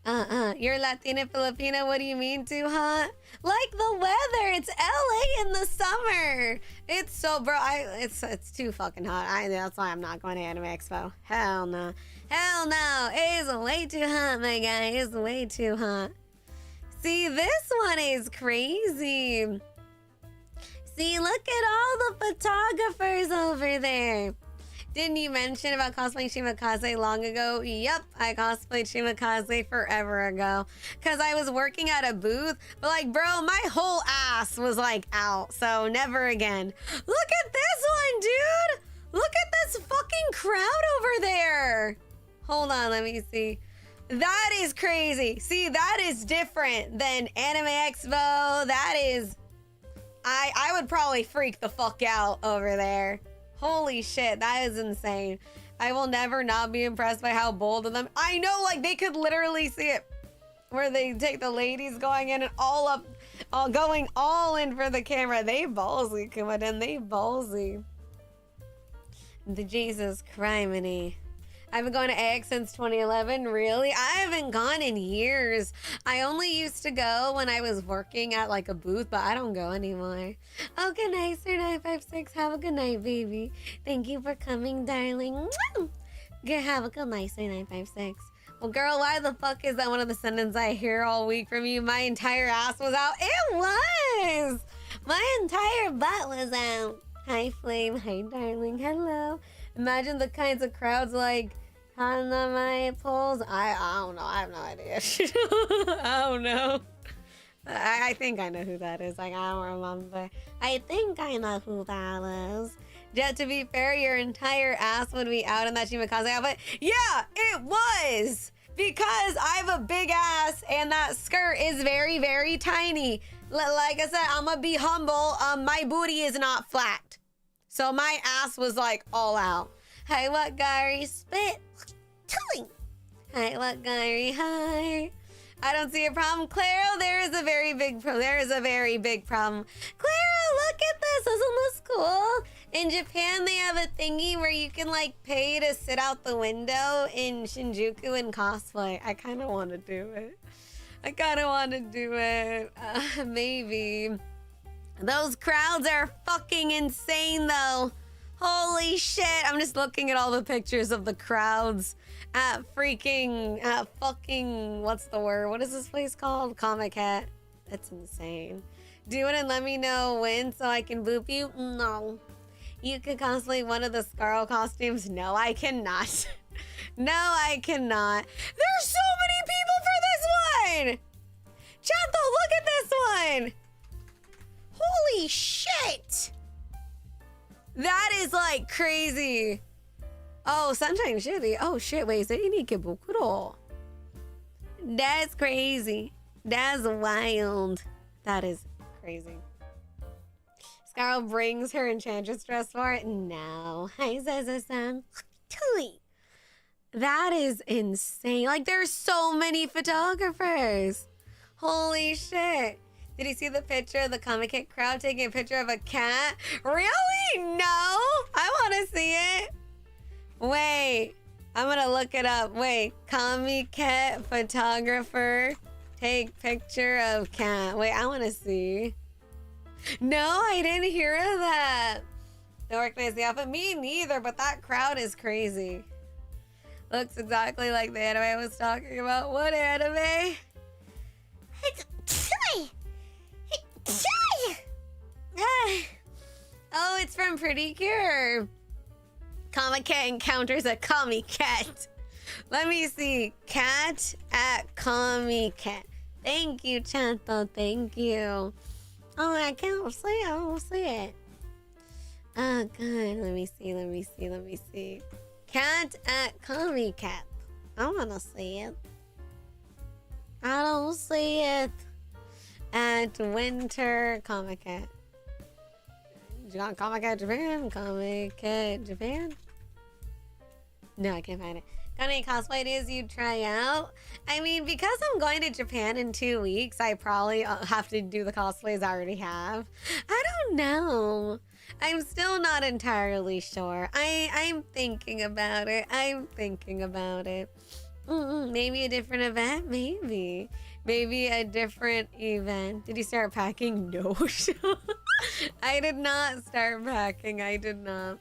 You're Latina Filipina. What do you mean too hot? Like the weather. It's LA in the summer. It's so, bro. It's too fucking hot. That's why I'm not going to Anime Expo. Hell no. Hell no. It's way too hot, my guy. It's way too hot. See, this one is crazy. See, look at all the photographers over there. Didn't you mention about cosplaying Shimakaze long ago? Yep, I cosplayed Shimakaze forever ago. Because I was working at a booth. But like, bro, my whole ass was like out. So never again. Look at this one, dude. Look at this fucking crowd over there. Hold on, let me see. That is crazy. See, that is different than Anime Expo. That is... I would probably freak the fuck out over there. Holy shit, that is insane. I will never not be impressed by how bold of them. I know, like, they could literally see it. Where they take the ladies going in and going all in for the camera. They ballsy, Kumaden, they ballsy. The Jesus criminy. I've been going to AX since 2011. Really? I haven't gone in years. I only used to go when I was working at like a booth, but I don't go anymore. Oh, good night, Sir 956. Have a good night, baby. Thank you for coming, darling. Good, have a good night, Sir 956. Well, girl, why the fuck is that one of the sentences I hear all week from you? My entire ass was out. It was! My entire butt was out. Hi, Flame. Hi, darling. Hello. Imagine the kinds of crowds like Hana my polls. I don't know. I have no idea. I don't know. I think I know who that is. Like, I don't remember. I think I know who that is. Yet to be fair, your entire ass would be out in that Shimakaze outfit. Yeah, it was! Because I have a big ass and that skirt is very, very tiny. Like I said, I'm gonna be humble. My booty is not flat. So my ass was like all out. Hi, what Gary? Spit. Hi, what Gary? Hi. I don't see a problem. Claro, there is a very big problem. Claro, look at this. Isn't this cool? In Japan, they have a thingy where you can like pay to sit out the window in Shinjuku and cosplay. I kind of want to do it. Maybe. Those crowds are fucking insane though. Holy shit. I'm just looking at all the pictures of the crowds at fucking, what's the word? What is this place called? Comic Cat. That's insane. Do it and let me know when so I can boop you. No. You could cosplay one of the Scarle costumes. No, I cannot. No, I cannot. There's so many people for this one. Chato, look at this one. Holy shit! That is like crazy. Oh, Sunshine Shitty. Oh shit, wait, is it Inikebukuro? That's crazy. That's wild. That is crazy. Scarle brings her enchantress dress for it. No. Hi, Zaza-san. That is insane. Like, there's so many photographers. Holy shit. Did you see the picture of the Comic Kit crowd taking a picture of a cat? Really? No. I want to see it. Wait. I'm going to look it up. Wait. Comic Kit photographer take picture of cat. Wait, I want to see. No, I didn't hear of that. Don't recognize the outfit. Me neither, but that crowd is crazy. Looks exactly like the anime I was talking about. What anime? Oh, it's from Pretty Cure. Comic Cat encounters a Comic Cat. Let me see. Cat at Comic Cat. Thank you, Chanto. Thank you. Oh, I can't see it. I don't see it. Oh, God. Let me see. Cat at Comic Cat. I want to see it. I don't see it. Comiket Winter Comiket. Comiket Japan? Comiket Japan? No, I can't find it. Got any cosplay ideas you'd try out? I mean, because I'm going to Japan in 2 weeks, I probably have to do the cosplays I already have. I don't know. I'm still not entirely sure. I'm thinking about it. Maybe a different event? Maybe. Maybe a different event. Did you start packing? No. I did not start packing. I did not.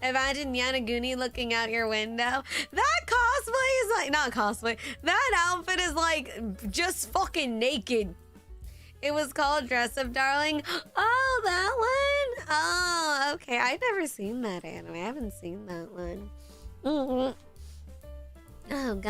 Imagine Yonaguni looking out your window. That cosplay is like, not cosplay, that outfit is like just fucking naked. It was called Dress Up Darling. Oh, that one? Oh, okay. I've never seen that anime. I haven't seen that one. Oh, God.